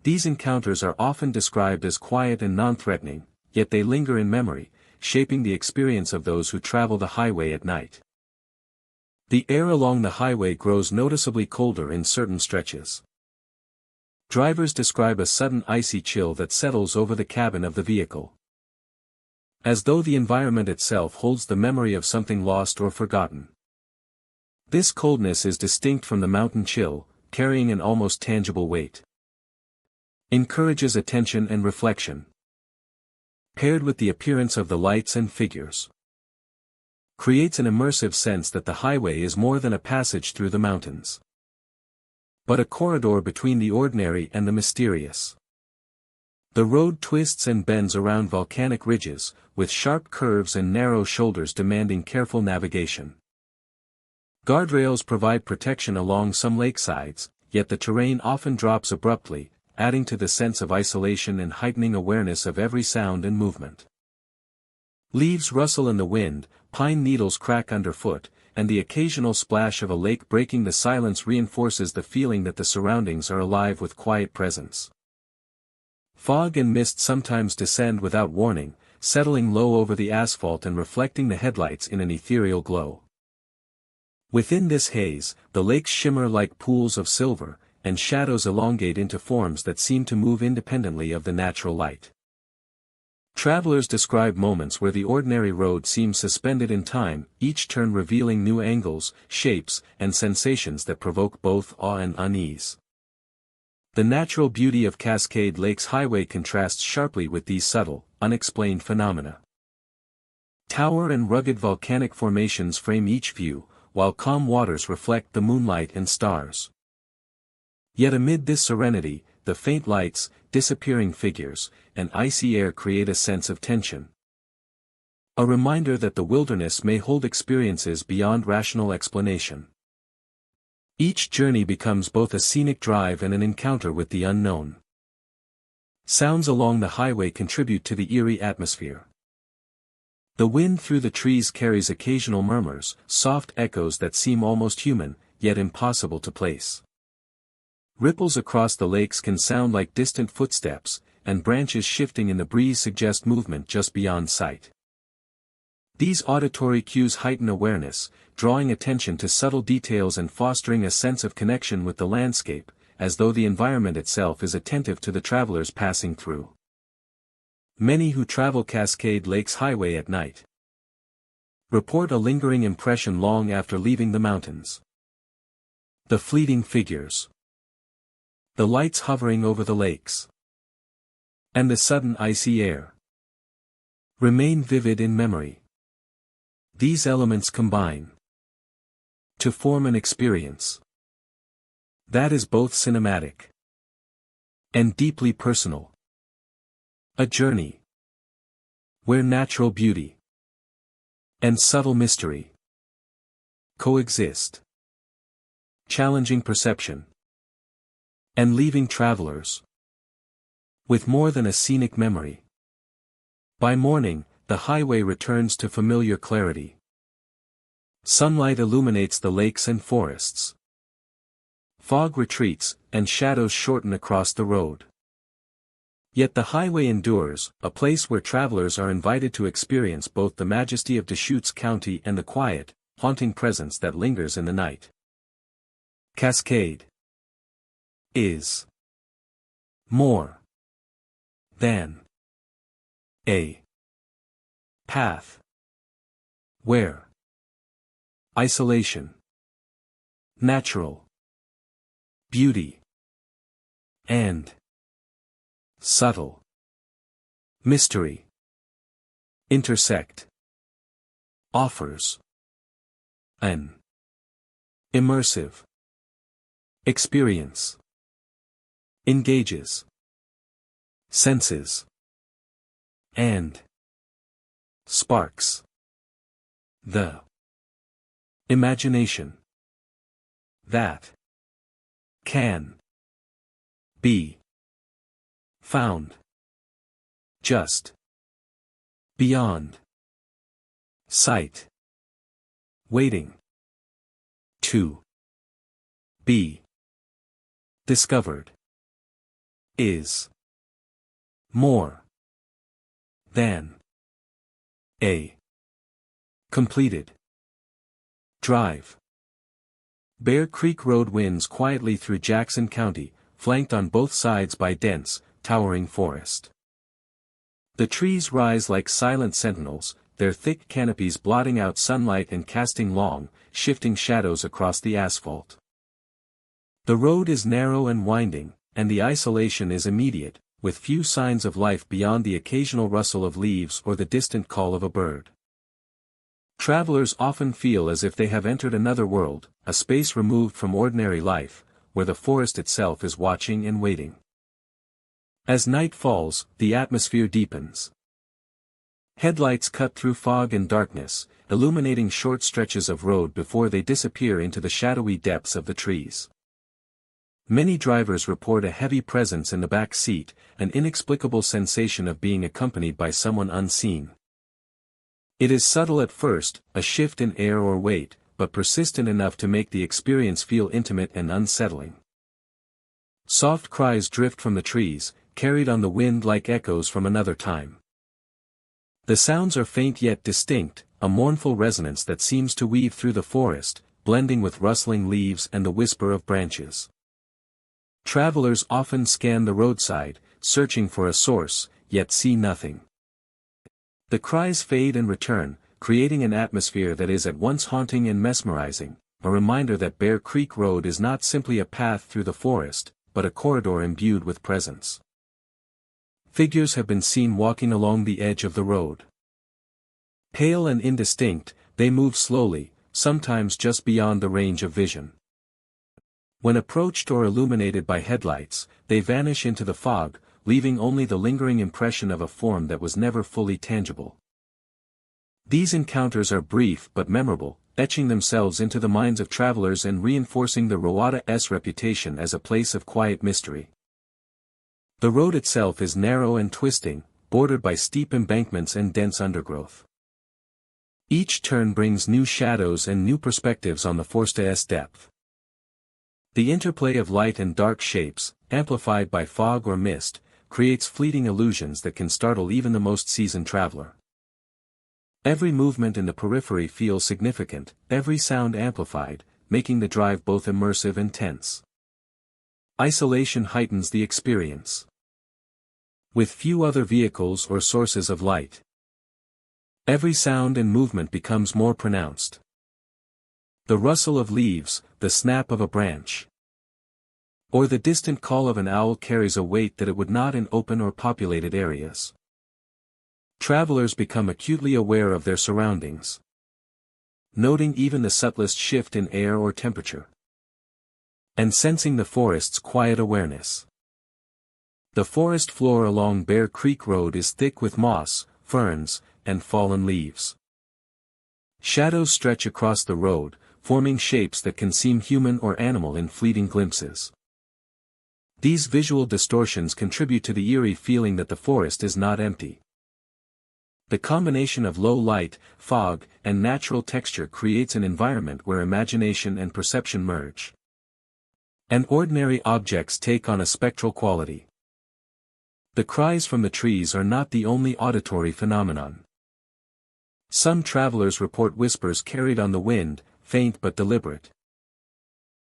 These encounters are often described as quiet and non-threatening, yet they linger in memory, shaping the experience of those who travel the highway at night. The air along the highway grows noticeably colder in certain stretches. Drivers describe a sudden icy chill that settles over the cabin of the vehicle. As though the environment itself holds the memory of something lost or forgotten. This coldness is distinct from the mountain chill, carrying an almost tangible weight. Encourages attention and reflection. Paired with the appearance of the lights and figures. Creates an immersive sense that the highway is more than a passage through the mountains, but a corridor between the ordinary and the mysterious. The road twists and bends around volcanic ridges, with sharp curves and narrow shoulders demanding careful navigation. Guardrails provide protection along some lakesides, yet the terrain often drops abruptly, adding to the sense of isolation and heightening awareness of every sound and movement. Leaves rustle in the wind, pine needles crack underfoot, and the occasional splash of a lake breaking the silence reinforces the feeling that the surroundings are alive with quiet presence. Fog and mist sometimes descend without warning, settling low over the asphalt and reflecting the headlights in an ethereal glow. Within this haze, the lakes shimmer like pools of silver, and shadows elongate into forms that seem to move independently of the natural light. Travelers describe moments where the ordinary road seems suspended in time, each turn revealing new angles, shapes, and sensations that provoke both awe and unease. The natural beauty of Cascade Lakes Highway contrasts sharply with these subtle, unexplained phenomena. Tower and rugged volcanic formations frame each view, while calm waters reflect the moonlight and stars. Yet amid this serenity, the faint lights, disappearing figures, and icy air create a sense of tension. A reminder that the wilderness may hold experiences beyond rational explanation. Each journey becomes both a scenic drive and an encounter with the unknown. Sounds along the highway contribute to the eerie atmosphere. The wind through the trees carries occasional murmurs, soft echoes that seem almost human, yet impossible to place. Ripples across the lakes can sound like distant footsteps, and branches shifting in the breeze suggest movement just beyond sight. These auditory cues heighten awareness, drawing attention to subtle details and fostering a sense of connection with the landscape, as though the environment itself is attentive to the travelers passing through. Many who travel Cascade Lake's highway at night report a lingering impression long after leaving the mountains. The fleeting figures, the lights hovering over the lakes, and the sudden icy air remain vivid in memory. These elements combine to form an experience that is both cinematic and deeply personal. A journey where natural beauty and subtle mystery coexist, challenging perception and leaving travelers with more than a scenic memory. By morning, the highway returns to familiar clarity. Sunlight illuminates the lakes and forests. Fog retreats, and shadows shorten across the road. Yet the highway endures, a place where travelers are invited to experience both the majesty of Deschutes County and the quiet, haunting presence that lingers in the night. Cascade is more than a path where isolation, natural beauty, and subtle mystery intersect, offers an immersive experience, engages senses, and sparks the imagination that can be found just beyond sight, waiting to be discovered, is more than a completed drive. Bear Creek Road winds quietly through Jackson County, flanked on both sides by dense, towering forest. The trees rise like silent sentinels, their thick canopies blotting out sunlight and casting long, shifting shadows across the asphalt. The road is narrow and winding, and the isolation is immediate, with few signs of life beyond the occasional rustle of leaves or the distant call of a bird. Travelers often feel as if they have entered another world, a space removed from ordinary life, where the forest itself is watching and waiting. As night falls, the atmosphere deepens. Headlights cut through fog and darkness, illuminating short stretches of road before they disappear into the shadowy depths of the trees. Many drivers report a heavy presence in the back seat, an inexplicable sensation of being accompanied by someone unseen. It is subtle at first, a shift in air or weight, but persistent enough to make the experience feel intimate and unsettling. Soft cries drift from the trees, carried on the wind like echoes from another time. The sounds are faint yet distinct, a mournful resonance that seems to weave through the forest, blending with rustling leaves and the whisper of branches. Travelers often scan the roadside, searching for a source, yet see nothing. The cries fade and return, creating an atmosphere that is at once haunting and mesmerizing, a reminder that Bear Creek Road is not simply a path through the forest, but a corridor imbued with presence. Figures have been seen walking along the edge of the road. Pale and indistinct, they move slowly, sometimes just beyond the range of vision. When approached or illuminated by headlights, they vanish into the fog, leaving only the lingering impression of a form that was never fully tangible. These encounters are brief but memorable, etching themselves into the minds of travelers and reinforcing the Rowata's reputation as a place of quiet mystery. The road itself is narrow and twisting, bordered by steep embankments and dense undergrowth. Each turn brings new shadows and new perspectives on the forest's depth. The interplay of light and dark shapes, amplified by fog or mist, creates fleeting illusions that can startle even the most seasoned traveler. Every movement in the periphery feels significant, every sound amplified, making the drive both immersive and tense. Isolation heightens the experience. With few other vehicles or sources of light, every sound and movement becomes more pronounced. The rustle of leaves, the snap of a branch, or the distant call of an owl carries a weight that it would not in open or populated areas. Travelers become acutely aware of their surroundings, noting even the subtlest shift in air or temperature, and sensing the forest's quiet awareness. The forest floor along Bear Creek Road is thick with moss, ferns, and fallen leaves. Shadows stretch across the road, forming shapes that can seem human or animal in fleeting glimpses. These visual distortions contribute to the eerie feeling that the forest is not empty. The combination of low light, fog, and natural texture creates an environment where imagination and perception merge, and ordinary objects take on a spectral quality. The cries from the trees are not the only auditory phenomenon. Some travelers report whispers carried on the wind, faint but deliberate,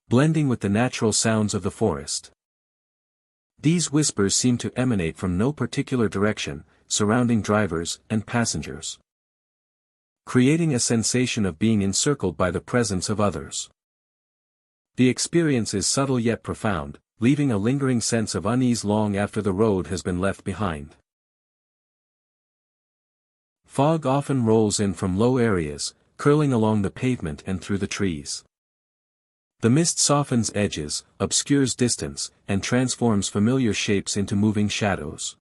blending with the natural sounds of the forest. These whispers seem to emanate from no particular direction, surrounding drivers and passengers, creating a sensation of being encircled by the presence of others. The experience is subtle yet profound, leaving a lingering sense of unease long after the road has been left behind. Fog often rolls in from low areas, curling along the pavement and through the trees. The mist softens edges, obscures distance, and transforms familiar shapes into moving shadows.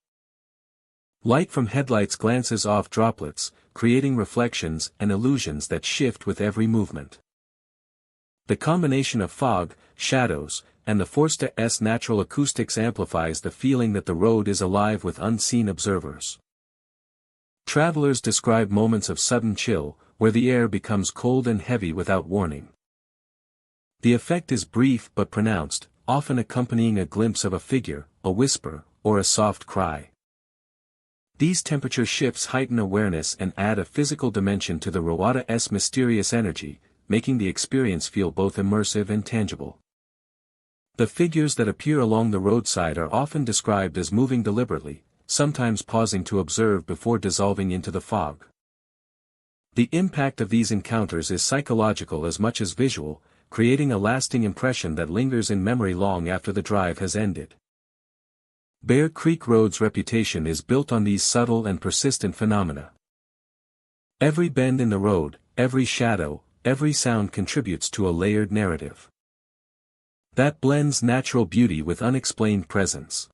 Light from headlights glances off droplets, creating reflections and illusions that shift with every movement. The combination of fog, shadows, and the forest's natural acoustics amplifies the feeling that the road is alive with unseen observers. Travelers describe moments of sudden chill, where the air becomes cold and heavy without warning. The effect is brief but pronounced, often accompanying a glimpse of a figure, a whisper, or a soft cry. These temperature shifts heighten awareness and add a physical dimension to the roada's mysterious energy, making the experience feel both immersive and tangible. The figures that appear along the roadside are often described as moving deliberately, sometimes pausing to observe before dissolving into the fog. The impact of these encounters is psychological as much as visual, creating a lasting impression that lingers in memory long after the drive has ended. Bear Creek Road's reputation is built on these subtle and persistent phenomena. Every bend in the road, every shadow, every sound contributes to a layered narrative that blends natural beauty with unexplained presence.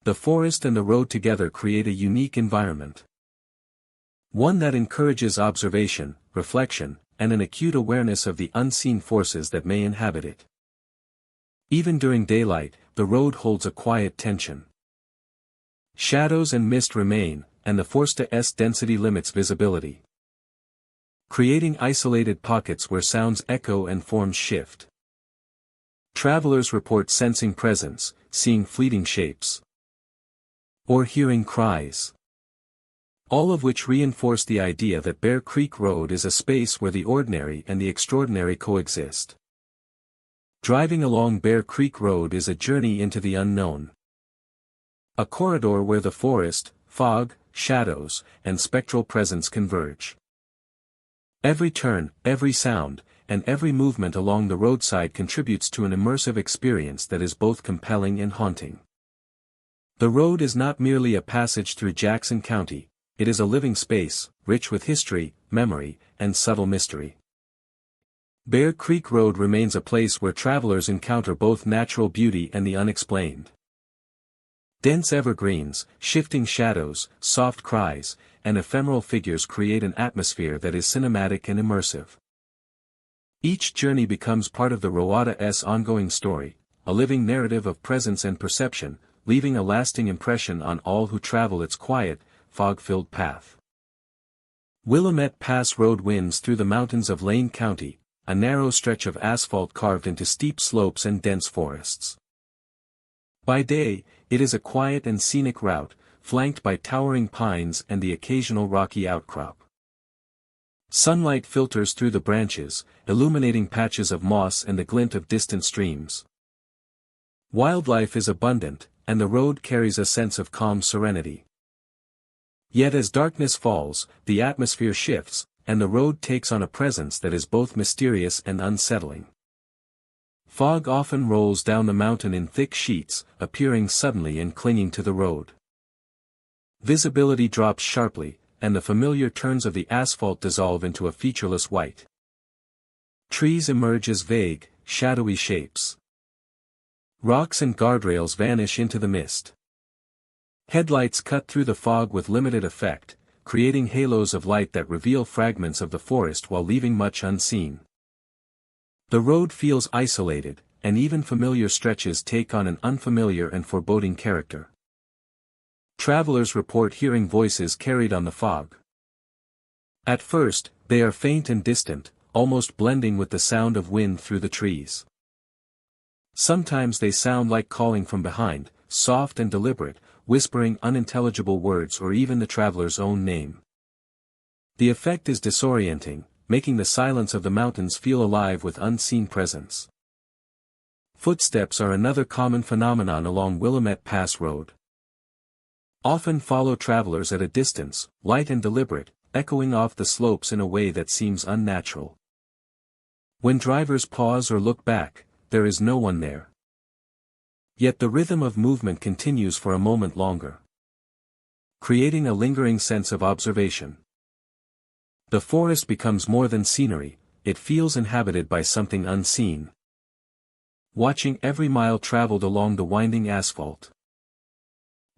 The forest and the road together create a unique environment, one that encourages observation, reflection, and an acute awareness of the unseen forces that may inhabit it. Even during daylight, the road holds a quiet tension. Shadows and mist remain, and the forest's density limits visibility, creating isolated pockets where sounds echo and forms shift. Travelers report sensing presence, seeing fleeting shapes, or hearing cries, all of which reinforce the idea that Bear Creek Road is a space where the ordinary and the extraordinary coexist. Driving along Bear Creek Road is a journey into the unknown. A corridor where the forest, fog, shadows, and spectral presence converge. Every turn, every sound, and every movement along the roadside contributes to an immersive experience that is both compelling and haunting. The road is not merely a passage through Jackson County, it is a living space, rich with history, memory, and subtle mystery. Bear Creek Road remains a place where travelers encounter both natural beauty and the unexplained. Dense evergreens, shifting shadows, soft cries, and ephemeral figures create an atmosphere that is cinematic and immersive. Each journey becomes part of the roada's ongoing story, a living narrative of presence and perception, leaving a lasting impression on all who travel its quiet, fog-filled path. Willamette Pass Road winds through the mountains of Lane County, a narrow stretch of asphalt carved into steep slopes and dense forests. By day, it is a quiet and scenic route, flanked by towering pines and the occasional rocky outcrop. Sunlight filters through the branches, illuminating patches of moss and the glint of distant streams. Wildlife is abundant, and the road carries a sense of calm serenity. Yet as darkness falls, the atmosphere shifts, and the road takes on a presence that is both mysterious and unsettling. Fog often rolls down the mountain in thick sheets, appearing suddenly and clinging to the road. Visibility drops sharply, and the familiar turns of the asphalt dissolve into a featureless white. Trees emerge as vague, shadowy shapes. Rocks and guardrails vanish into the mist. Headlights cut through the fog with limited effect, creating halos of light that reveal fragments of the forest while leaving much unseen. The road feels isolated, and even familiar stretches take on an unfamiliar and foreboding character. Travelers report hearing voices carried on the fog. At first, they are faint and distant, almost blending with the sound of wind through the trees. Sometimes they sound like calling from behind, soft and deliberate, whispering unintelligible words or even the traveler's own name. The effect is disorienting, making the silence of the mountains feel alive with unseen presence. Footsteps are another common phenomenon along Willamette Pass Road. Often follow travelers at a distance, light and deliberate, echoing off the slopes in a way that seems unnatural. When drivers pause or look back, there is no one there. Yet the rhythm of movement continues for a moment longer, creating a lingering sense of observation. The forest becomes more than scenery, it feels inhabited by something unseen. Watching every mile traveled along the winding asphalt.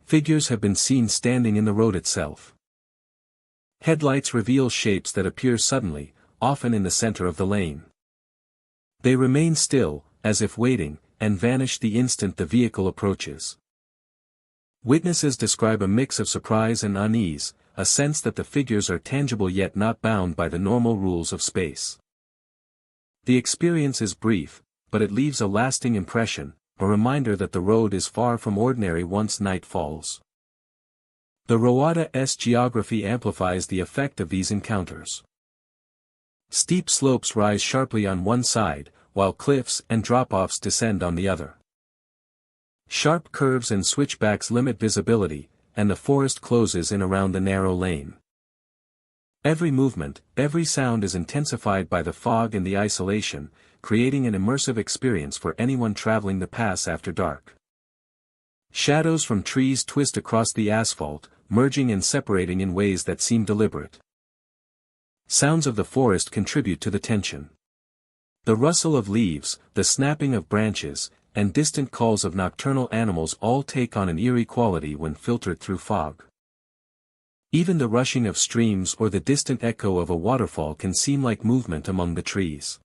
Figures have been seen standing in the road itself. Headlights reveal shapes that appear suddenly, often in the center of the lane. They remain still, as if waiting, and vanish the instant the vehicle approaches. Witnesses describe a mix of surprise and unease, a sense that the figures are tangible yet not bound by the normal rules of space. The experience is brief, but it leaves a lasting impression, a reminder that the road is far from ordinary once night falls. The Rowada's geography amplifies the effect of these encounters. Steep slopes rise sharply on one side, while cliffs and drop-offs descend on the other. Sharp curves and switchbacks limit visibility, and the forest closes in around the narrow lane. Every movement, every sound is intensified by the fog and the isolation, creating an immersive experience for anyone traveling the pass after dark. Shadows from trees twist across the asphalt, merging and separating in ways that seem deliberate. Sounds of the forest contribute to the tension. The rustle of leaves, the snapping of branches, and distant calls of nocturnal animals all take on an eerie quality when filtered through fog. Even the rushing of streams or the distant echo of a waterfall can seem like movement among the trees.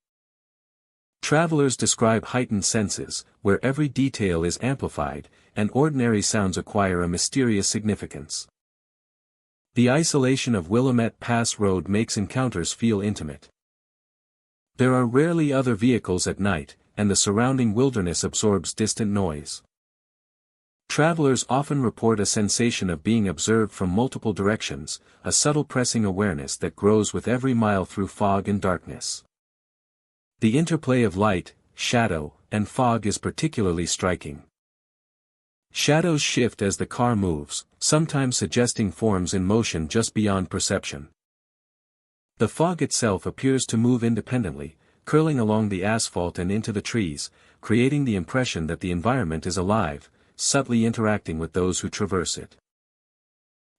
Travelers describe heightened senses, where every detail is amplified, and ordinary sounds acquire a mysterious significance. The isolation of Willamette Pass Road makes encounters feel intimate. There are rarely other vehicles at night, and the surrounding wilderness absorbs distant noise. Travelers often report a sensation of being observed from multiple directions, a subtle pressing awareness that grows with every mile through fog and darkness. The interplay of light, shadow, and fog is particularly striking. Shadows shift as the car moves, sometimes suggesting forms in motion just beyond perception. The fog itself appears to move independently, curling along the asphalt and into the trees, creating the impression that the environment is alive, subtly interacting with those who traverse it.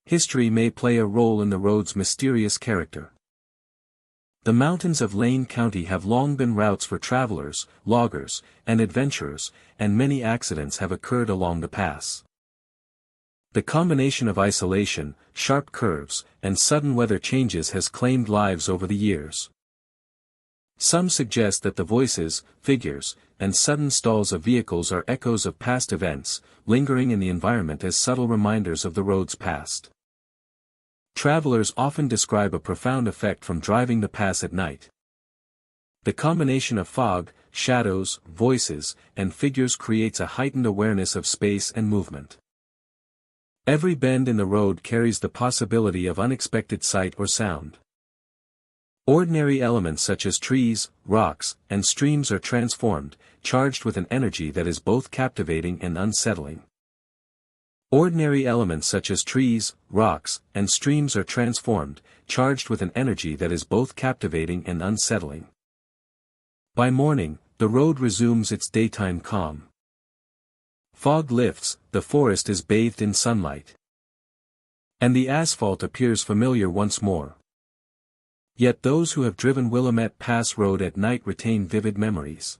History may play a role in the road's mysterious character. The mountains of Lane County have long been routes for travelers, loggers, and adventurers, and many accidents have occurred along the pass. The combination of isolation, sharp curves, and sudden weather changes has claimed lives over the years. Some suggest that the voices, figures, and sudden stalls of vehicles are echoes of past events, lingering in the environment as subtle reminders of the road's past. Travelers often describe a profound effect from driving the pass at night. The combination of fog, shadows, voices, and figures creates a heightened awareness of space and movement. Every bend in the road carries the possibility of unexpected sight or sound. Ordinary elements such as trees, rocks, and streams are transformed, charged with an energy that is both captivating and unsettling. Ordinary elements such as trees, rocks, and streams are transformed, charged with an energy that is both captivating and unsettling. By morning, the road resumes its daytime calm. Fog lifts, the forest is bathed in sunlight. And the asphalt appears familiar once more. Yet those who have driven Willamette Pass Road at night retain vivid memories.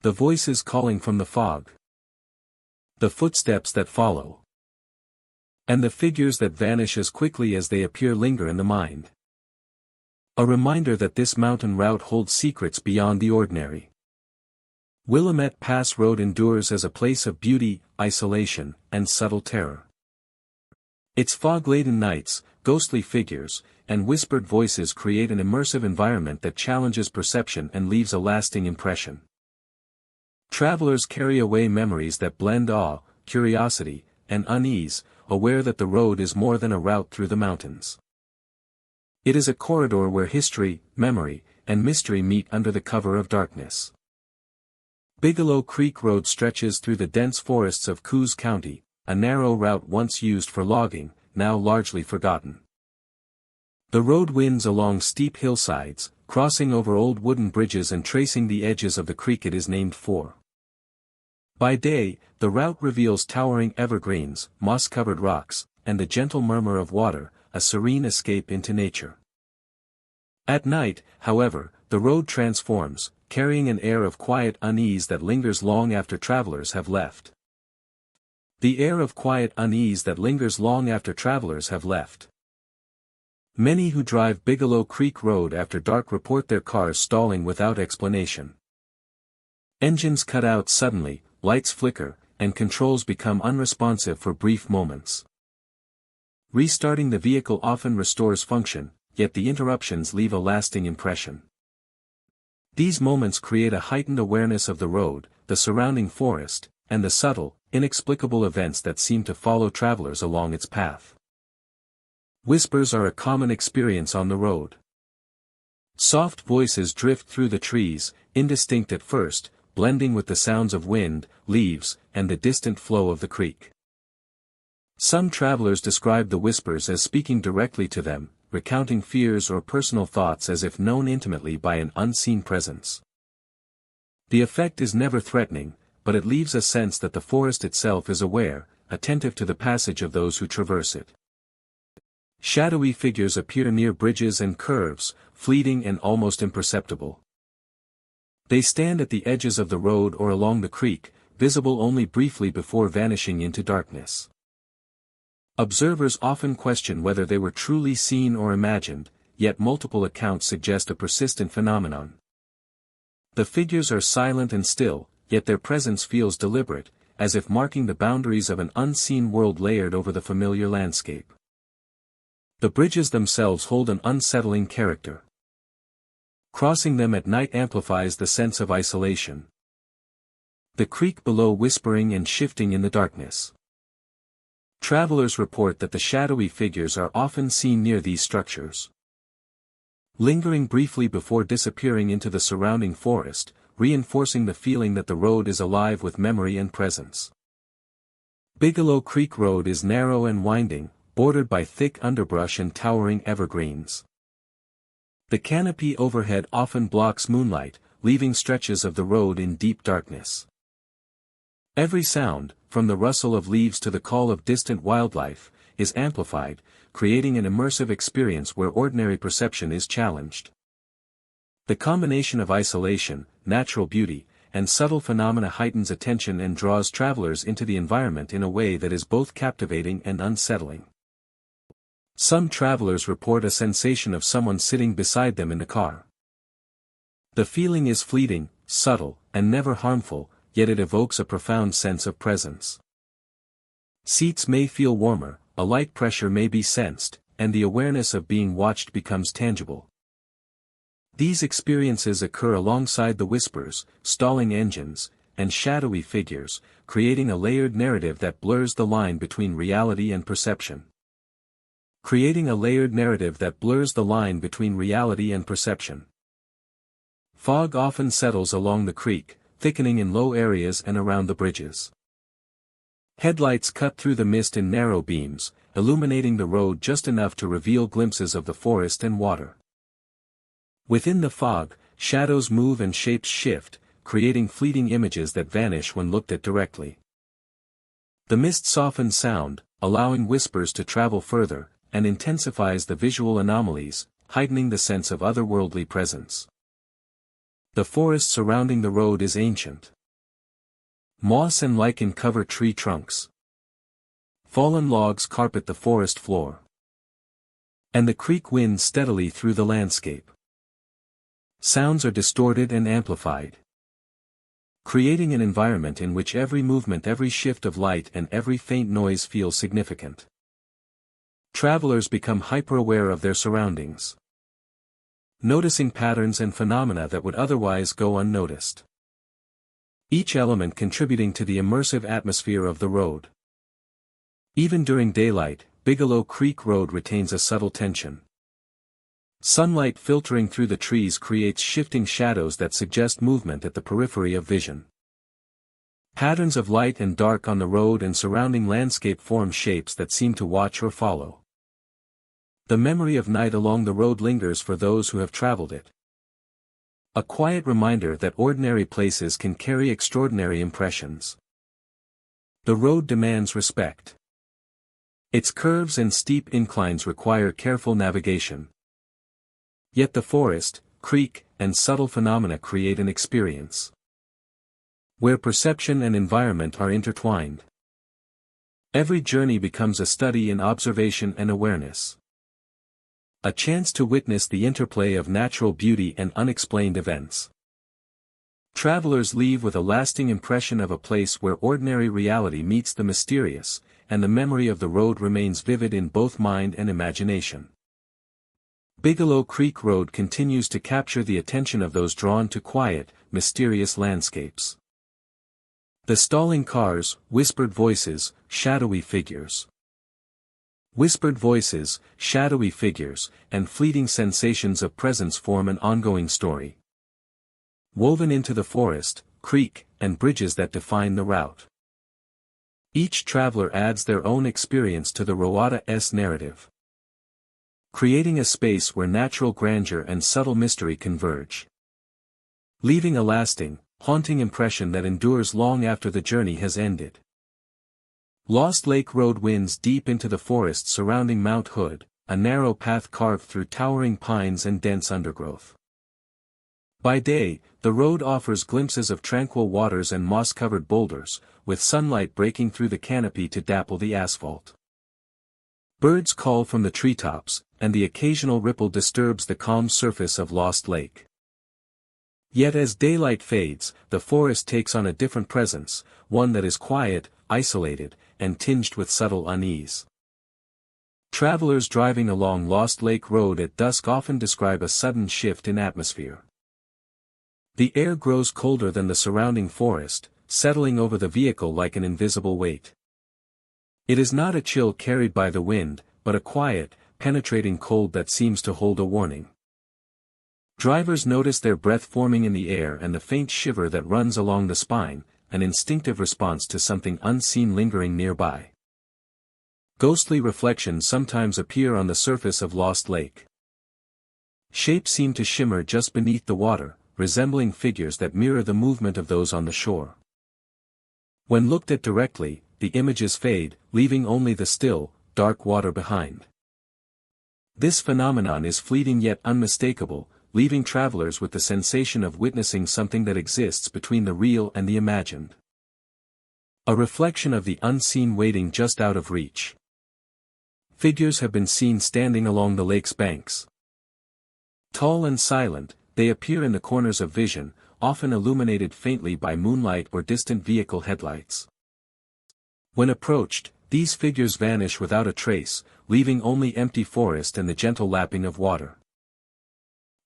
The voices calling from the fog. The footsteps that follow. And the figures that vanish as quickly as they appear linger in the mind. A reminder that this mountain route holds secrets beyond the ordinary. Willamette Pass Road endures as a place of beauty, isolation, and subtle terror. Its fog-laden nights, ghostly figures, and whispered voices create an immersive environment that challenges perception and leaves a lasting impression. Travelers carry away memories that blend awe, curiosity, and unease, aware that the road is more than a route through the mountains. It is a corridor where history, memory, and mystery meet under the cover of darkness. Bigelow Creek Road stretches through the dense forests of Coos County, a narrow route once used for logging, now largely forgotten. The road winds along steep hillsides, crossing over old wooden bridges and tracing the edges of the creek it is named for. By day, the route reveals towering evergreens, moss-covered rocks, and the gentle murmur of water, a serene escape into nature. At night, however, the road transforms, carrying an air of quiet unease that lingers long after travelers have left. The air of quiet unease that lingers long after travelers have left. Many who drive Bigelow Creek Road after dark report their cars stalling without explanation. Engines cut out suddenly, lights flicker, and controls become unresponsive for brief moments. Restarting the vehicle often restores function, yet the interruptions leave a lasting impression. These moments create a heightened awareness of the road, the surrounding forest, and the subtle, inexplicable events that seem to follow travelers along its path. Whispers are a common experience on the road. Soft voices drift through the trees, indistinct at first, blending with the sounds of wind, leaves, and the distant flow of the creek. Some travelers describe the whispers as speaking directly to them, recounting fears or personal thoughts as if known intimately by an unseen presence. The effect is never threatening, but it leaves a sense that the forest itself is aware, attentive to the passage of those who traverse it. Shadowy figures appear near bridges and curves, fleeting and almost imperceptible. They stand at the edges of the road or along the creek, visible only briefly before vanishing into darkness. Observers often question whether they were truly seen or imagined, yet multiple accounts suggest a persistent phenomenon. The figures are silent and still, yet their presence feels deliberate, as if marking the boundaries of an unseen world layered over the familiar landscape. The bridges themselves hold an unsettling character. Crossing them at night amplifies the sense of isolation. The creek below whispering and shifting in the darkness. Travelers report that the shadowy figures are often seen near these structures. Lingering briefly before disappearing into the surrounding forest, reinforcing the feeling that the road is alive with memory and presence. Bigelow Creek Road is narrow and winding, bordered by thick underbrush and towering evergreens. The canopy overhead often blocks moonlight, leaving stretches of the road in deep darkness. Every sound, from the rustle of leaves to the call of distant wildlife, is amplified, creating an immersive experience where ordinary perception is challenged. The combination of isolation, natural beauty, and subtle phenomena heightens attention and draws travelers into the environment in a way that is both captivating and unsettling. Some travelers report a sensation of someone sitting beside them in the car. The feeling is fleeting, subtle, and never harmful, yet it evokes a profound sense of presence. Seats may feel warmer, a light pressure may be sensed, and the awareness of being watched becomes tangible. These experiences occur alongside the whispers, stalling engines, and shadowy figures, creating a layered narrative that blurs the line between reality and perception. creating a layered narrative that blurs the line between reality and perception. Fog often settles along the creek, thickening in low areas and around the bridges. Headlights cut through the mist in narrow beams, illuminating the road just enough to reveal glimpses of the forest and water. Within the fog, shadows move and shapes shift, creating fleeting images that vanish when looked at directly. The mist softens sound, allowing whispers to travel further, and intensifies the visual anomalies, heightening the sense of otherworldly presence. The forest surrounding the road is ancient. Moss and lichen cover tree trunks. Fallen logs carpet the forest floor. And the creek winds steadily through the landscape. Sounds are distorted and amplified, creating an environment in which every movement, every shift of light and every faint noise feels significant. Travelers become hyper-aware of their surroundings, noticing patterns and phenomena that would otherwise go unnoticed. Each element contributing to the immersive atmosphere of the road. Even during daylight, Bigelow Creek Road retains a subtle tension. Sunlight filtering through the trees creates shifting shadows that suggest movement at the periphery of vision. Patterns of light and dark on the road and surrounding landscape form shapes that seem to watch or follow. The memory of night along the road lingers for those who have traveled it. A quiet reminder that ordinary places can carry extraordinary impressions. The road demands respect. Its curves and steep inclines require careful navigation. Yet the forest, creek, and subtle phenomena create an experience where perception and environment are intertwined. Every journey becomes a study in observation and awareness. A chance to witness the interplay of natural beauty and unexplained events. Travelers leave with a lasting impression of a place where ordinary reality meets the mysterious, and the memory of the road remains vivid in both mind and imagination. Bigelow Creek Road continues to capture the attention of those drawn to quiet, mysterious landscapes. The stalling cars, whispered voices, shadowy figures. Whispered voices, shadowy figures, and fleeting sensations of presence form an ongoing story, woven into the forest, creek, and bridges that define the route. Each traveler adds their own experience to the Roada's narrative, creating a space where natural grandeur and subtle mystery converge, leaving a lasting, haunting impression that endures long after the journey has ended. Lost Lake Road winds deep into the forest surrounding Mount Hood, a narrow path carved through towering pines and dense undergrowth. By day, the road offers glimpses of tranquil waters and moss-covered boulders, with sunlight breaking through the canopy to dapple the asphalt. Birds call from the treetops, and the occasional ripple disturbs the calm surface of Lost Lake. Yet as daylight fades, the forest takes on a different presence, one that is quiet, isolated, and tinged with subtle unease. Travelers driving along Lost Lake Road at dusk often describe a sudden shift in atmosphere. The air grows colder than the surrounding forest, settling over the vehicle like an invisible weight. It is not a chill carried by the wind, but a quiet, penetrating cold that seems to hold a warning. Drivers notice their breath forming in the air and the faint shiver that runs along the spine, an instinctive response to something unseen lingering nearby. Ghostly reflections sometimes appear on the surface of Lost Lake. Shapes seem to shimmer just beneath the water, resembling figures that mirror the movement of those on the shore. When looked at directly, the images fade, leaving only the still, dark water behind. This phenomenon is fleeting yet unmistakable, leaving travelers with the sensation of witnessing something that exists between the real and the imagined. A reflection of the unseen waiting just out of reach. Figures have been seen standing along the lake's banks. Tall and silent, they appear in the corners of vision, often illuminated faintly by moonlight or distant vehicle headlights. When approached, these figures vanish without a trace, leaving only empty forest and the gentle lapping of water.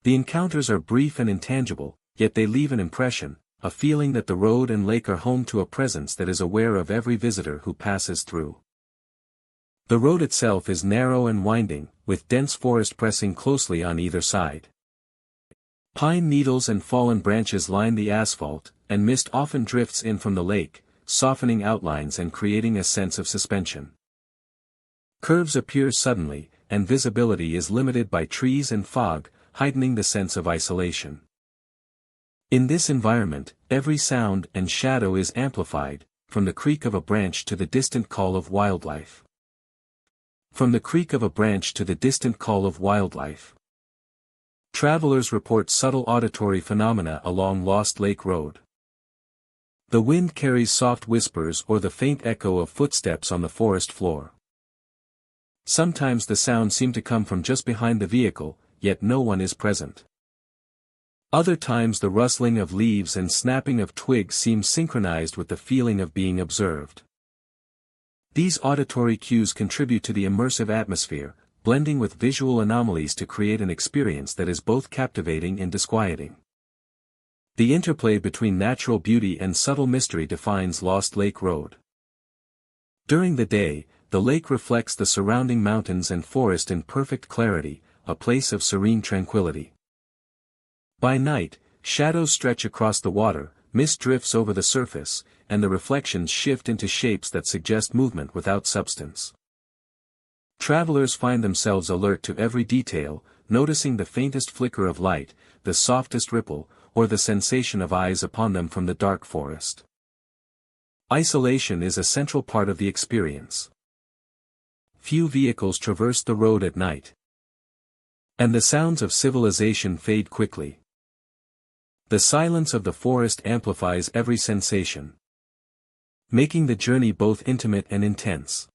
The encounters are brief and intangible, yet they leave an impression, a feeling that the road and lake are home to a presence that is aware of every visitor who passes through. The road itself is narrow and winding, with dense forest pressing closely on either side. Pine needles and fallen branches line the asphalt, and mist often drifts in from the lake, softening outlines and creating a sense of suspension. Curves appear suddenly, and visibility is limited by trees and fog, heightening the sense of isolation. In this environment, every sound and shadow is amplified, from the creak of a branch to the distant call of wildlife. From the creak of a branch to the distant call of wildlife. Travelers report subtle auditory phenomena along Lost Lake Road. The wind carries soft whispers or the faint echo of footsteps on the forest floor. Sometimes the sounds seem to come from just behind the vehicle, yet no one is present. Other times the rustling of leaves and snapping of twigs seem synchronized with the feeling of being observed. These auditory cues contribute to the immersive atmosphere, blending with visual anomalies to create an experience that is both captivating and disquieting. The interplay between natural beauty and subtle mystery defines Lost Lake Road. During the day, the lake reflects the surrounding mountains and forest in perfect clarity, a place of serene tranquility. By night, shadows stretch across the water, mist drifts over the surface, and the reflections shift into shapes that suggest movement without substance. Travelers find themselves alert to every detail, noticing the faintest flicker of light, the softest ripple, or the sensation of eyes upon them from the dark forest. Isolation is a central part of the experience. Few vehicles traverse the road at night. And the sounds of civilization fade quickly. The silence of the forest amplifies every sensation, making the journey both intimate and intense.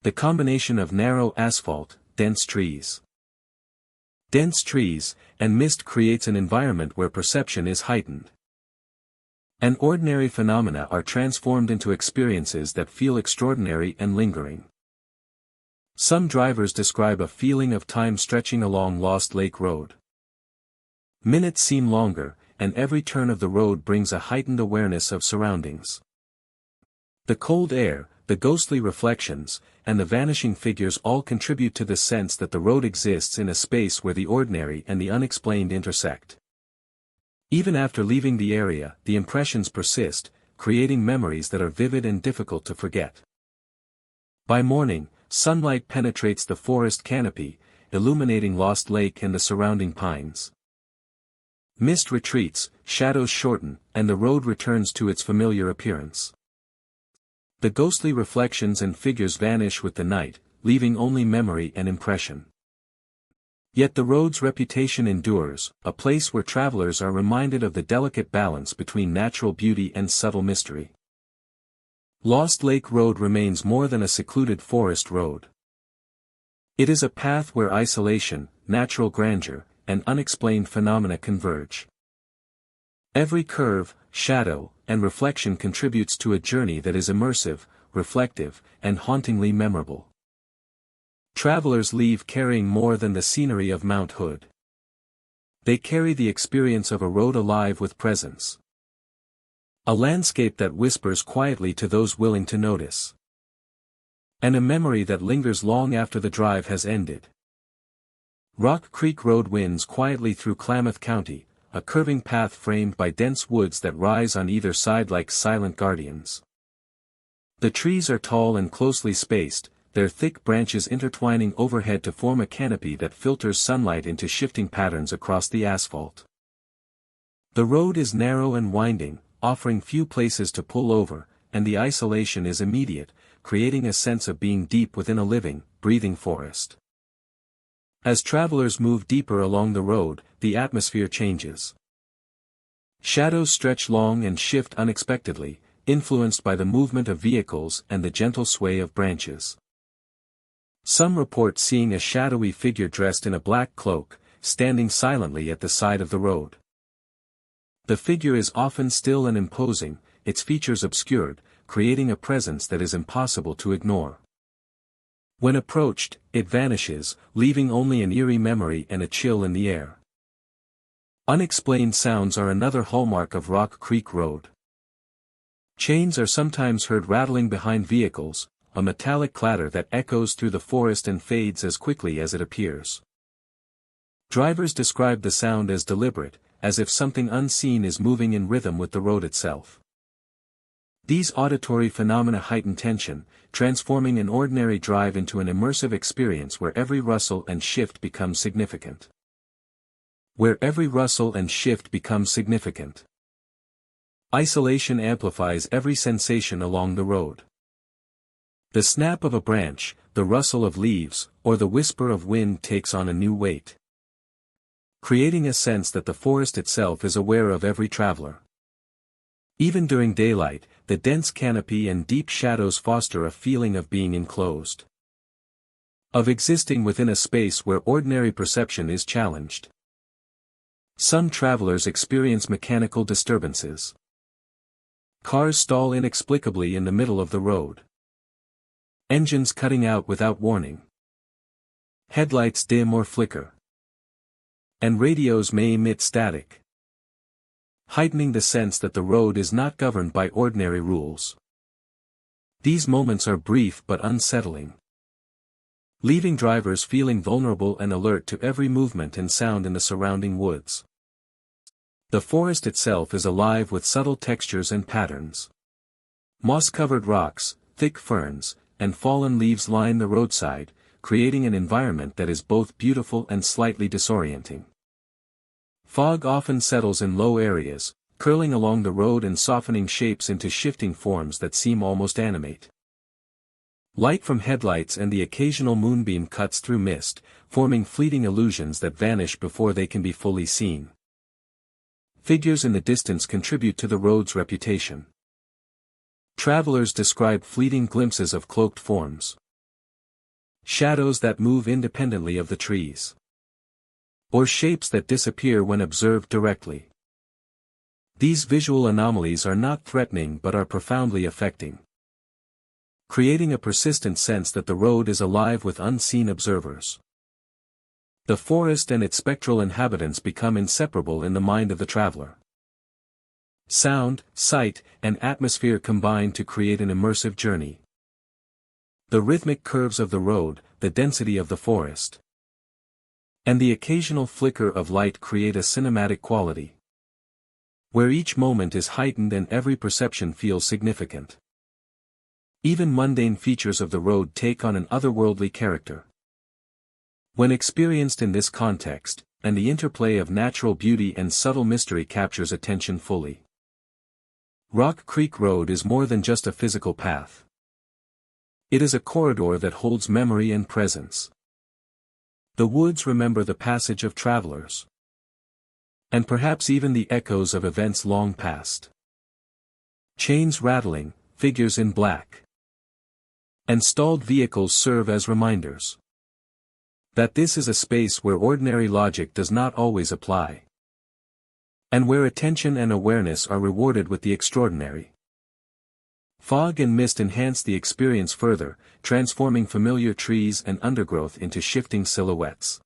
The combination of narrow asphalt, dense trees, and mist creates an environment where perception is heightened. And ordinary phenomena are transformed into experiences that feel extraordinary and lingering. Some drivers describe a feeling of time stretching along Lost Lake Road. Minutes seem longer, and every turn of the road brings a heightened awareness of surroundings. The cold air, the ghostly reflections, and the vanishing figures all contribute to the sense that the road exists in a space where the ordinary and the unexplained intersect. Even after leaving the area, the impressions persist, creating memories that are vivid and difficult to forget. By morning, sunlight penetrates the forest canopy, illuminating Lost Lake and the surrounding pines. Mist retreats, shadows shorten, and the road returns to its familiar appearance. The ghostly reflections and figures vanish with the night, leaving only memory and impression. Yet the road's reputation endures, a place where travelers are reminded of the delicate balance between natural beauty and subtle mystery. Lost Lake Road remains more than a secluded forest road. It is a path where isolation, natural grandeur, and unexplained phenomena converge. Every curve, shadow, and reflection contributes to a journey that is immersive, reflective, and hauntingly memorable. Travelers leave carrying more than the scenery of Mount Hood. They carry the experience of a road alive with presence. A landscape that whispers quietly to those willing to notice. And a memory that lingers long after the drive has ended. Rock Creek Road winds quietly through Klamath County, a curving path framed by dense woods that rise on either side like silent guardians. The trees are tall and closely spaced, their thick branches intertwining overhead to form a canopy that filters sunlight into shifting patterns across the asphalt. The road is narrow and winding, offering few places to pull over, and the isolation is immediate, creating a sense of being deep within a living, breathing forest. As travelers move deeper along the road, the atmosphere changes. Shadows stretch long and shift unexpectedly, influenced by the movement of vehicles and the gentle sway of branches. Some report seeing a shadowy figure dressed in a black cloak, standing silently at the side of the road. The figure is often still and imposing, its features obscured, creating a presence that is impossible to ignore. When approached, it vanishes, leaving only an eerie memory and a chill in the air. Unexplained sounds are another hallmark of Rock Creek Road. Chains are sometimes heard rattling behind vehicles, a metallic clatter that echoes through the forest and fades as quickly as it appears. Drivers describe the sound as deliberate, as if something unseen is moving in rhythm with the road itself. These auditory phenomena heighten tension, transforming an ordinary drive into an immersive experience where every rustle and shift becomes significant. Isolation amplifies every sensation along the road. The snap of a branch, the rustle of leaves, or the whisper of wind takes on a new weight, creating a sense that the forest itself is aware of every traveler. Even during daylight, the dense canopy and deep shadows foster a feeling of being enclosed, of existing within a space where ordinary perception is challenged. Some travelers experience mechanical disturbances. Cars stall inexplicably in the middle of the road. Engines cutting out without warning. Headlights dim or flicker. And radios may emit static, heightening the sense that the road is not governed by ordinary rules. These moments are brief but unsettling, leaving drivers feeling vulnerable and alert to every movement and sound in the surrounding woods. The forest itself is alive with subtle textures and patterns. Moss-covered rocks, thick ferns, and fallen leaves line the roadside, creating an environment that is both beautiful and slightly disorienting. Fog often settles in low areas, curling along the road and softening shapes into shifting forms that seem almost animate. Light from headlights and the occasional moonbeam cuts through mist, forming fleeting illusions that vanish before they can be fully seen. Figures in the distance contribute to the road's reputation. Travelers describe fleeting glimpses of cloaked forms, shadows that move independently of the trees, or shapes that disappear when observed directly. These visual anomalies are not threatening but are profoundly affecting, creating a persistent sense that the road is alive with unseen observers. The forest and its spectral inhabitants become inseparable in the mind of the traveler. Sound, sight, and atmosphere combine to create an immersive journey. The rhythmic curves of the road, the density of the forest, and the occasional flicker of light create a cinematic quality, where each moment is heightened and every perception feels significant. Even mundane features of the road take on an otherworldly character. When experienced in this context, and the interplay of natural beauty and subtle mystery captures attention fully. Rock Creek Road is more than just a physical path. It is a corridor that holds memory and presence. The woods remember the passage of travelers, and perhaps even the echoes of events long past. Chains rattling, figures in black, and stalled vehicles serve as reminders that this is a space where ordinary logic does not always apply, and where attention and awareness are rewarded with the extraordinary. Fog and mist enhance the experience further, transforming familiar trees and undergrowth into shifting silhouettes.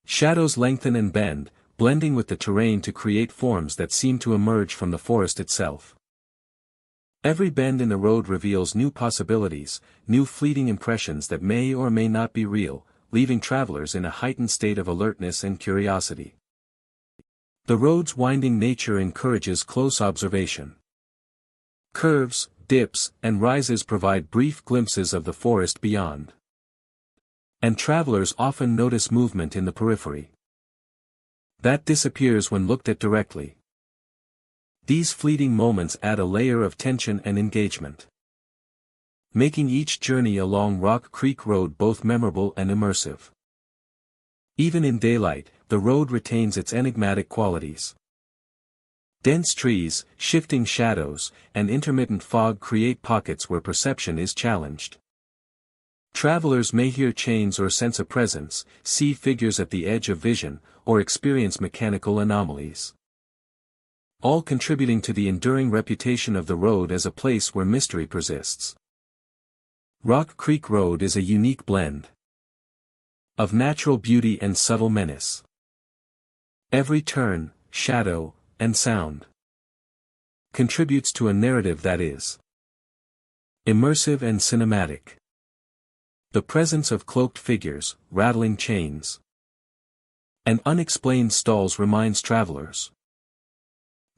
Shadows lengthen and bend, blending with the terrain to create forms that seem to emerge from the forest itself. Every bend in the road reveals new possibilities, new fleeting impressions that may or may not be real, leaving travelers in a heightened state of alertness and curiosity. The road's winding nature encourages close observation. Curves, dips, and rises provide brief glimpses of the forest beyond, and travelers often notice movement in the periphery that disappears when looked at directly. These fleeting moments add a layer of tension and engagement, making each journey along Rock Creek Road both memorable and immersive. Even in daylight, the road retains its enigmatic qualities. Dense trees, shifting shadows, and intermittent fog create pockets where perception is challenged. Travelers may hear chains or sense a presence, see figures at the edge of vision, or experience mechanical anomalies, all contributing to the enduring reputation of the road as a place where mystery persists. Rock Creek Road is a unique blend of natural beauty and subtle menace. Every turn, shadow, and sound contributes to a narrative that is Immersive and cinematic. The presence of cloaked figures, rattling chains, and unexplained stalls reminds travelers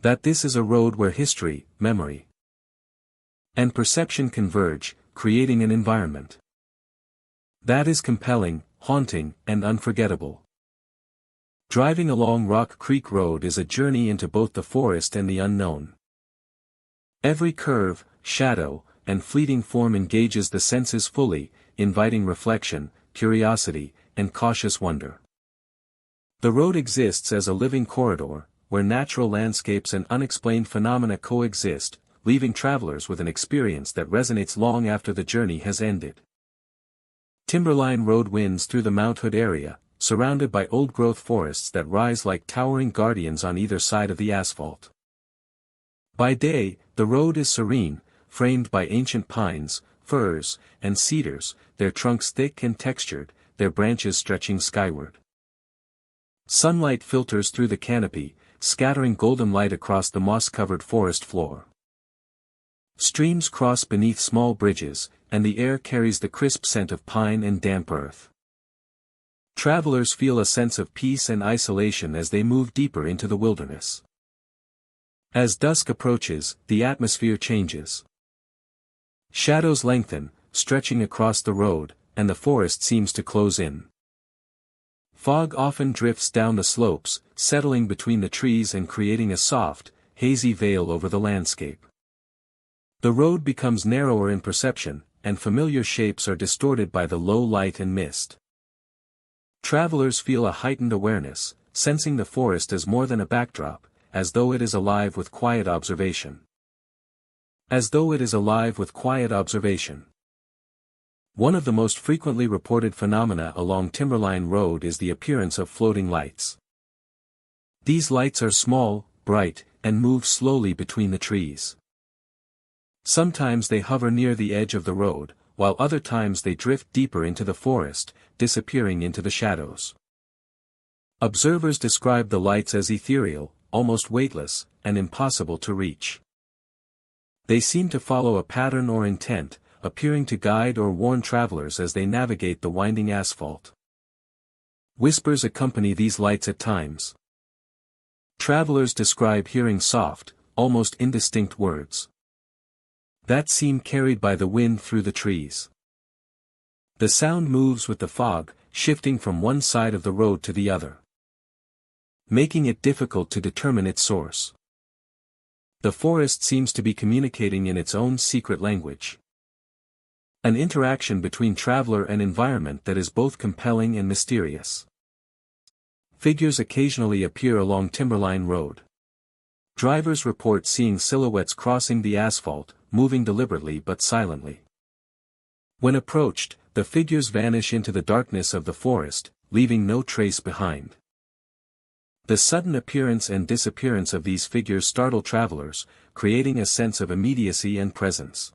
that this is a road where history, memory, and perception converge, creating an environment that is compelling, haunting, and unforgettable. Driving along Rock Creek Road is a journey into both the forest and the unknown. Every curve, shadow, and fleeting form engages the senses fully, inviting reflection, curiosity, and cautious wonder. The road exists as a living corridor, where natural landscapes and unexplained phenomena coexist, leaving travelers with an experience that resonates long after the journey has ended. Timberline Road winds through the Mount Hood area, surrounded by old-growth forests that rise like towering guardians on either side of the asphalt. By day, the road is serene, framed by ancient pines, firs, and cedars, their trunks thick and textured, their branches stretching skyward. Sunlight filters through the canopy, scattering golden light across the moss-covered forest floor. Streams cross beneath small bridges, and the air carries the crisp scent of pine and damp earth. Travelers feel a sense of peace and isolation as they move deeper into the wilderness. As dusk approaches, the atmosphere changes. Shadows lengthen, stretching across the road, and the forest seems to close in. Fog often drifts down the slopes, settling between the trees and creating a soft, hazy veil over the landscape. The road becomes narrower in perception, and familiar shapes are distorted by the low light and mist. Travelers feel a heightened awareness, sensing the forest as more than a backdrop, as though it is alive with quiet observation. As though it is alive with quiet observation. One of the most frequently reported phenomena along Timberline Road is the appearance of floating lights. These lights are small, bright, and move slowly between the trees. Sometimes they hover near the edge of the road, while other times they drift deeper into the forest, disappearing into the shadows. Observers describe the lights as ethereal, almost weightless, and impossible to reach. They seem to follow a pattern or intent, appearing to guide or warn travelers as they navigate the winding asphalt. Whispers accompany these lights at times. Travelers describe hearing soft, almost indistinct words that seem carried by the wind through the trees. The sound moves with the fog, shifting from one side of the road to the other, making it difficult to determine its source. The forest seems to be communicating in its own secret language. An interaction between traveler and environment that is both compelling and mysterious. Figures occasionally appear along Timberline Road. Drivers report seeing silhouettes crossing the asphalt, moving deliberately but silently. When approached, the figures vanish into the darkness of the forest, leaving no trace behind. The sudden appearance and disappearance of these figures startle travelers, creating a sense of immediacy and presence.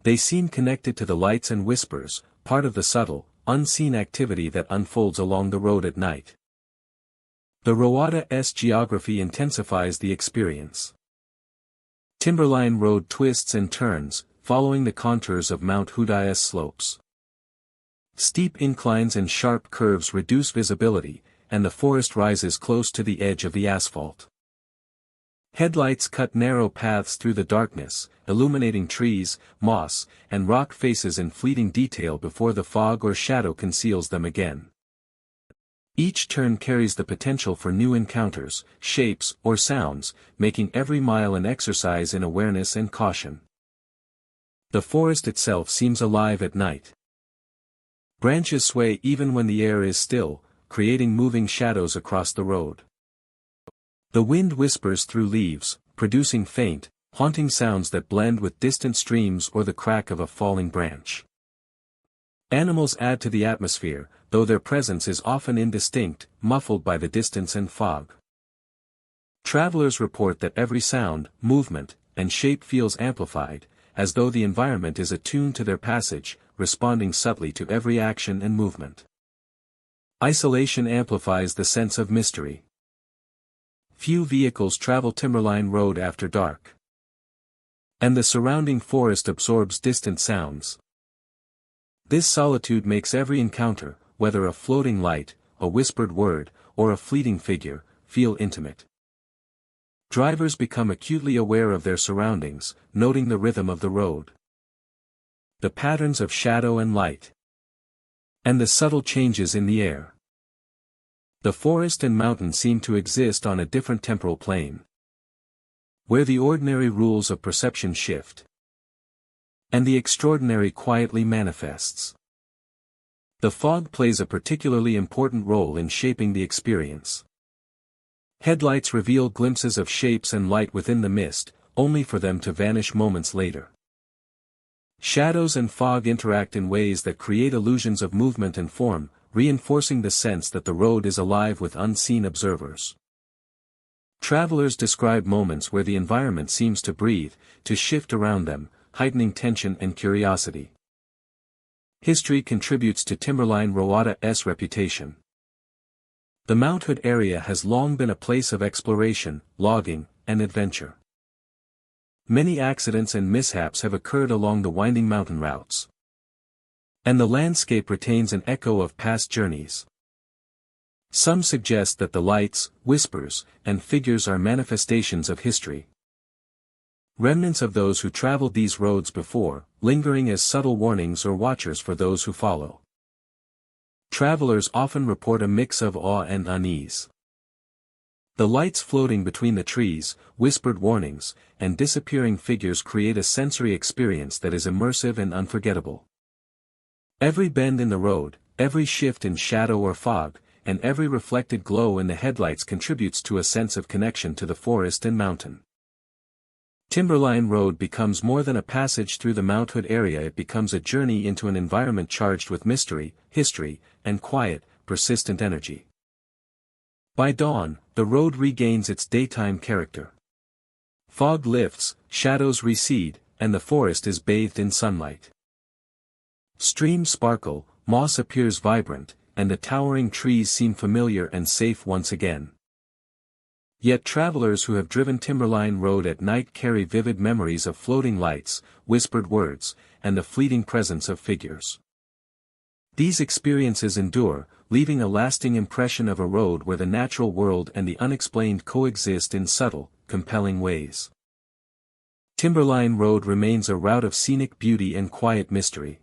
They seem connected to the lights and whispers, part of the subtle, unseen activity that unfolds along the road at night. The Roada's geography intensifies the experience. Timberline Road twists and turns, following the contours of Mount Hood's slopes. Steep inclines and sharp curves reduce visibility, and the forest rises close to the edge of the asphalt. Headlights cut narrow paths through the darkness, illuminating trees, moss, and rock faces in fleeting detail before the fog or shadow conceals them again. Each turn carries the potential for new encounters, shapes, or sounds, making every mile an exercise in awareness and caution. The forest itself seems alive at night. Branches sway even when the air is still, creating moving shadows across the road. The wind whispers through leaves, producing faint, haunting sounds that blend with distant streams or the crack of a falling branch. Animals add to the atmosphere, though their presence is often indistinct, muffled by the distance and fog. Travelers report that every sound, movement, and shape feels amplified, as though the environment is attuned to their passage, responding subtly to every action and movement. Isolation amplifies the sense of mystery. Few vehicles travel Timberline Road after dark. and the surrounding forest absorbs distant sounds. This solitude makes every encounter, whether a floating light, a whispered word, or a fleeting figure, feel intimate. Drivers become acutely aware of their surroundings, noting the rhythm of the road, the patterns of shadow and light, and the subtle changes in the air. The forest and mountain seem to exist on a different temporal plane, where the ordinary rules of perception shift, and the extraordinary quietly manifests. The fog plays a particularly important role in shaping the experience. Headlights reveal glimpses of shapes and light within the mist, only for them to vanish moments later. Shadows and fog interact in ways that create illusions of movement and form, reinforcing the sense that the road is alive with unseen observers. Travelers describe moments where the environment seems to breathe, to shift around them, heightening tension and curiosity. History contributes to Timberline Roada's reputation. The Mount Hood area has long been a place of exploration, logging, and adventure. Many accidents and mishaps have occurred along the winding mountain routes, and the landscape retains an echo of past journeys. Some suggest that the lights, whispers, and figures are manifestations of history, remnants of those who traveled these roads before, lingering as subtle warnings or watchers for those who follow. Travelers often report a mix of awe and unease. The lights floating between the trees, whispered warnings, and disappearing figures create a sensory experience that is immersive and unforgettable. Every bend in the road, every shift in shadow or fog, and every reflected glow in the headlights contributes to a sense of connection to the forest and mountain. Timberline Road becomes more than a passage through the Mount Hood area. It becomes a journey into an environment charged with mystery, history, and quiet, persistent energy. By dawn, the road regains its daytime character. Fog lifts, shadows recede, and the forest is bathed in sunlight. Streams sparkle, moss appears vibrant, and the towering trees seem familiar and safe once again. Yet travelers who have driven Timberline Road at night carry vivid memories of floating lights, whispered words, and the fleeting presence of figures. These experiences endure, leaving a lasting impression of a road where the natural world and the unexplained coexist in subtle, compelling ways. Timberline Road remains a route of scenic beauty and quiet mystery.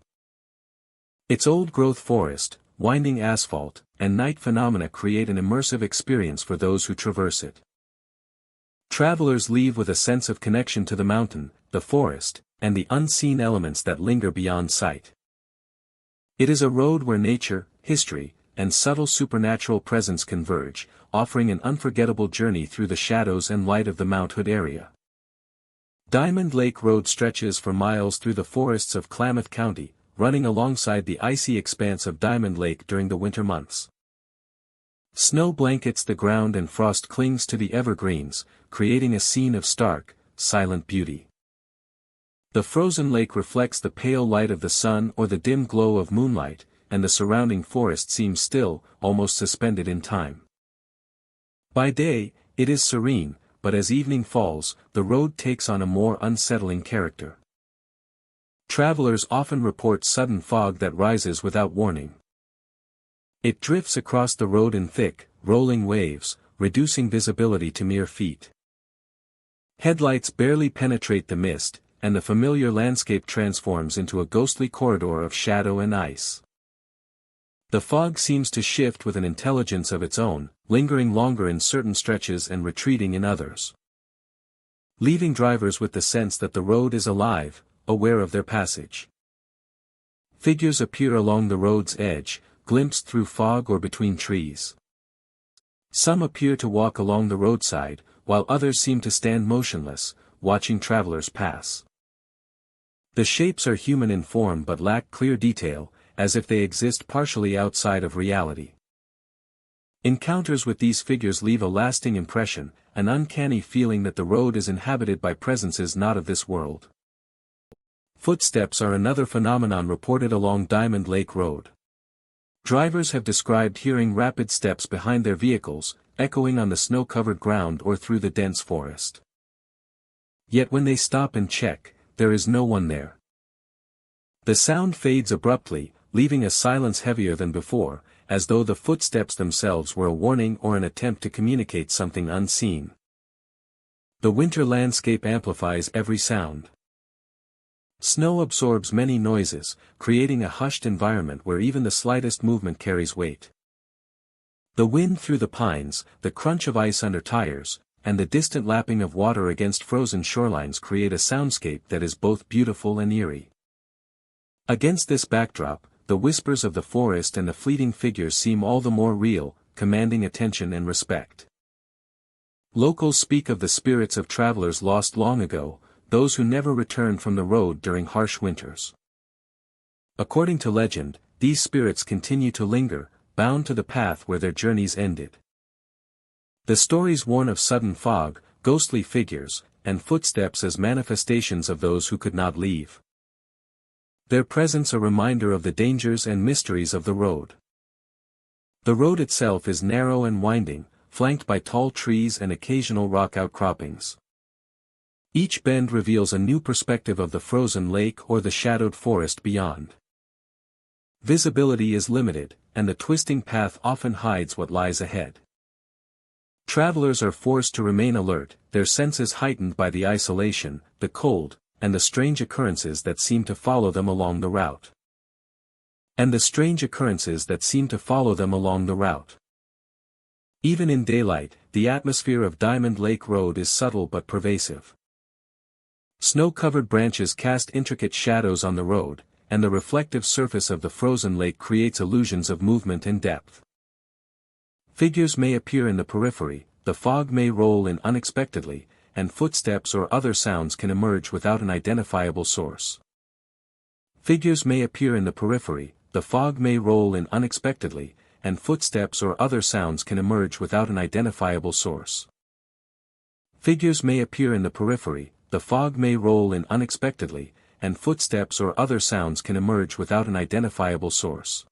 Its old-growth forest, winding asphalt, and night phenomena create an immersive experience for those who traverse it. Travelers leave with a sense of connection to the mountain, the forest, and the unseen elements that linger beyond sight. It is a road where nature, history, and subtle supernatural presence converge, offering an unforgettable journey through the shadows and light of the Mount Hood area. Diamond Lake Road stretches for miles through the forests of Klamath County, running alongside the icy expanse of Diamond Lake during the winter months. Snow blankets the ground and frost clings to the evergreens, creating a scene of stark, silent beauty. The frozen lake reflects the pale light of the sun or the dim glow of moonlight, and the surrounding forest seems still, almost suspended in time. By day, it is serene, but as evening falls, the road takes on a more unsettling character. Travelers often report sudden fog that rises without warning. It drifts across the road in thick, rolling waves, reducing visibility to mere feet. Headlights barely penetrate the mist, and the familiar landscape transforms into a ghostly corridor of shadow and ice. The fog seems to shift with an intelligence of its own, lingering longer in certain stretches and retreating in others, leaving drivers with the sense that the road is alive, aware of their passage. Figures appear along the road's edge, glimpsed through fog or between trees. Some appear to walk along the roadside, while others seem to stand motionless, watching travelers pass. The shapes are human in form but lack clear detail, as if they exist partially outside of reality. Encounters with these figures leave a lasting impression, an uncanny feeling that the road is inhabited by presences not of this world. Footsteps are another phenomenon reported along Diamond Lake Road. Drivers have described hearing rapid steps behind their vehicles, echoing on the snow-covered ground or through the dense forest. Yet when they stop and check, there is no one there. The sound fades abruptly, leaving a silence heavier than before, as though the footsteps themselves were a warning or an attempt to communicate something unseen. The winter landscape amplifies every sound. Snow absorbs many noises, creating a hushed environment where even the slightest movement carries weight. The wind through the pines, the crunch of ice under tires, and the distant lapping of water against frozen shorelines create a soundscape that is both beautiful and eerie. Against this backdrop, the whispers of the forest and the fleeting figures seem all the more real, commanding attention and respect. Locals speak of the spirits of travelers lost long ago, those who never returned from the road during harsh winters. According to legend, these spirits continue to linger, bound to the path where their journeys ended. The stories warn of sudden fog, ghostly figures, and footsteps as manifestations of those who could not leave. Their presence a reminder of the dangers and mysteries of the road. The road itself is narrow and winding, flanked by tall trees and occasional rock outcroppings. Each bend reveals a new perspective of the frozen lake or the shadowed forest beyond. Visibility is limited, and the twisting path often hides what lies ahead. Travelers are forced to remain alert, their senses heightened by the isolation, the cold, and the strange occurrences that seem to follow them along the route. Even in daylight, the atmosphere of Diamond Lake Road is subtle but pervasive. Snow-covered branches cast intricate shadows on the road, and the reflective surface of the frozen lake creates illusions of movement and depth. Figures may appear in the periphery, the fog may roll in unexpectedly, and footsteps or other sounds can emerge without an identifiable source. Figures may appear in the periphery, the fog may roll in unexpectedly, and footsteps or other sounds can emerge without an identifiable source. Figures may appear in the periphery, the fog may roll in unexpectedly, and footsteps or other sounds can emerge without an identifiable source.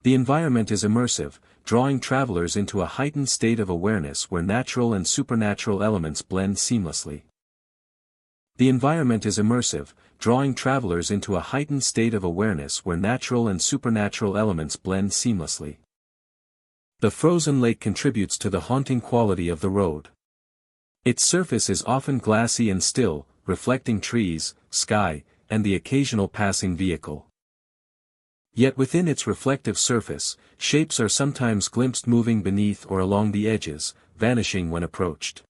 The environment is immersive, drawing travelers into a heightened state of awareness where natural and supernatural elements blend seamlessly. The environment is immersive, drawing travelers into a heightened state of awareness where natural and supernatural elements blend seamlessly. The frozen lake contributes to the haunting quality of the road. Its surface is often glassy and still, reflecting trees, sky, and the occasional passing vehicle. Yet within its reflective surface, shapes are sometimes glimpsed moving beneath or along the edges, vanishing when approached.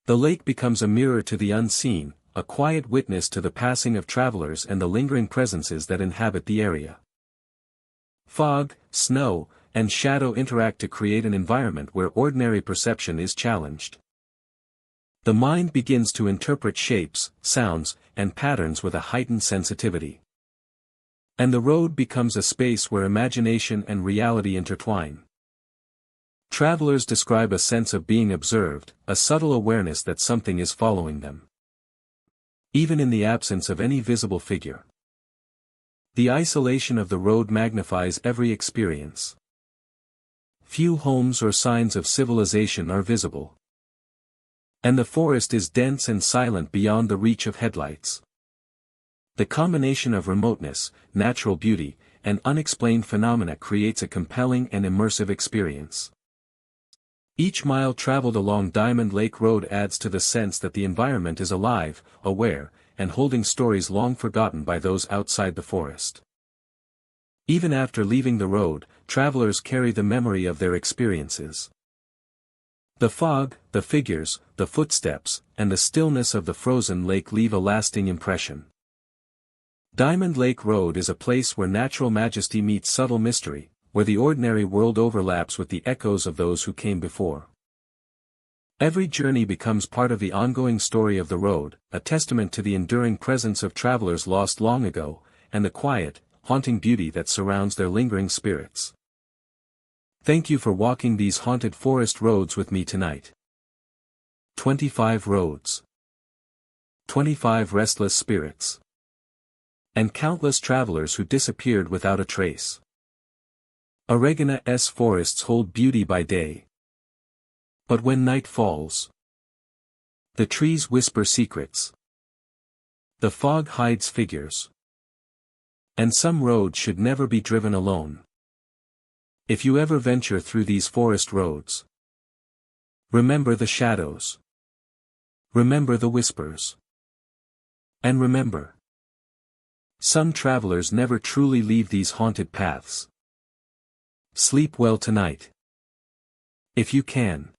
The lake becomes a mirror to the unseen, a quiet witness to the passing of travelers and the lingering presences that inhabit the area. Fog, snow, and shadow interact to create an environment where ordinary perception is challenged. The mind begins to interpret shapes, sounds, and patterns with a heightened sensitivity. And the road becomes a space where imagination and reality intertwine. Travelers describe a sense of being observed, a subtle awareness that something is following them, even in the absence of any visible figure. The isolation of the road magnifies every experience. Few homes or signs of civilization are visible. And the forest is dense and silent beyond the reach of headlights. The combination of remoteness, natural beauty, and unexplained phenomena creates a compelling and immersive experience. Each mile traveled along Diamond Lake Road adds to the sense that the environment is alive, aware, and holding stories long forgotten by those outside the forest. Even after leaving the road, travelers carry the memory of their experiences. The fog, the figures, the footsteps, and the stillness of the frozen lake leave a lasting impression. Diamond Lake Road is a place where natural majesty meets subtle mystery, where the ordinary world overlaps with the echoes of those who came before. Every journey becomes part of the ongoing story of the road, a testament to the enduring presence of travelers lost long ago, and the quiet, haunting beauty that surrounds their lingering spirits. Thank you for walking these haunted forest roads with me tonight. 25 roads. 25 restless spirits. And countless travelers who disappeared without a trace. Oregon's forests hold beauty by day. But when night falls, The trees whisper secrets. The fog hides figures. And some roads should never be driven alone. If you ever venture through these forest roads, remember the shadows. Remember the whispers. And remember, some travelers never truly leave these haunted paths. Sleep well tonight. If you can.